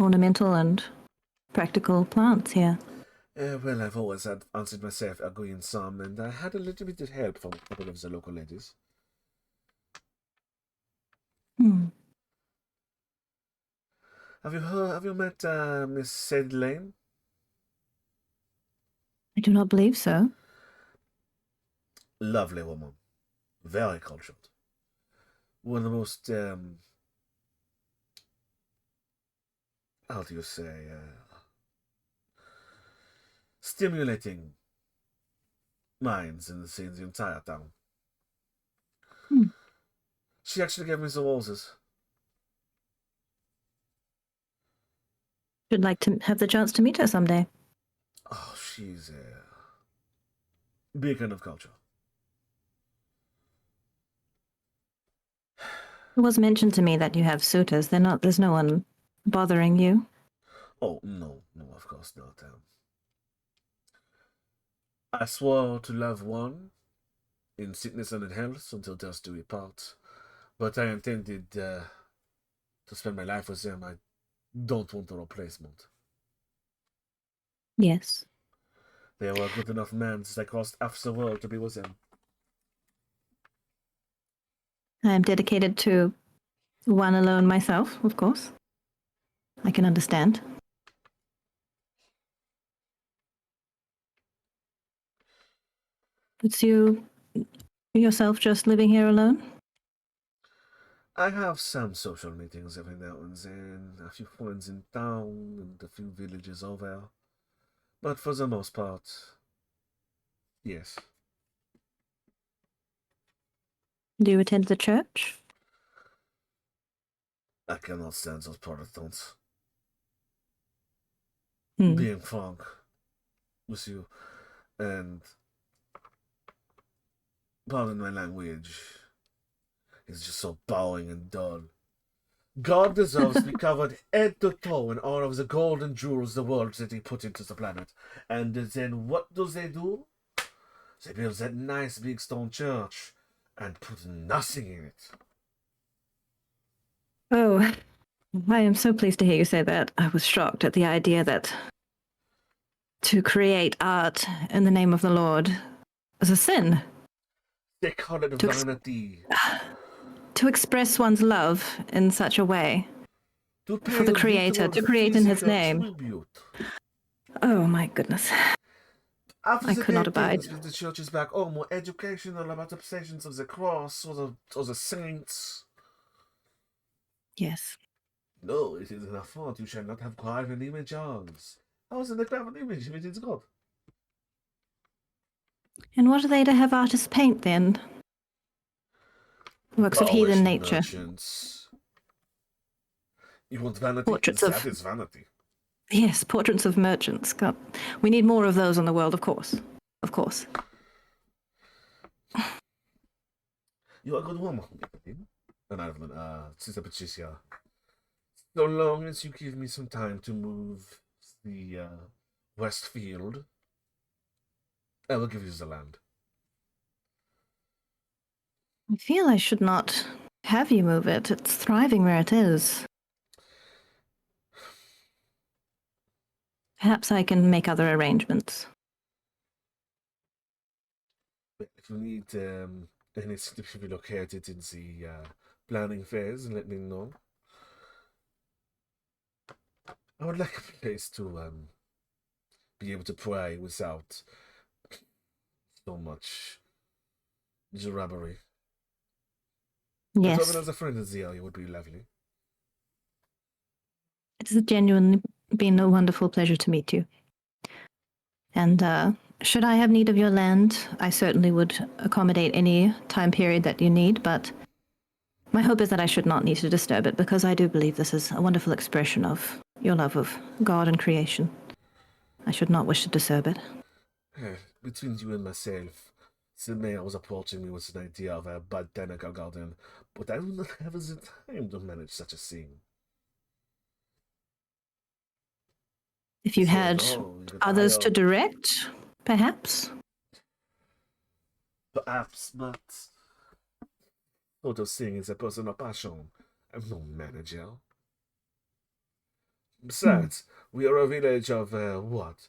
ornamental and practical plants here. well, I've always had answered myself ugly in some, and I had a little bit of help from a couple of the local ladies. Hmm. Have you met Miss Sadie Lane? I do not believe so. Lovely woman, very cultured. One of the most how do you say stimulating minds in the entire town. Hmm. She actually gave me some roses. Should like to have the chance to meet her someday. Oh, she's a beacon of culture. It was mentioned to me that you have suitors. There's no one bothering you. Oh, no, of course not. I swore to love one in sickness and in health until death do we part. But I intended to spend my life with them. I don't want a replacement. Yes. They were good enough men since I crossed half the world to be with them. I am dedicated to one alone myself, of course. I can understand. It's you yourself just living here alone? I have some social meetings every now and then, a few friends in town and a few villages over. But for the most part, yes. Do you attend the church? I cannot stand those Protestants. Hmm. Being frank with you, and pardon my language, is just so bowing and dull. God deserves to be covered head to toe in all of the gold and jewels the world that he put into the planet. And then what do? They build that nice big stone church and put nothing in it. Oh, I am so pleased to hear you say that. I was shocked at the idea that to create art in the name of the Lord is a sin. They call it vanity. To express one's love in such a way To pay for the Creator, literal to create in His physical name. tribute. Oh my goodness. After I the could not great abide. things with the church is back, oh, more educational about the obsessions of the cross or the saints. Yes. No, it is an affront. You shall not have graven images. How is it a graven image if it is God? And what are they to have artists paint then? Works of heathen Polished nature. merchants. You want vanity? Portraits That of is vanity. Yes, portraits of merchants. God, we need more of those in the world, of course. Of course. You are a good woman, Sister Patricia. So long as you give me some time to move the Westfield, I will give you the land. I feel I should not have you move it. It's thriving where it is. Perhaps I can make other arrangements. If you need anything to be located in the planning phase, let me know. I would like a place to be able to pray without so much robbery. Yes, If as a friend in the area would be lovely. it has genuinely been a wonderful pleasure to meet you. And should I have need of your land, I certainly would accommodate any time period that you need, but my hope is that I should not need to disturb it because I do believe this is a wonderful expression of your love of God and creation. I should not wish to disturb it. Between you and myself, the mayor was approaching me with an idea of a botanical garden, but I will not have the time to manage such a thing. If you had could others to hire- direct, perhaps? Perhaps, but sort of thing is a personal passion. I'm no manager. Besides, we are a village of, what?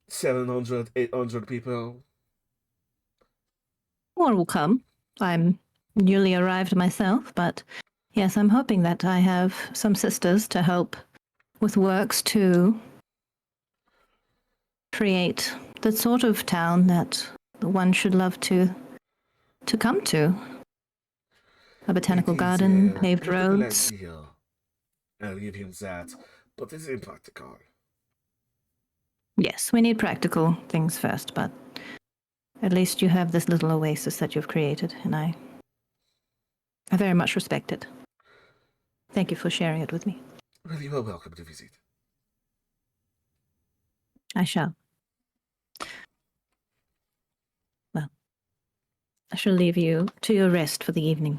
700, 800 people? More will come. I'm newly arrived myself, but yes, I'm hoping that I have some sisters to help with works to create the sort of town that one should love to come to. A botanical It is garden, a paved beautiful roads. idea. I'll give him that, but it's impractical. Yes, we need practical things first, but at least you have this little oasis that you've created, and I very much respect it. Thank you for sharing it with me. Well, you are welcome to visit. I shall. Well, I shall leave you to your rest for the evening.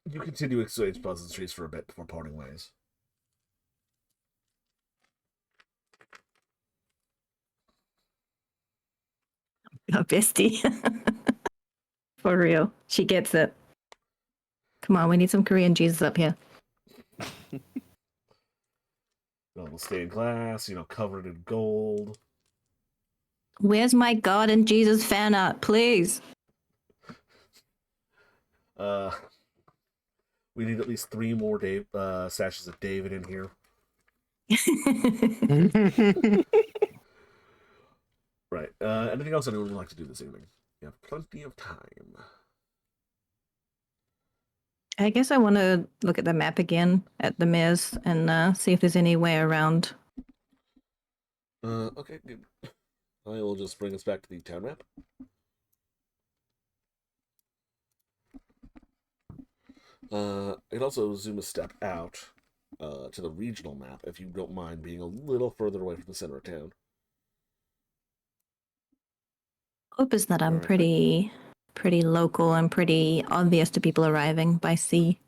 You continue to exchange pleasantries for a bit before parting ways. Oh, bestie. For real. She gets it. Come on, we need some Korean Jesus up here. Little stained glass, covered in gold. Where's my God and Jesus fan art, please? We need at least 3 more sashes of David in here. Right. Anything else anyone would like to do this evening? You have plenty of time. I guess I want to look at the map again at the maze and see if there's any way around. Okay, good. I will just bring us back to the town map. I can also zoom a step out to the regional map if you don't mind being a little further away from the center of town. Hope is that I'm Alright. pretty local and pretty obvious to people arriving by sea.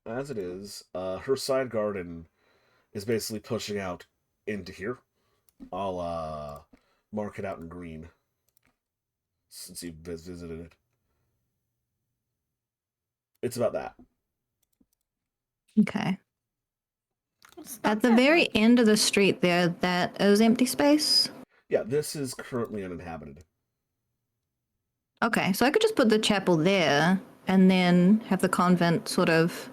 As it is, her side garden is basically pushing out into here. I'll mark it out in green since you've visited it. It's about that. Okay. At the very end of the street there, that is empty space? Yeah, this is currently uninhabited. Okay, so I could just put the chapel there and then have the convent sort of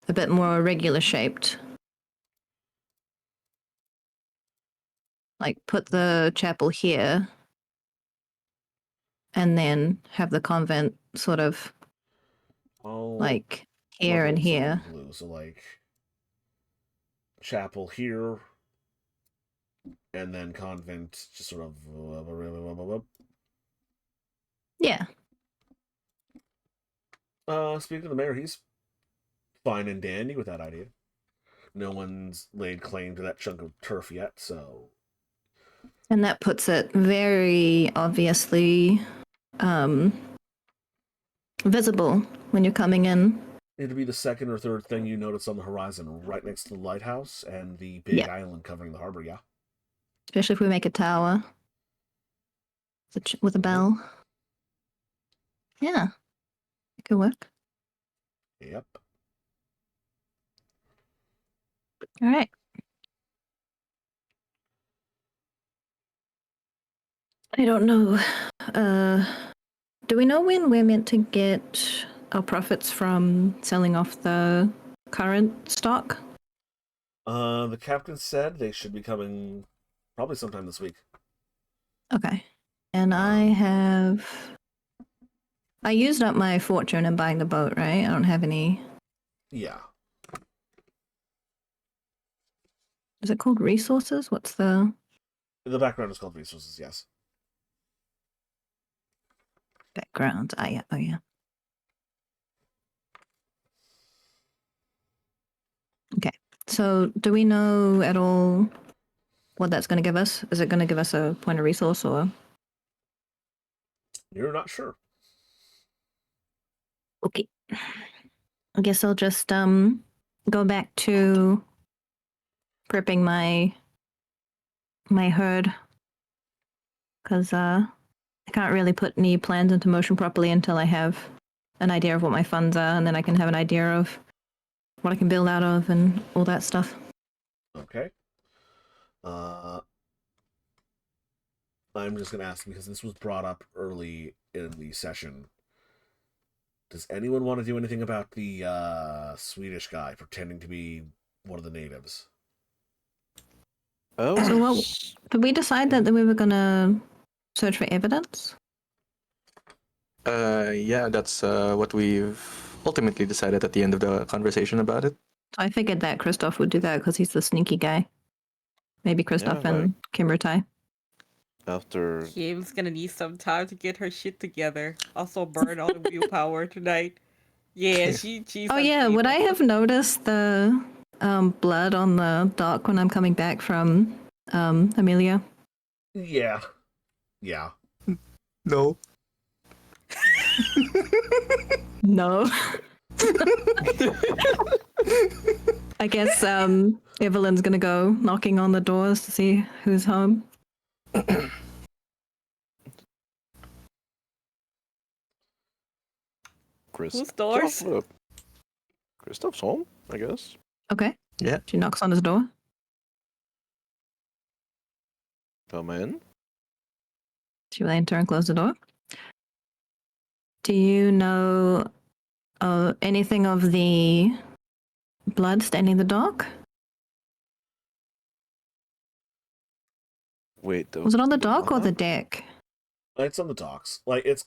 a bit more regular shaped. Like put the chapel here and then have the convent sort of like here and here. Blue. So like chapel here, and then convent just sort of. Yeah. Speaking of the mayor, he's fine and dandy with that idea. No one's laid claim to that chunk of turf yet, so. And that puts it very obviously visible when you're coming in. It'd be the second or third thing you notice on the horizon, right next to the lighthouse and the big island covering the harbor, yeah? Especially if we make a tower with a bell. Yeah. It could work. Yep. All right. I don't know. Do we know when we're meant to get our profits from selling off the current stock? The captain said they should be coming probably sometime this week. Okay. And I used up my fortune in buying the boat, right? I don't have any. Yeah. Is it called resources? What's the background is called resources, yes. background? Yeah. Oh, yeah. Okay. So do we know at all what that's going to give us? Is it going to give us a point of resource or? You're not sure. Okay. I guess I'll just go back to prepping my herd because I can't really put any plans into motion properly until I have an idea of what my funds are, and then I can have an idea of what I can build out of and all that stuff. Okay. I'm just going to ask because this was brought up early in the session. Does anyone want to do anything about the Swedish guy pretending to be one of the natives? Oh, So what did we decide that we were gonna search for evidence? Yeah, that's what we've ultimately decided at the end of the conversation about it. I figured that Christoph would do that because he's the sneaky guy. Maybe Christoph Yeah, and Kimbertai. after Kim's gonna need some time to get her shit together. Also burn all the willpower tonight. Yeah, she's Oh yeah, would I have noticed the blood on the dock when I'm coming back from Amelia? Yeah. Yeah. No. No. I guess Evelyn's gonna go knocking on the doors to see who's home. Whose doors? Christoph's home, I guess. Okay. Yeah. She knocks on his door. Come in. She will enter and close the door. Do you know anything of the blood staining the dock? Wait, Was it on the dock or the deck? It's on the docks. Like it's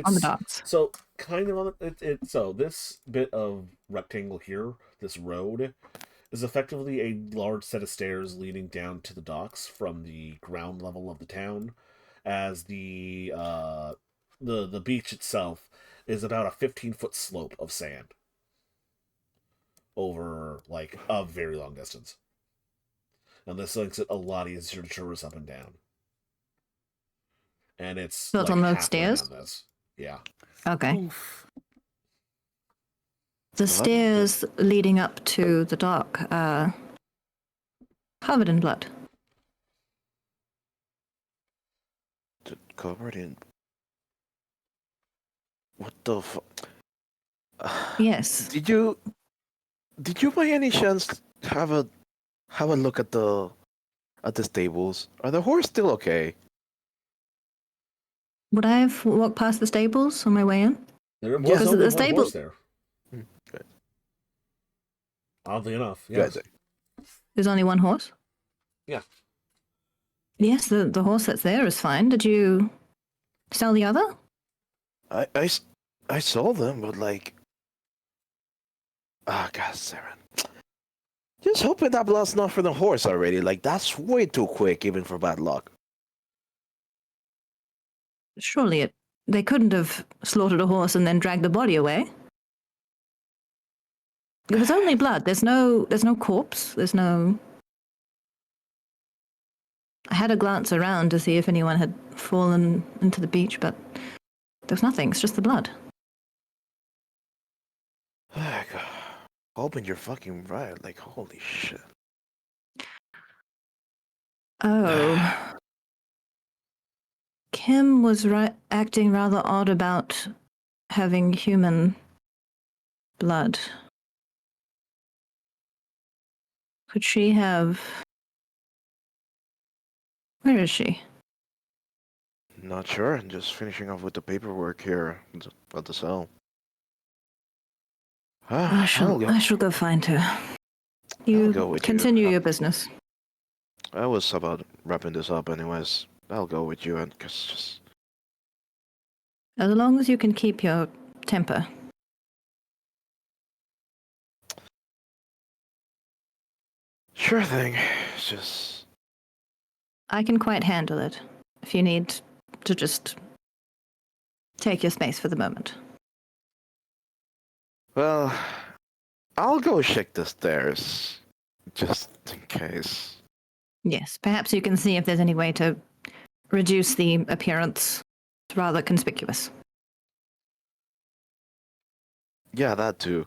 On the docks. So kind of on the so this bit of rectangle here, this road, is effectively a large set of stairs leading down to the docks from the ground level of the town, as the beach itself is about a 15-foot slope of sand over like a very long distance, and this makes it a lot easier to traverse up and down. And it's So it's like on those halfway stairs? down this. Yeah. Okay. Oof. The stairs leading up to the dock are covered in blood. Covered in. What the fuck? Yes. Did you by any chance have a look at the stables? Are the horse still okay? Would I have walked past the stables on my way in? There Yeah. was only the one stable- horse there. Good. Oddly enough, Good. yes. There's only one horse? Yeah. Yes, the horse that's there is fine. Did you sell the other? I saw them, but like, God, Sarah. Just hoping that blood's not for the horse already. Like, that's way too quick, even for bad luck. Surely they couldn't have slaughtered a horse and then dragged the body away. It was only blood. There's no corpse. There's no. I had a glance around to see if anyone had fallen into the beach, but there's nothing. It's just the blood. God. Hoping you're fucking right. Like, holy shit. Oh. Kim was acting rather odd about having human blood. Could she have... Where is she? Not sure. Just finishing off with the paperwork here at the cell. I shall go find her. You go with you. continue your business. I was about wrapping this up anyways. I'll go with you, and cause just... As long as you can keep your temper. Sure thing. It's just... I can quite handle it, if you need to just take your space for the moment. Well, I'll go check the stairs, just in case. Yes, perhaps you can see if there's any way to reduce the appearance. It's rather conspicuous. Yeah, that too,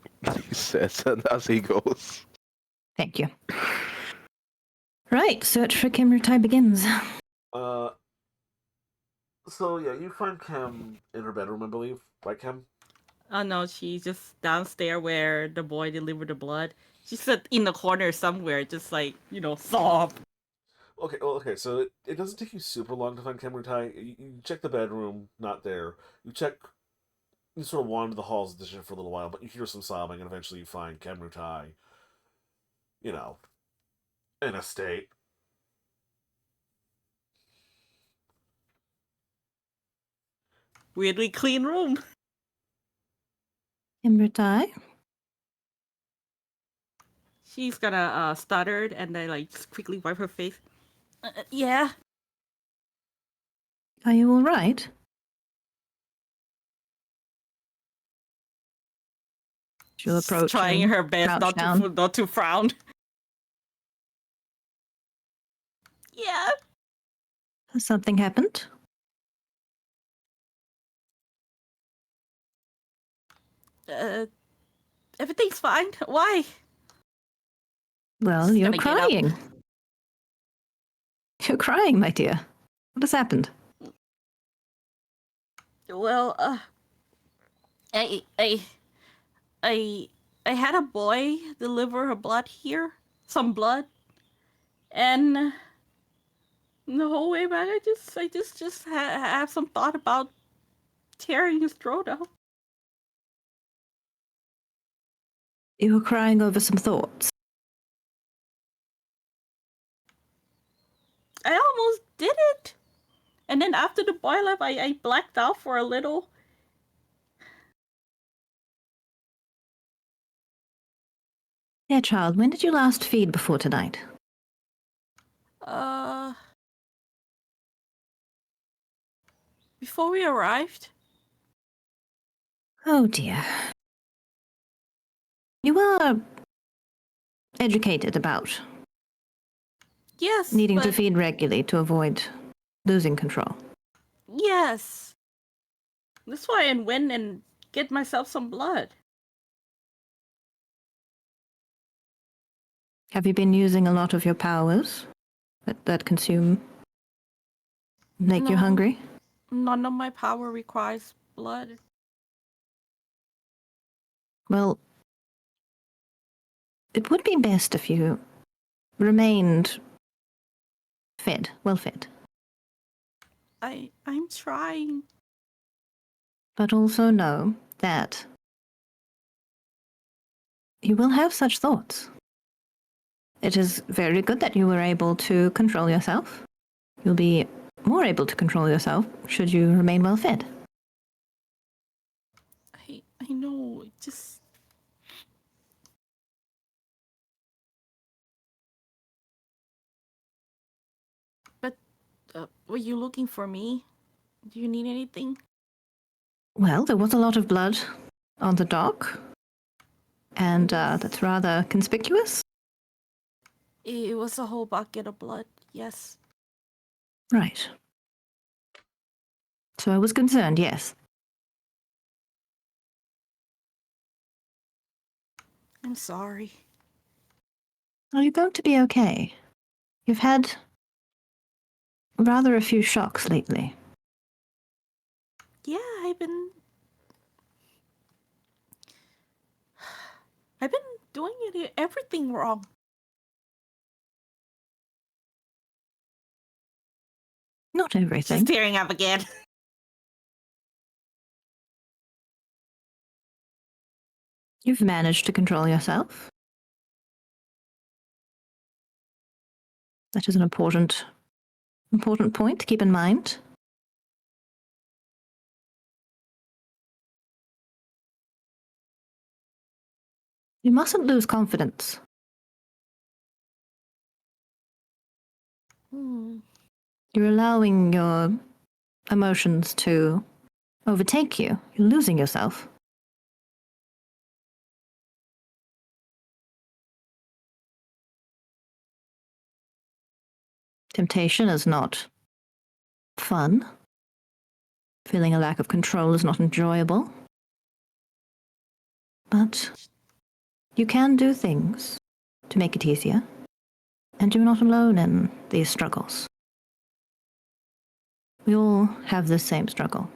he says, and as he goes. Thank you. Right, search for Kimrutai begins. So yeah, you find Kim in her bedroom, I believe. Right, Kim? Oh no, she's just downstairs where the boy delivered the blood. She's in the corner somewhere, just like, sob. Okay, so it doesn't take you super long to find Kemrutai. You check the bedroom, not there. You sort of wander the halls of the ship for a little while, but you hear some sobbing, and eventually you find Kemrutai, in a state. Weirdly clean room. Kimrutai? She's gonna stuttered and then just quickly wipe her face. Yeah. Are you all right? She'll approach. Trying and her best crouch down. not to frown. Yeah. Has something happened? Everything's fine. Why? Well, Just you're gonna get up. crying. You're crying, my dear. What has happened? Well, I had a boy deliver her blood here, some blood, and the whole way back, I just have some thought about tearing his throat out. You were crying over some thoughts. I almost did it, and then after the boy left, I blacked out for a little. Dear child, when did you last feed before tonight? Before we arrived. Oh dear. You are educated about Yes. needing to but- feed regularly to avoid losing control. Yes. That's why I went and get myself some blood. Have you been using a lot of your powers that make you No. hungry? None of my power requires blood. Well, it would be best if you remained well fed. I'm trying. But also know that you will have such thoughts. It is very good that you were able to control yourself. You'll be more able to control yourself should you remain well fed. I know, it just... But, were you looking for me? Do you need anything? Well, there was a lot of blood on the dock, and that's rather conspicuous. It was a whole bucket of blood, yes. Right. So I was concerned, yes. I'm sorry. Are you going to be okay? You've had rather a few shocks lately. Yeah, I've been doing everything wrong. Not everything. She's tearing up again. You've managed to control yourself. That is an important point to keep in mind. You mustn't lose confidence. You're allowing your emotions to overtake you. You're losing yourself. Temptation is not fun. Feeling a lack of control is not enjoyable. But you can do things to make it easier. And you're not alone in these struggles. We all have the same struggle.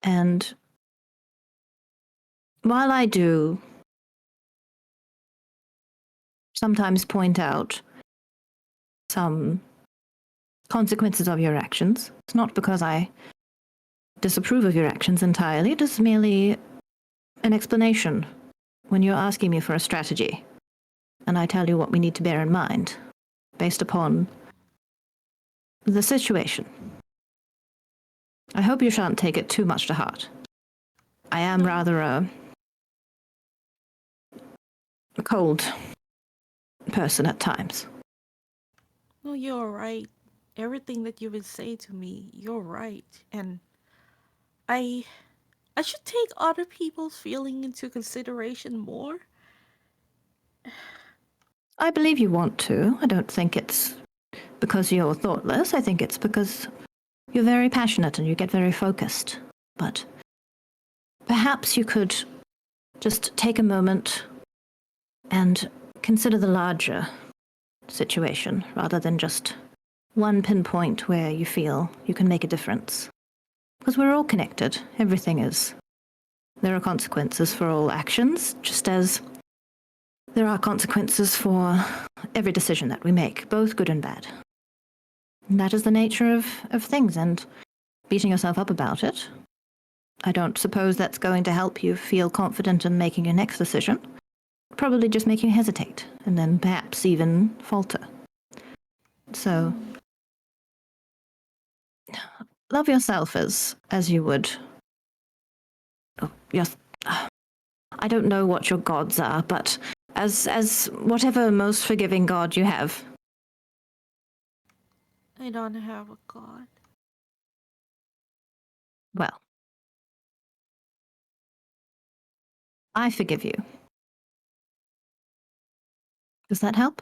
And while I do sometimes point out some consequences of your actions, it's not because I disapprove of your actions entirely, it is merely an explanation when you're asking me for a strategy. And I tell you what we need to bear in mind based upon the situation. I hope you shan't take it too much to heart. I am rather a cold person at times. No, you're right. Everything that you've been saying to me, you're right. And I should take other people's feeling into consideration more. I believe you want to. I don't think it's because you're thoughtless. I think it's because you're very passionate and you get very focused. But perhaps you could just take a moment and consider the larger situation rather than just one pinpoint where you feel you can make a difference. Because we're all connected. Everything is. There are consequences for all actions, just as there are consequences for every decision that we make, both good and bad. And that is the nature of things, and beating yourself up about it, I don't suppose that's going to help you feel confident in making your next decision. Probably just make you hesitate, and then perhaps even falter. So, love yourself as you would. Oh, yes. I don't know what your gods are, but as whatever most forgiving god you have. I don't have a god. Well, I forgive you. Does that help?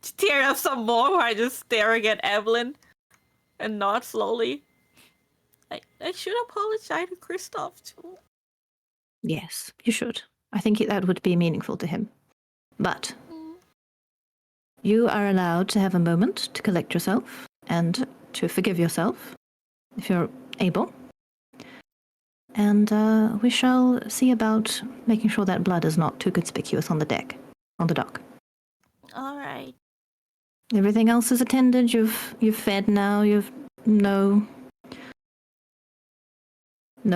Tear up some more while just staring at Evelyn and nod slowly. I should apologize to Kristoff too. Yes, you should. I think that would be meaningful to him. But you are allowed to have a moment to collect yourself and to forgive yourself, if you're able. And we shall see about making sure that blood is not too conspicuous on the dock. All right. Everything else is attended. You've fed now. You've no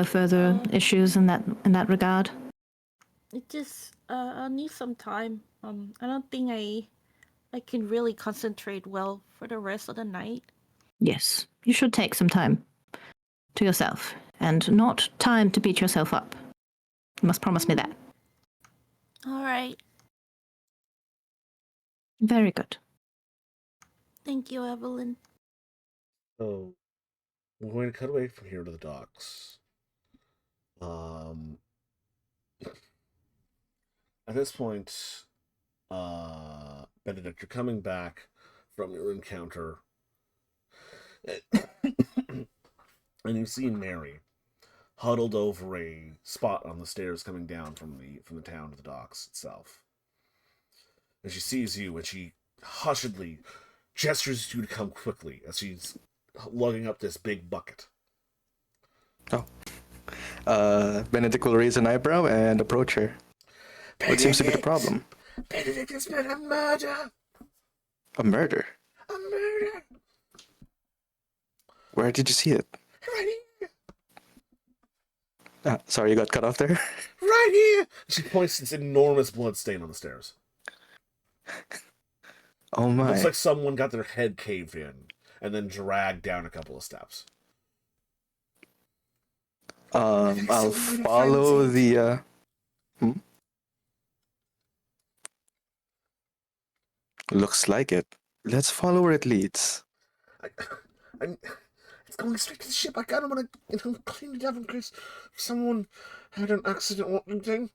further issues in that regard. It just I need some time. I don't think I can really concentrate well for the rest of the night. Yes, you should take some time to yourself, and not time to beat yourself up. You must promise me that. All right. Very good. Thank you, Evelyn. So, we're going to cut away from here to the docks. At this point, Benedict, you're coming back from your encounter, and you've seen Mary huddled over a spot on the stairs coming down from the town to the docks itself. And she sees you, and she hushedly gestures you to come quickly as she's lugging up this big bucket. Benedict will raise an eyebrow and approach her. What seems to be the problem? Benedict, has been a murder! A murder? A murder! Where did you see it? Right here! Sorry, you got cut off there? Right here! She points to this enormous blood stain on the stairs. Oh my. Looks like someone got their head caved in and then dragged down a couple of steps. I'll follow the, Looks like it. Let's follow where it leads. It's going straight to the ship. I kind of want to, clean it up in case someone had an accident or anything.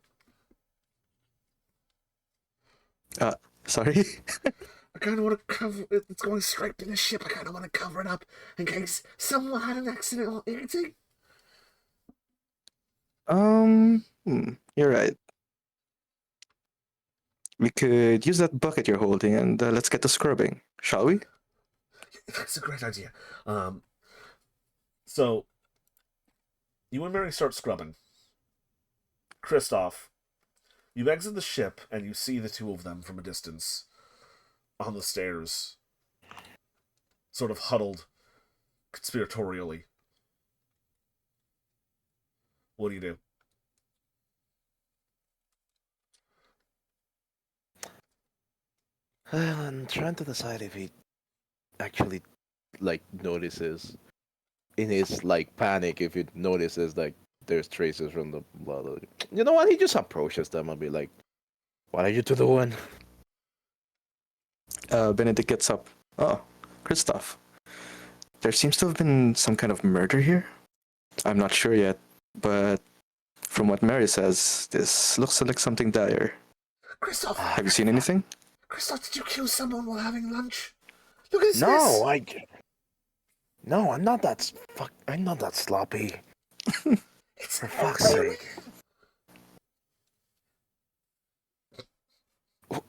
Sorry? I kind of want to cover it. It's going straight to the ship. I kind of want to cover it up in case someone had an accident or anything. You're right. We could use that bucket you're holding and let's get to scrubbing, shall we? That's a great idea. So, you and Mary start scrubbing. Kristoff, you exit the ship and you see the two of them from a distance on the stairs, sort of huddled conspiratorially. What do you do? I'm trying to decide if he actually notices in his panic, if he notices there's traces from the blood. You know what? He just approaches them and be like, "What are you two doing?" Benedict gets up. Oh, Kristoff. There seems to have been some kind of murder here. I'm not sure yet, but from what Mary says, this looks like something dire. Kristoff! Have you seen anything? Kristoff, did you kill someone while having lunch? Look at this No, mess. No, I'm not that I'm not that sloppy. It's For fuck's sake.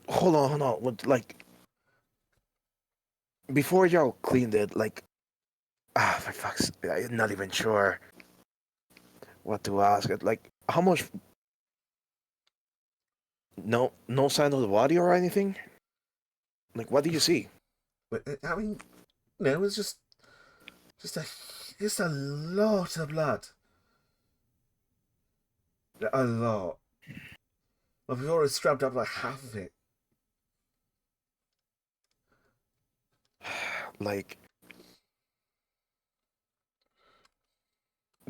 Hold on. Before y'all cleaned it, for fuck's sake, I'm not even sure what to ask. How much? No sign of the body or anything? What do you see? But I mean, no, it was just a lot of blood. A lot. Well, we've already scrubbed up like half of it.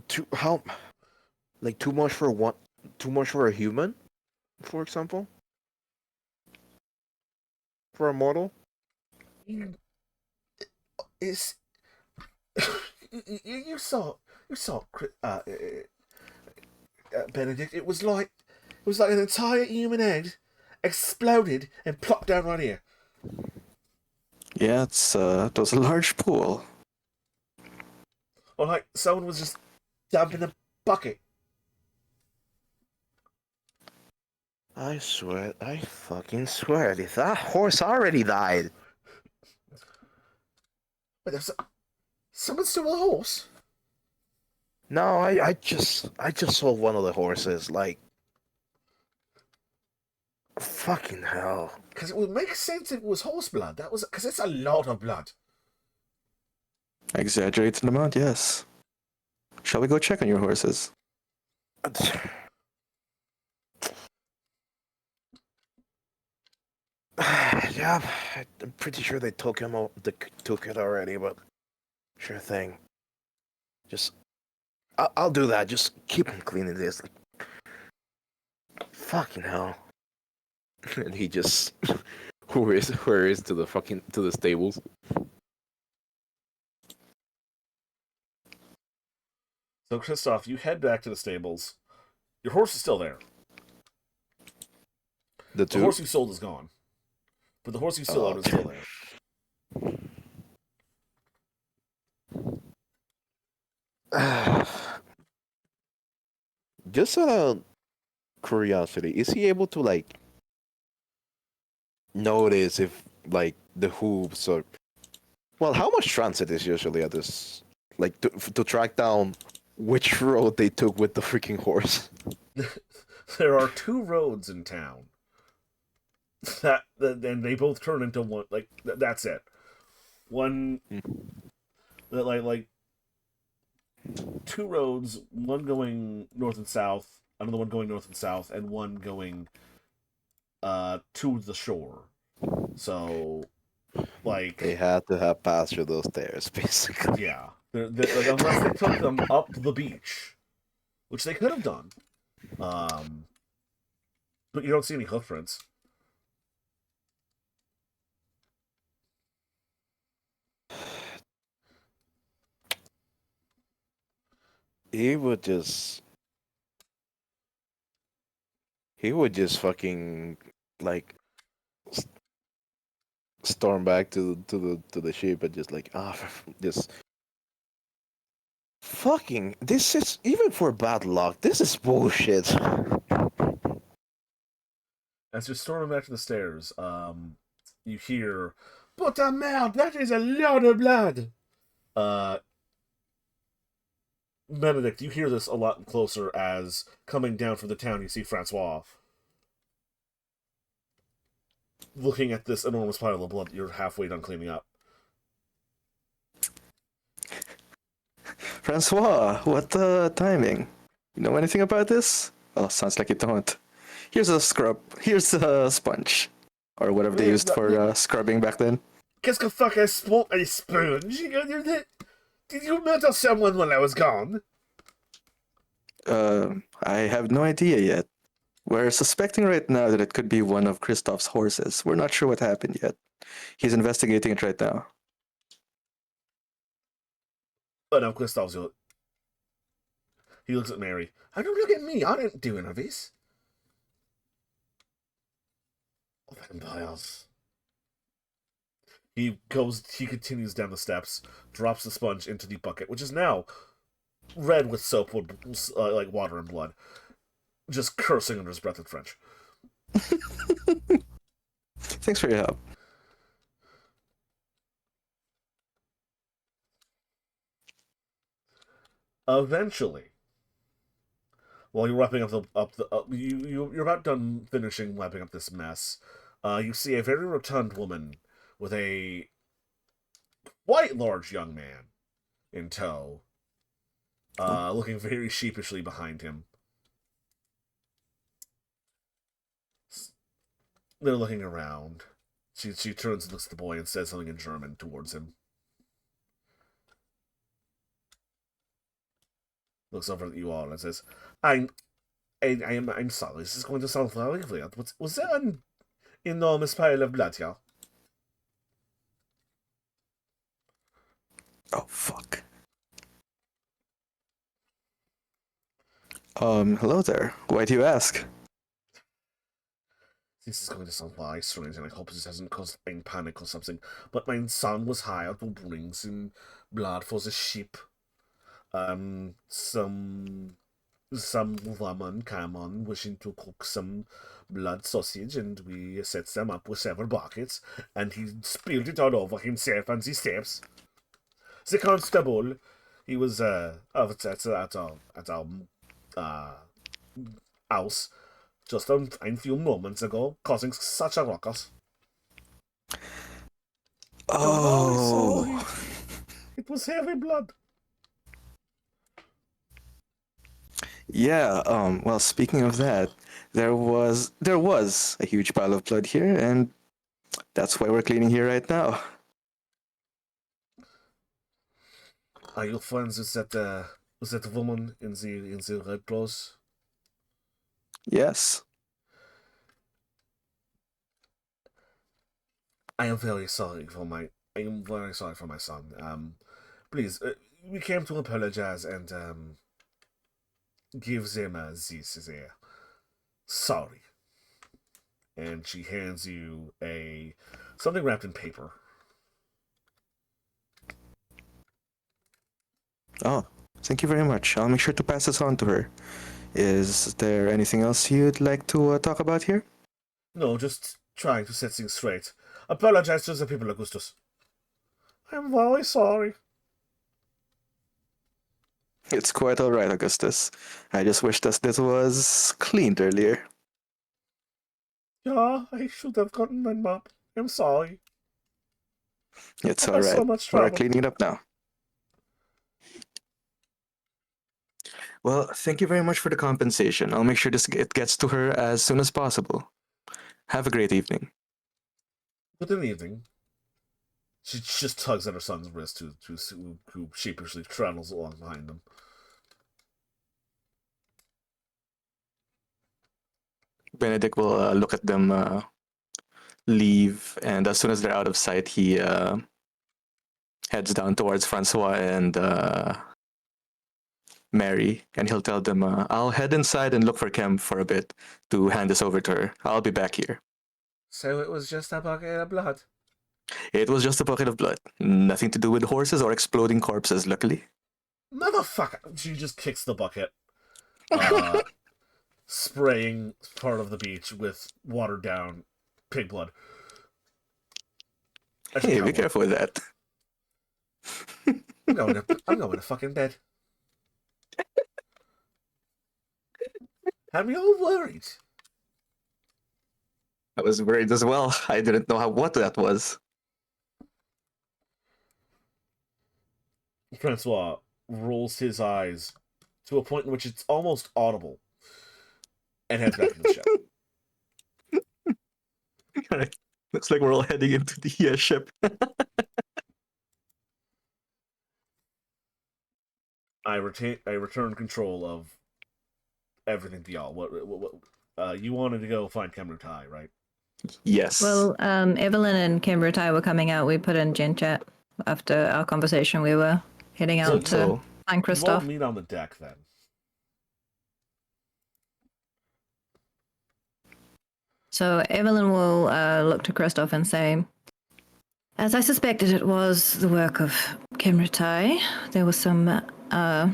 Too much for one? Too much for a human, for example? For a mortal? It's you saw Benedict. It was like an entire human head exploded and plopped down right here. Yeah, it was a large pool. Or like someone was just dumping a bucket. I fucking swear, that horse already died. But there's someone stole a horse. No, I just saw one of the horses, fucking hell. Because it would make sense if it was horse blood. That was because it's a lot of blood. Exaggerated amount, yes. Shall we go check on your horses? Yeah, I'm pretty sure they took took it already, but sure thing. Just, I'll do that. Just keep on cleaning this. Like, fucking hell. And he just hurries to the stables. So, Christoph, you head back to the stables. Your horse is still there. The The horse you sold is gone. But the horse you still own is still there. Just out of curiosity, is he able to like notice if like the hooves or how much transit is usually at this, like to track down which road they took with the freaking horse? There are 2 roads in town. And they both turn into one. Like that's it. One, like 2 roads. One going north and south. Another one going north and south, and one going to the shore. So, like They had to have passed through those stairs, basically. yeah, like, unless they took them up the beach, which they could have done. But you don't see any hoof prints. He would just fucking like storm back to the ship and just like just fucking, this is, even for bad luck, this is bullshit. As you're storming back to the stairs, you hear, "But merde, that is a lot of blood!" Benedict, you hear this a lot closer as, coming down from the town, you see Francois looking at this enormous pile of blood that you're halfway done cleaning up. Francois, what timing? You know anything about this? Oh, sounds like you don't. Here's a scrub. Here's a sponge. Or whatever they used for scrubbing back then. Qu'est-ce que fuck a sponge? Did you murder someone while I was gone? I have no idea yet. We're suspecting right now that it could be one of Christoph's horses. We're not sure what happened yet. He's investigating it right now. Oh no, Christoph's. He looks at Mary. "Oh, don't look at me. I didn't do any of this." Vampires. He continues down the steps, drops the sponge into the bucket, which is now red with soap, like water and blood, just cursing under his breath in French. Thanks for your help. Eventually, while you're wrapping you're about done wrapping up this mess. You see a very rotund woman with a quite large young man in tow, looking very sheepishly behind him. They're looking around. She turns and looks at the boy and says something in German towards him. Looks over at you all and says, I'm sorry, this is going to sound very weird. Was there an enormous pile of blood here?" Oh, fuck. Hello there. Why do you ask? This is going to sound very strange, and I hope this hasn't caused any panic or something, but my son was hired to bring some blood for the ship. Some woman came on wishing to cook some blood sausage, and we set them up with several buckets, and he spilled it all over himself on the steps. The constable, he was at our house just a few moments ago, causing such a ruckus. Oh. It was heavy blood. Yeah, well, speaking of that, there was a huge pile of blood here, and that's why we're cleaning here right now. Are you friends with that woman in the red clothes? Yes. I am very sorry for my son. Please, we came to apologize and give them this there. Sorry. And she hands you a something wrapped in paper. Oh, thank you very much. I'll make sure to pass this on to her. Is there anything else you'd like to talk about here? No, just trying to set things straight. Apologize to the people, Augustus. I'm very sorry. It's quite all right, Augustus. I just wish that this was cleaned earlier. Yeah, I should have gotten my mop. I'm sorry. It's I all had so right. much We're trouble. cleaning it up now. Well, thank you very much for the compensation. I'll make sure it gets to her as soon as possible. Have a great evening. Good evening. She just tugs at her son's wrist, who sheepishly trundles along behind them. Benedict will look at them leave, and as soon as they're out of sight, he heads down towards Francois and Mary, and he'll tell them, I'll head inside and look for Kem for a bit to hand this over to her. I'll be back here. So it was just a bucket of blood. It was just a bucket of blood. Nothing to do with horses or exploding corpses, luckily. Motherfucker! She just kicks the bucket, spraying part of the beach with watered down pig blood. Hey, be careful with that. I'm going to fucking bed. Had me all worried. I was worried as well. I didn't know what that was. Francois rolls his eyes to a point in which it's almost audible and heads back to the ship. Alright. Looks like we're all heading into the ship. I return control of everything to y'all. What you wanted to go find Kamrutai, right? Yes. Well, Evelyn and Kimbertai were coming out. We put in Gen Chat after our conversation. We were heading out to So, find You Christoph. won't meet on the deck then. So Evelyn will look to Christoph and say, as I suspected, it was the work of Kimbertai. There was some cow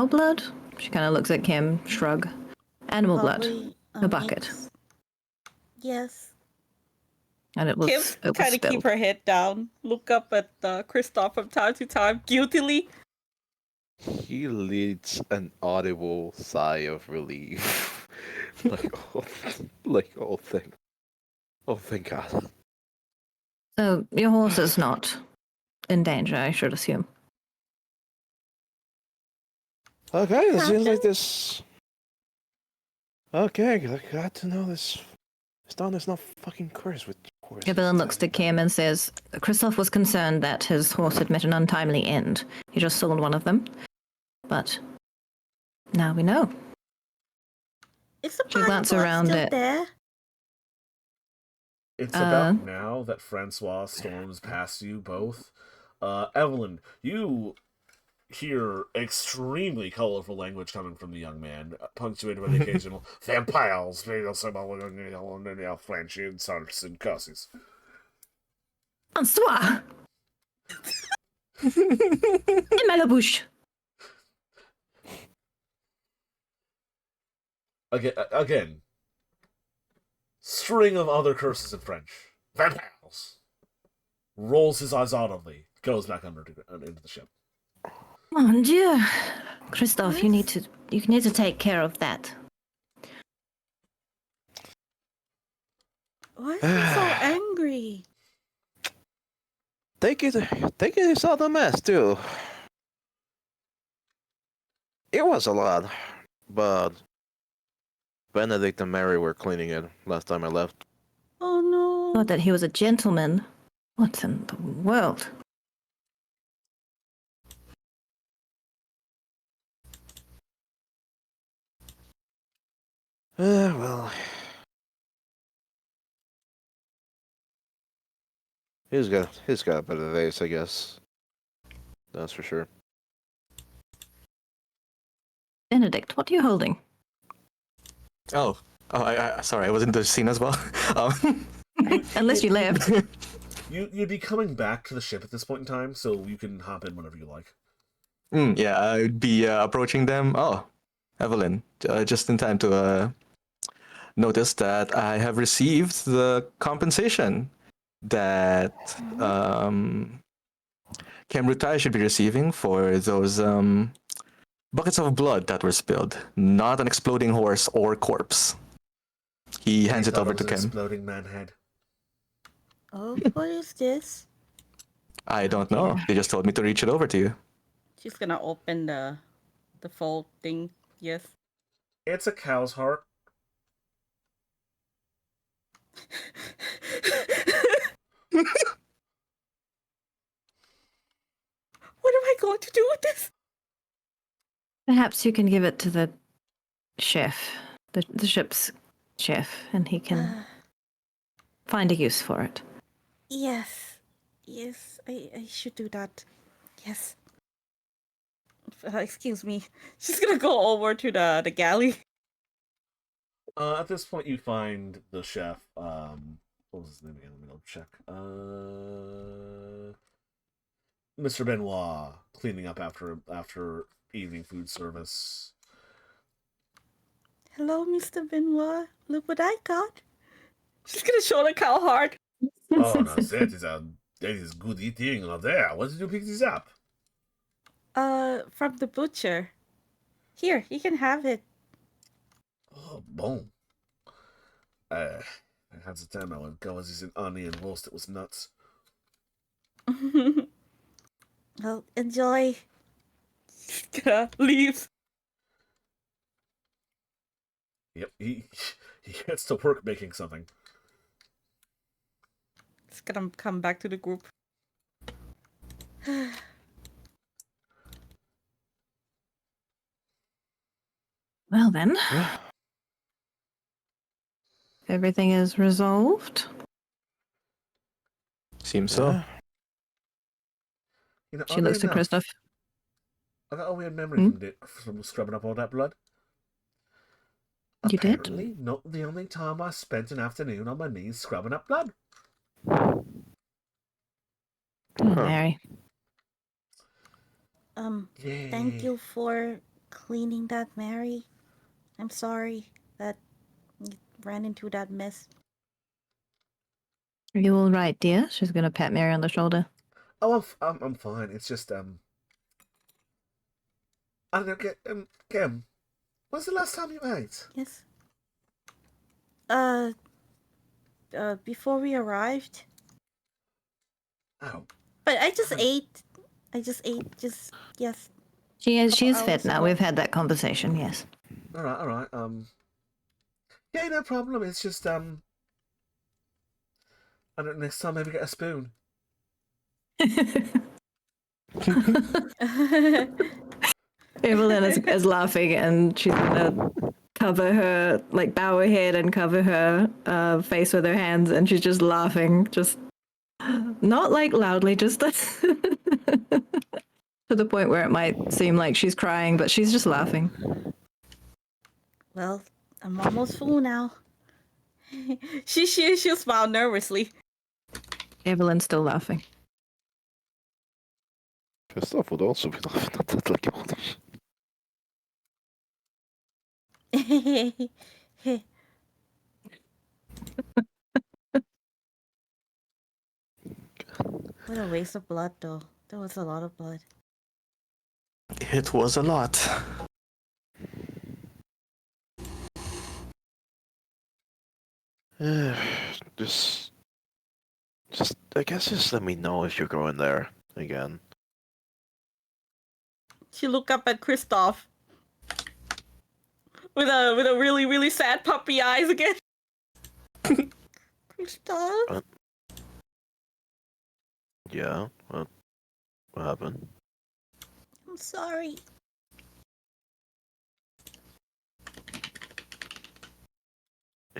blood. She kind of looks at Kim, shrug. Animal blood. Probably A bucket. mix. Yes. And it was, Kim it was kind of keep spilled. her head down, look up at Kristoff from time to time, guiltily. He leads an audible sigh of relief. Oh, thank God. So your horse is not in danger, I should assume. Okay, it seems like Captain? this. Okay, glad to know this town is not fucking cursed with horses. Evelyn looks to Kim and says, Christoph was concerned that his horse had met an untimely end. He just sold one of them. But now we know. Is the She glances blood around still it. there? It's about now that Francois storms past you both. Evelyn, you hear extremely colorful language coming from the young man, punctuated by the occasional vampires, French insults and curses. François! In my bouche! Again, string of other curses in French. Vampires. Rolls his eyes audibly, goes back into the ship. Mon Dieu! Christoph, you need to take care of that. Why is he so angry? Take it out the mess too. It was a lot, but Benedict and Mary were cleaning it last time I left. Oh no. Thought that he was a gentleman. What in the world? Well, he's got better days, I guess. That's for sure. Benedict, what are you holding? Oh, sorry, I wasn't in the scene as well. Unless you left. You'd be coming back to the ship at this point in time, so you can hop in whenever you like. Yeah, I'd be approaching them. Oh, Evelyn, just in time to notice that I have received the compensation that Kemrutai should be receiving for those buckets of blood that were spilled. Not an exploding horse or corpse. He hands it over to an Kem. exploding man head. Oh, what is this? I don't know. They just told me to reach it over to you. She's gonna open the fold thing. Yes. It's a cow's heart. What am I going to do with this? Perhaps you can give it to the chef, the ship's chef, and he can find a use for it. Yes. Yes, I should do that. Yes. Excuse me. She's gonna go over to the galley. At this point, you find the chef. What was his name again? Let me double check. Mr. Benoit cleaning up after evening food service. Hello, Mr. Benoit. Look what I got. She's gonna show the cow heart. Oh, no, that is good eating out there. Where did you pick this up? From the butcher. Here, you can have it. Oh, boom. I had the time I would go as he's an onion roast. It was nuts. Well, enjoy. She's gonna leave. Yep, he gets to work making something. It's gonna come back to the group. Well then, everything is resolved. Seems so. You know, She looks to Kristoff. I got a weird memory from scrubbing up all that blood. You did? Apparently, not the only time I spent an afternoon on my knees scrubbing up blood. Mary. Yay. Thank you for cleaning that, Mary. I'm sorry that you ran into that mess. Are you all right, dear? She's gonna pat Mary on the shoulder. Oh, I'm fine. It's just I don't know. Kim, when's the last time you ate? Yes. Before we arrived. Oh. But I just ate. Yes. She's hours fed now. ago. We've had that conversation, yes. All right. Yeah, no problem. It's just I don't. Next time, maybe get a spoon. Evelyn is laughing and she's gonna cover her, like bow her head and cover her face with her hands, and she's just laughing, just not like loudly, just to the point where it might seem like she's crying, but she's just laughing. Well, I'm almost full now. She'll smile nervously. Evelyn's still laughing. Kristoff would also be laughing at that like What a waste of blood, though. That was a lot of blood. It was a lot. I guess just let me know if you're going there again. She looked up at Kristoff with a really really sad puppy eyes again. Kristoff, Yeah. What happened? I'm sorry.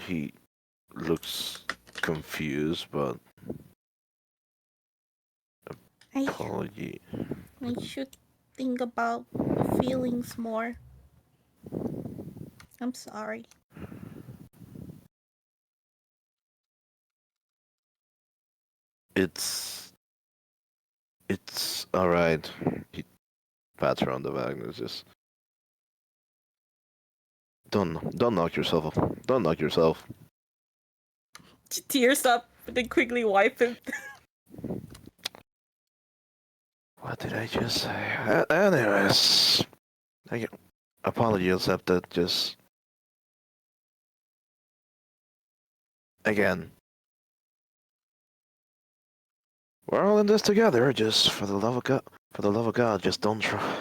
He looks confused, but I apology. should think about the feelings more. I'm sorry. It's all right. He pats her on the back and is just don't knock yourself up. Don't knock yourself. She tears up, but then quickly wipe it. What did I just say? Anyways, apology accepted. Just again, we're all in this together. Just for the love of God, just don't try.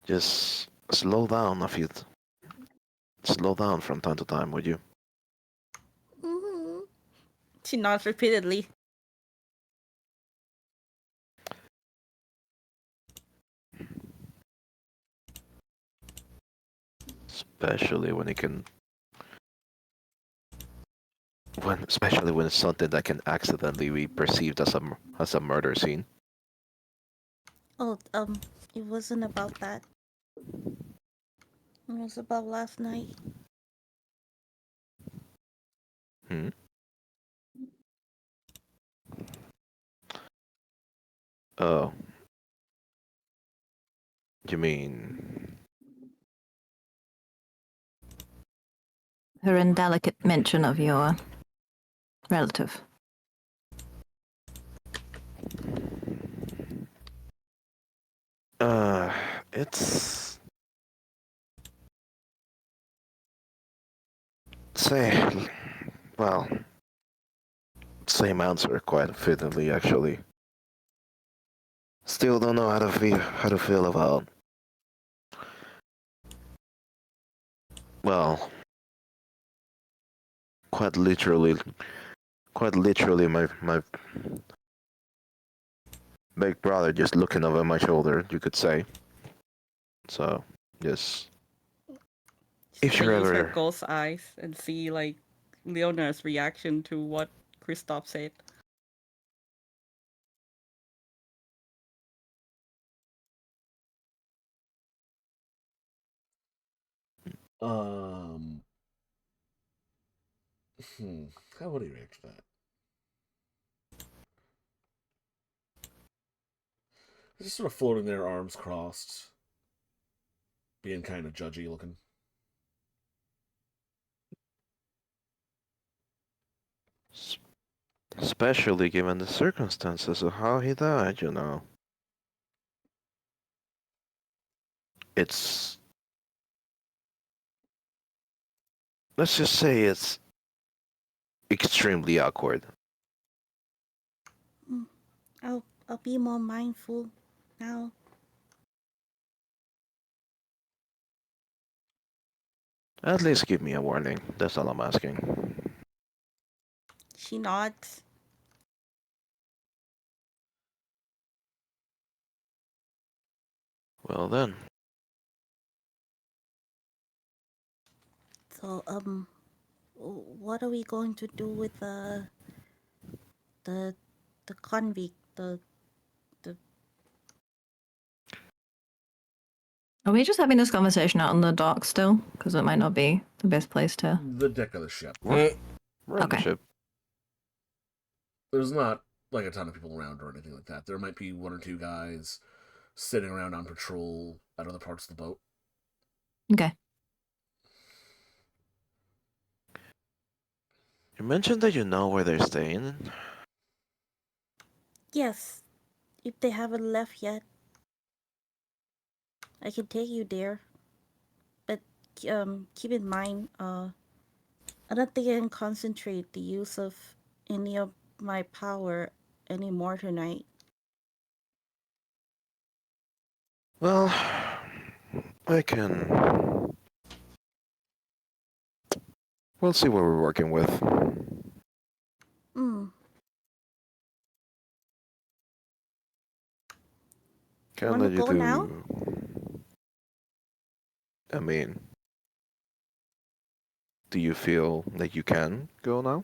Just slow down a few. Slow down from time to time, would you? Mm-hmm. She nods repeatedly. Especially when it can. Especially when it's something that can accidentally be perceived as a murder scene. Oh, it wasn't about that. It was about last night. Hmm. Oh. You mean? Her indelicate mention of your relative. It's say, well, same answer quite fittingly actually. Still don't know how to feel about. Well, quite literally, my big brother just looking over my shoulder, you could say. So, yes. If I you're use her ever, ghost eyes and see like Leona's reaction to what Kristoff said. Um, how would he react to that? He's just sort of floating there, arms crossed, being kind of judgy looking. especially given the circumstances of how he died, it's, let's just say it's extremely awkward. I'll be more mindful now. At least give me a warning. That's all I'm asking. She nods. Well then, So what are we going to do with the convict? The Are we just having this conversation out on the dock still? Because it might not be the best place to. The deck of the ship. we're on the Okay. ship. There's not like a ton of people around or anything like that. There might be one or two guys sitting around on patrol at other parts of the boat. Okay. You mentioned that you know where they're staying. yes, if they haven't left yet, I can take you there. But keep in mind, I don't think I can concentrate the use of any of my power anymore tonight. Well, I can. We'll see what we're working with. Hmm. Can't Wanna let you go do. now? I mean, do you feel like you can go now?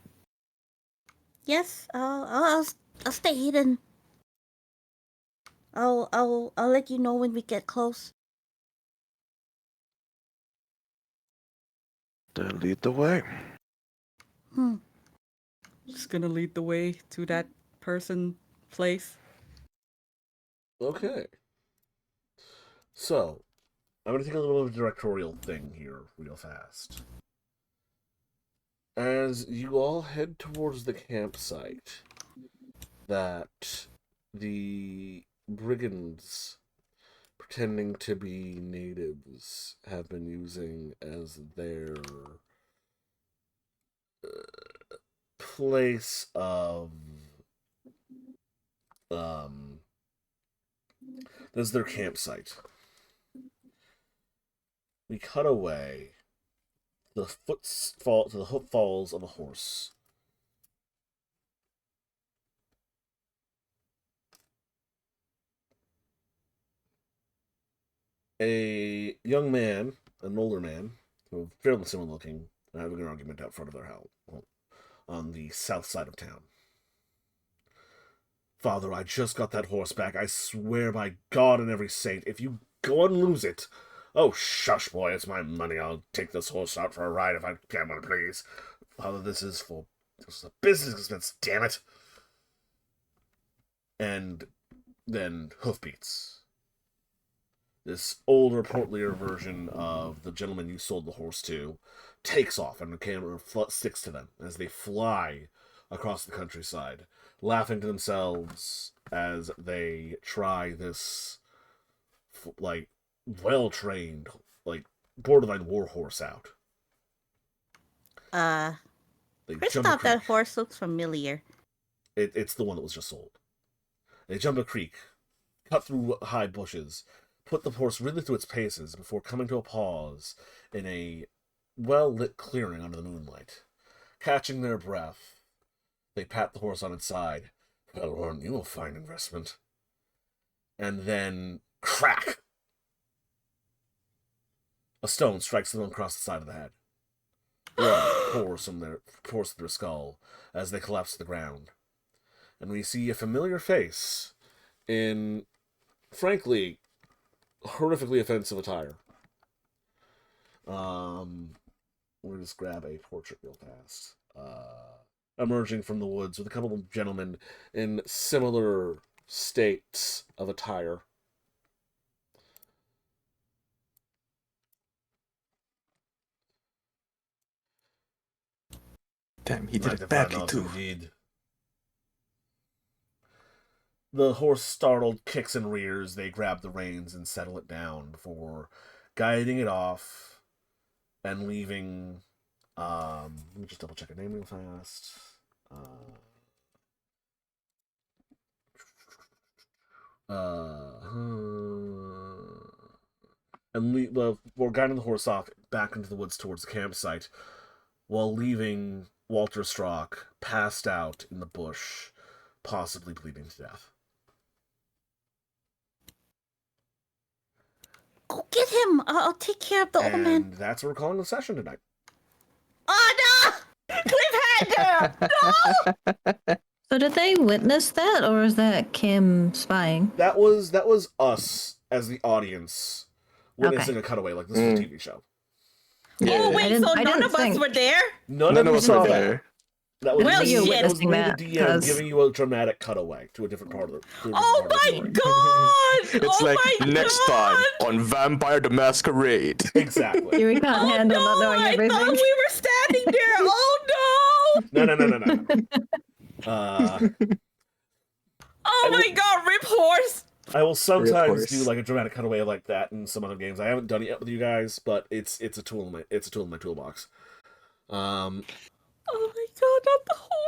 Yes, I'll stay hidden. I'll let you know when we get close. Then lead the way. Hmm. Just gonna lead the way to that person place. Okay. So, I'm going to take a little bit of a directorial thing here real fast. As you all head towards the campsite that the brigands pretending to be natives have been using as their place of as their campsite. We cut away to the footfalls of a horse. A young man, an older man, fairly similar looking, having an argument out front of their house, on the south side of town. Father, I just got that horse back. I swear by God and every saint, if you go and lose it. Oh, shush, boy, it's my money. I'll take this horse out for a ride if I can, please. Father, this is a business expense, damn it. And then hoofbeats. This older, portlier version of the gentleman you sold the horse to takes off, and the camera sticks to them as they fly across the countryside, laughing to themselves as they try this, like, well-trained, like, borderline war horse out. They Chris jump a thought that creek. horse looks familiar. It's the one that was just sold. They jump a creek, cut through high bushes, put the horse really through its paces before coming to a pause in a well-lit clearing under the moonlight. Catching their breath, they pat the horse on its side. Well, aren't you a fine investment? And then, crack! A stone strikes them across the side of the head. Blood pours from their skull as they collapse to the ground. And we see a familiar face in, frankly, horrifically offensive attire. We'll just grab a portrait real fast. Emerging from the woods with a couple of gentlemen in similar states of attire. Damn, he did it badly too. Indeed. The horse, startled, kicks and rears. They grab the reins and settle it down before guiding it off and leaving. Let me just double check her name real fast. We're guiding the horse off back into the woods towards the campsite, while leaving Walter Strock passed out in the bush, possibly bleeding to death. Go get him. I'll take care of the old man. And that's what we're calling the session tonight. Oh no! Cliffhanger! No! So did they witness that, or is that Kim spying? That was us as the audience witnessing a cutaway like this is a TV show. Yeah. Oh wait, so none of us were there? None of of us saw were that. there. That was Well, me, you're that was witnessing me, that, the DM, 'cause- giving you a dramatic cutaway to a different part of the. Oh my god! It's oh like my next god! time on Vampire the Masquerade. Exactly. We can't handle not knowing I everything. thought we were standing there. Oh no! No. Oh my god, rip horse! I will sometimes horse. do like a dramatic cutaway like that in some other games. I haven't done it yet with you guys, but it's a tool in my toolbox. Um, Oh my god, not the whole